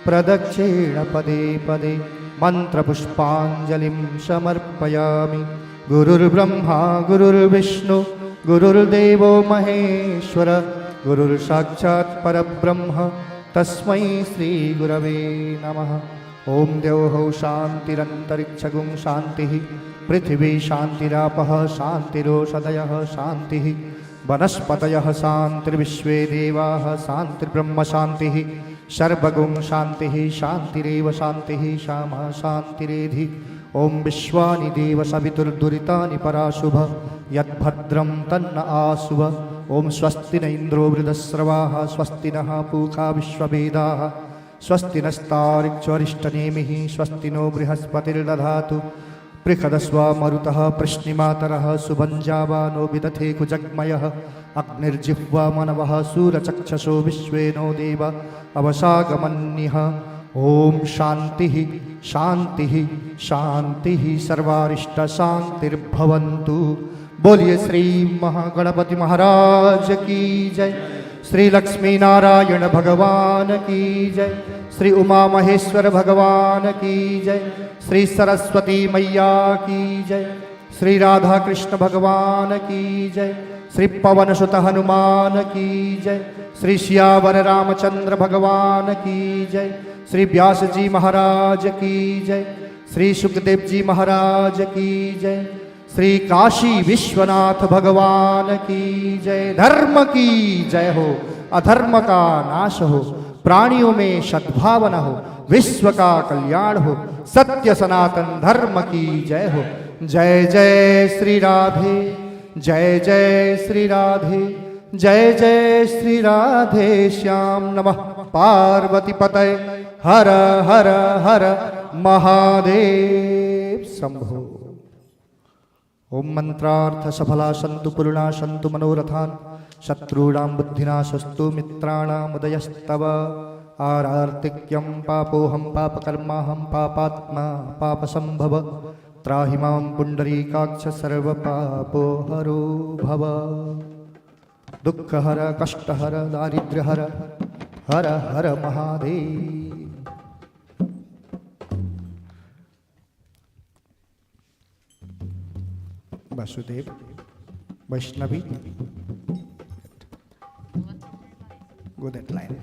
प्रदक्षिण पदे पदे मन्त्रपुष्पाञ्जलिं समर्पयामि गुरुर्ब्रह्मा गुरुर्विष्णु गुरुर्देवो महेश्वर गुरुर्साक्षात् परब्रह्म तस्मै श्रीगुरवे नमः ॐ द्यौः शान्तिरन्तरिक्षगुं शान्तिः पृथिवी शान्तिरापः शान्तिरोषधयः शान्तिः वनस्पतयः शान्तिर्विश्वे देवाः शान्तिर्ब्रह्म शान्तिः सर्वगुं शान्तिः शान्तिरेव शान्तिः श्यामा शान्तिरेधि ॐ विश्वानि देव सवितुर्दुरितानि पराशुभ यद्भद्रं तन्न आशुभ ॐ स्वस्ति न इन्द्रो वृधस्रवाः स्वस्ति नः पूषा विश्ववेदाः स्वस्ति नस्तार्क्ष्यरिष्टनेमिः स्वस्ति नो बृहस्पतिर्दधातु पृषदस्वा मरुतः प्रश्निमातरः सुभञ्जावानो विदथे कुजग्मयः अग्निर्जिह्वा मनवः सूरचक्षसो विश्वे नो देव अवसागमन्यः ॐ शान्तिः शान्तिः शान्तिः सर्वारिष्टशान्तिर्भवन्तु बोलिए श्री महागणपति महाराज की जय श्री लक्ष्मी नारायण भगवान की जय श्री उमा महेश्वर भगवान की जय श्री सरस्वती मैया की जय श्री राधा कृष्ण भगवान की जय श्री पवन सुत हनुमान की जय श्री सियावर रामचंद्र भगवान की जय श्री व्यास जी महाराज की जय श्री सुखदेव जी महाराज की जय श्री काशी विश्वनाथ भगवान की जय धर्म की जय हो अधर्म का नाश हो प्राणियों में सद्भावना हो विश्व का कल्याण हो सत्य सनातन धर्म की जय हो जय जय श्री राधे जय जय श्री राधे जय जय श्री राधे श्याम नमः पार्वती पतये हर हर हर महादेव शंभो ओम मंत्रार्थ सफला सन्तु पूर्णा सन्तु मनोरथान् शत्रूणां बुद्धिनाशस्तु मित्राणामुदयस्तव आरार्तिक्यं पापोऽहं पापकर्माहं पापात्मा पापसम्भव त्राहि मां पुण्डरीकाक्ष सर्वपापो हरो भव दुःखहर कष्टहर दारिद्र्यहर हर हर Mahadev Vasudev Vaishnavi. Go that line.